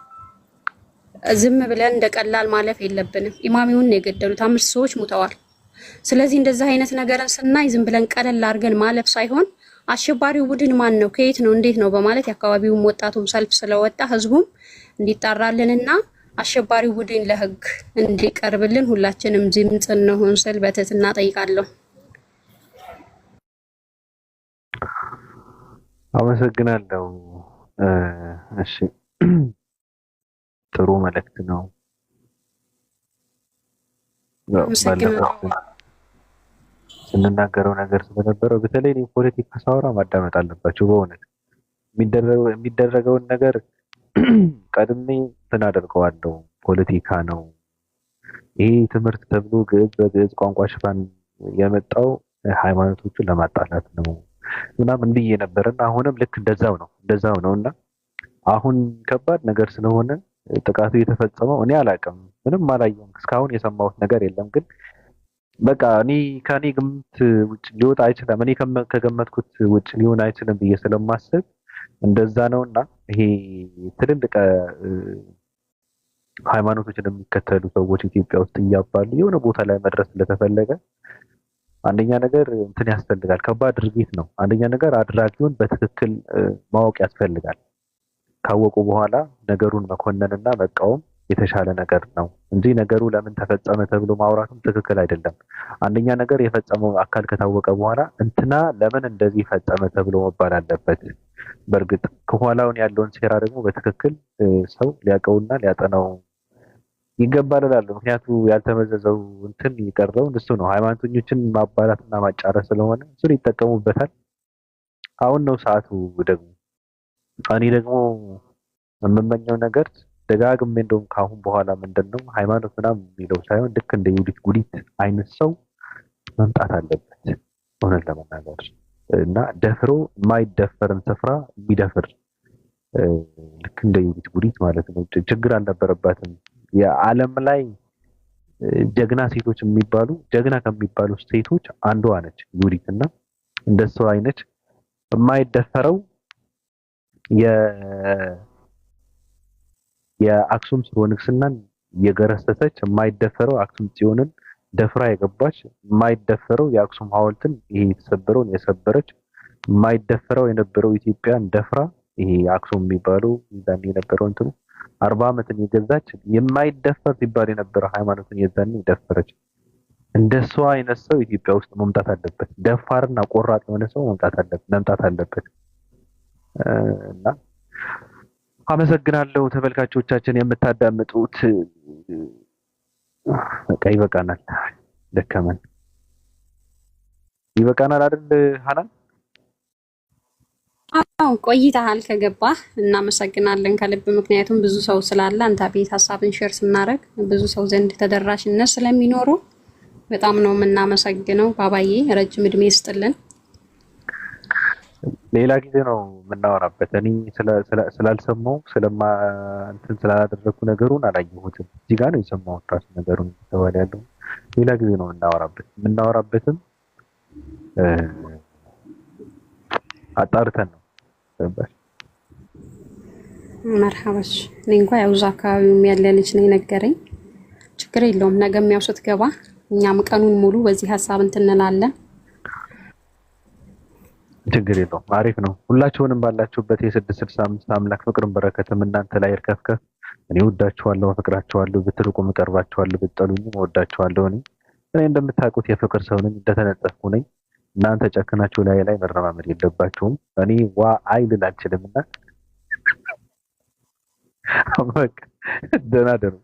ዝም ብለን እንደቀላል ማለፍ የለብንም። ኢማሚውን የገደሉት 5 ሰዎች ሙተዋል። ስለዚህ እንደዛ አይነት ነገርን ስናይ ዝም ብለን ቀለል አድርገን ማለፍ ሳይሆን አሸባሪው ቡድን ማን ነው፣ ከየት ነው፣ እንዴት ነው በማለት የአካባቢውም ወጣቱም ሰልፍ ስለወጣ ህዝቡም እንዲጣራልንና አሸባሪው ቡድን ለህግ እንዲቀርብልን ሁላችንም ድምጽ እንሆን ስል በትህትና ጠይቃለሁ። አመሰግናለሁ። እሺ፣ ጥሩ መልእክት ነው። ስንናገረው ነገር ስለነበረው በተለይ ፖለቲካ ሳወራ ማዳመጥ አለባቸው። በእውነት የሚደረገውን ነገር ቀድሜ እንትን አደርገዋለሁ። ፖለቲካ ነው ይሄ ትምህርት ተብሎ ግዕዝ በግዕዝ ቋንቋ ሽፋን የመጣው ሃይማኖቶቹን ለማጣላት ነው ምናምን ብዬ ነበርና አሁንም ልክ እንደዛው ነው እና አሁን ከባድ ነገር ስለሆነ ጥቃቱ የተፈጸመው እኔ አላውቅም፣ ምንም አላየሁም፣ እስካሁን የሰማሁት ነገር የለም። ግን በቃ ከኔ ግምት ውጭ ሊወጣ አይችልም፣ እኔ ከገመትኩት ውጭ ሊሆን አይችልም ብዬ ስለማስብ እንደዛ ነውና ይሄ ትልልቅ ሃይማኖቶችን የሚከተሉ ሰዎች ኢትዮጵያ ውስጥ እያባሉ የሆነ ቦታ ላይ መድረስ ስለተፈለገ አንደኛ ነገር እንትን ያስፈልጋል፣ ከባድ ድርጊት ነው። አንደኛ ነገር አድራጊውን በትክክል ማወቅ ያስፈልጋል። ካወቁ በኋላ ነገሩን መኮነንና መቃወም የተሻለ ነገር ነው እንጂ ነገሩ ለምን ተፈጸመ ተብሎ ማውራትም ትክክል አይደለም። አንደኛ ነገር የፈጸመው አካል ከታወቀ በኋላ እንትና ለምን እንደዚህ ፈጸመ ተብሎ መባል አለበት። በእርግጥ ከኋላውን ያለውን ሴራ ደግሞ በትክክል ሰው ሊያውቀውና ሊያጠናው ይገባል እላለሁ። ምክንያቱ ያልተመዘዘው እንትን ይቀረው እሱ ነው። ሃይማኖተኞችን ማባላትና ማጫረስ ስለሆነ እሱን ይጠቀሙበታል። አሁን ነው ሰዓቱ። ደግሞ እኔ ደግሞ የምመኘው ነገር ደጋግሜ እንደውም ካሁን በኋላ ምንድነው ሃይማኖት ምናምን የሚለው ሳይሆን ልክ እንደ ዩዲት ጉዲት አይነት ሰው መምጣት አለበት እውነት ለመናገር እና ደፍሮ የማይደፈርን ስፍራ የሚደፍር ልክ እንደ ዩዲት ጉዲት ማለት ነው። ችግር አልነበረባትም። የዓለም ላይ ጀግና ሴቶች የሚባሉ ጀግና ከሚባሉ ሴቶች አንዷ ነች ዩዲት እና እንደሷ አይነት የማይደፈረው የአክሱም ስርወ ንግስናን የገረሰሰች የማይደፈረው አክሱም ጽዮንን ደፍራ የገባች የማይደፈረው የአክሱም ሐውልትን ይሄ የተሰበረውን የሰበረች የማይደፈረው የነበረው ኢትዮጵያን ደፍራ ይሄ አክሱም የሚባለው ይዛን የነበረው እንትኑ 40 ዓመትን የገዛች የማይደፈር ሲባል የነበረ ሃይማኖትን የዛን የደፈረች እንደሷ አይነት ሰው ኢትዮጵያ ውስጥ መምጣት አለበት። ደፋርና ቆራጥ የሆነ ሰው መምጣት አለበት እና አመሰግናለሁ ተመልካቾቻችን የምታዳምጡት። በቃ ይበቃናል፣ ደከመን። ይበቃናል አይደል ሐናን? አዎ ቆይተሃል ከገባህ እናመሰግናለን ከልብ። ምክንያቱም ብዙ ሰው ስላለ አንተ ቤት ሀሳብን ሼር ስናደርግ ብዙ ሰው ዘንድ ተደራሽነት ስለሚኖሩ በጣም ነው የምናመሰግነው። ባባዬ ረጅም እድሜ ይስጥልን። ሌላ ጊዜ ነው የምናወራበት። እኔ ስላልሰማው እንትን ስላላደረኩ ነገሩን አላየሁትም። እዚህ ጋር ነው የሰማሁት ራሱ ነገሩን ተባለ ያለው። ሌላ ጊዜ ነው የምናወራበትም አጣርተን ነው ነበር። መርሐባሽ እኔ እንኳን ያው እዛ አካባቢው ያለ ልጅ ነው የነገረኝ። ችግር የለውም ነገም ያው ስትገባ እኛም ቀኑን ሙሉ በዚህ ሀሳብ እንትን እንላለን። ችግር የለውም። አሪፍ ነው። ሁላችሁንም ባላችሁበት የ665 አምላክ ፍቅርን በረከትም እናንተ ላይ ይርከፍከፍ። እኔ ወዳችኋለሁ፣ አፈቅራችኋለሁ። ብትርቁም እቀርባችኋለሁ፣ ብትጠሉኝም ወዳችኋለሁ። እኔ እንደምታውቁት የፍቅር ሰው ነኝ፣ እንደተነጠፍኩ ነኝ። እናንተ ጨክናችሁ ላይ መረማመድ የለባችሁም። እኔ ዋ አይል አልችልምና በቃ ደህና ደሩ።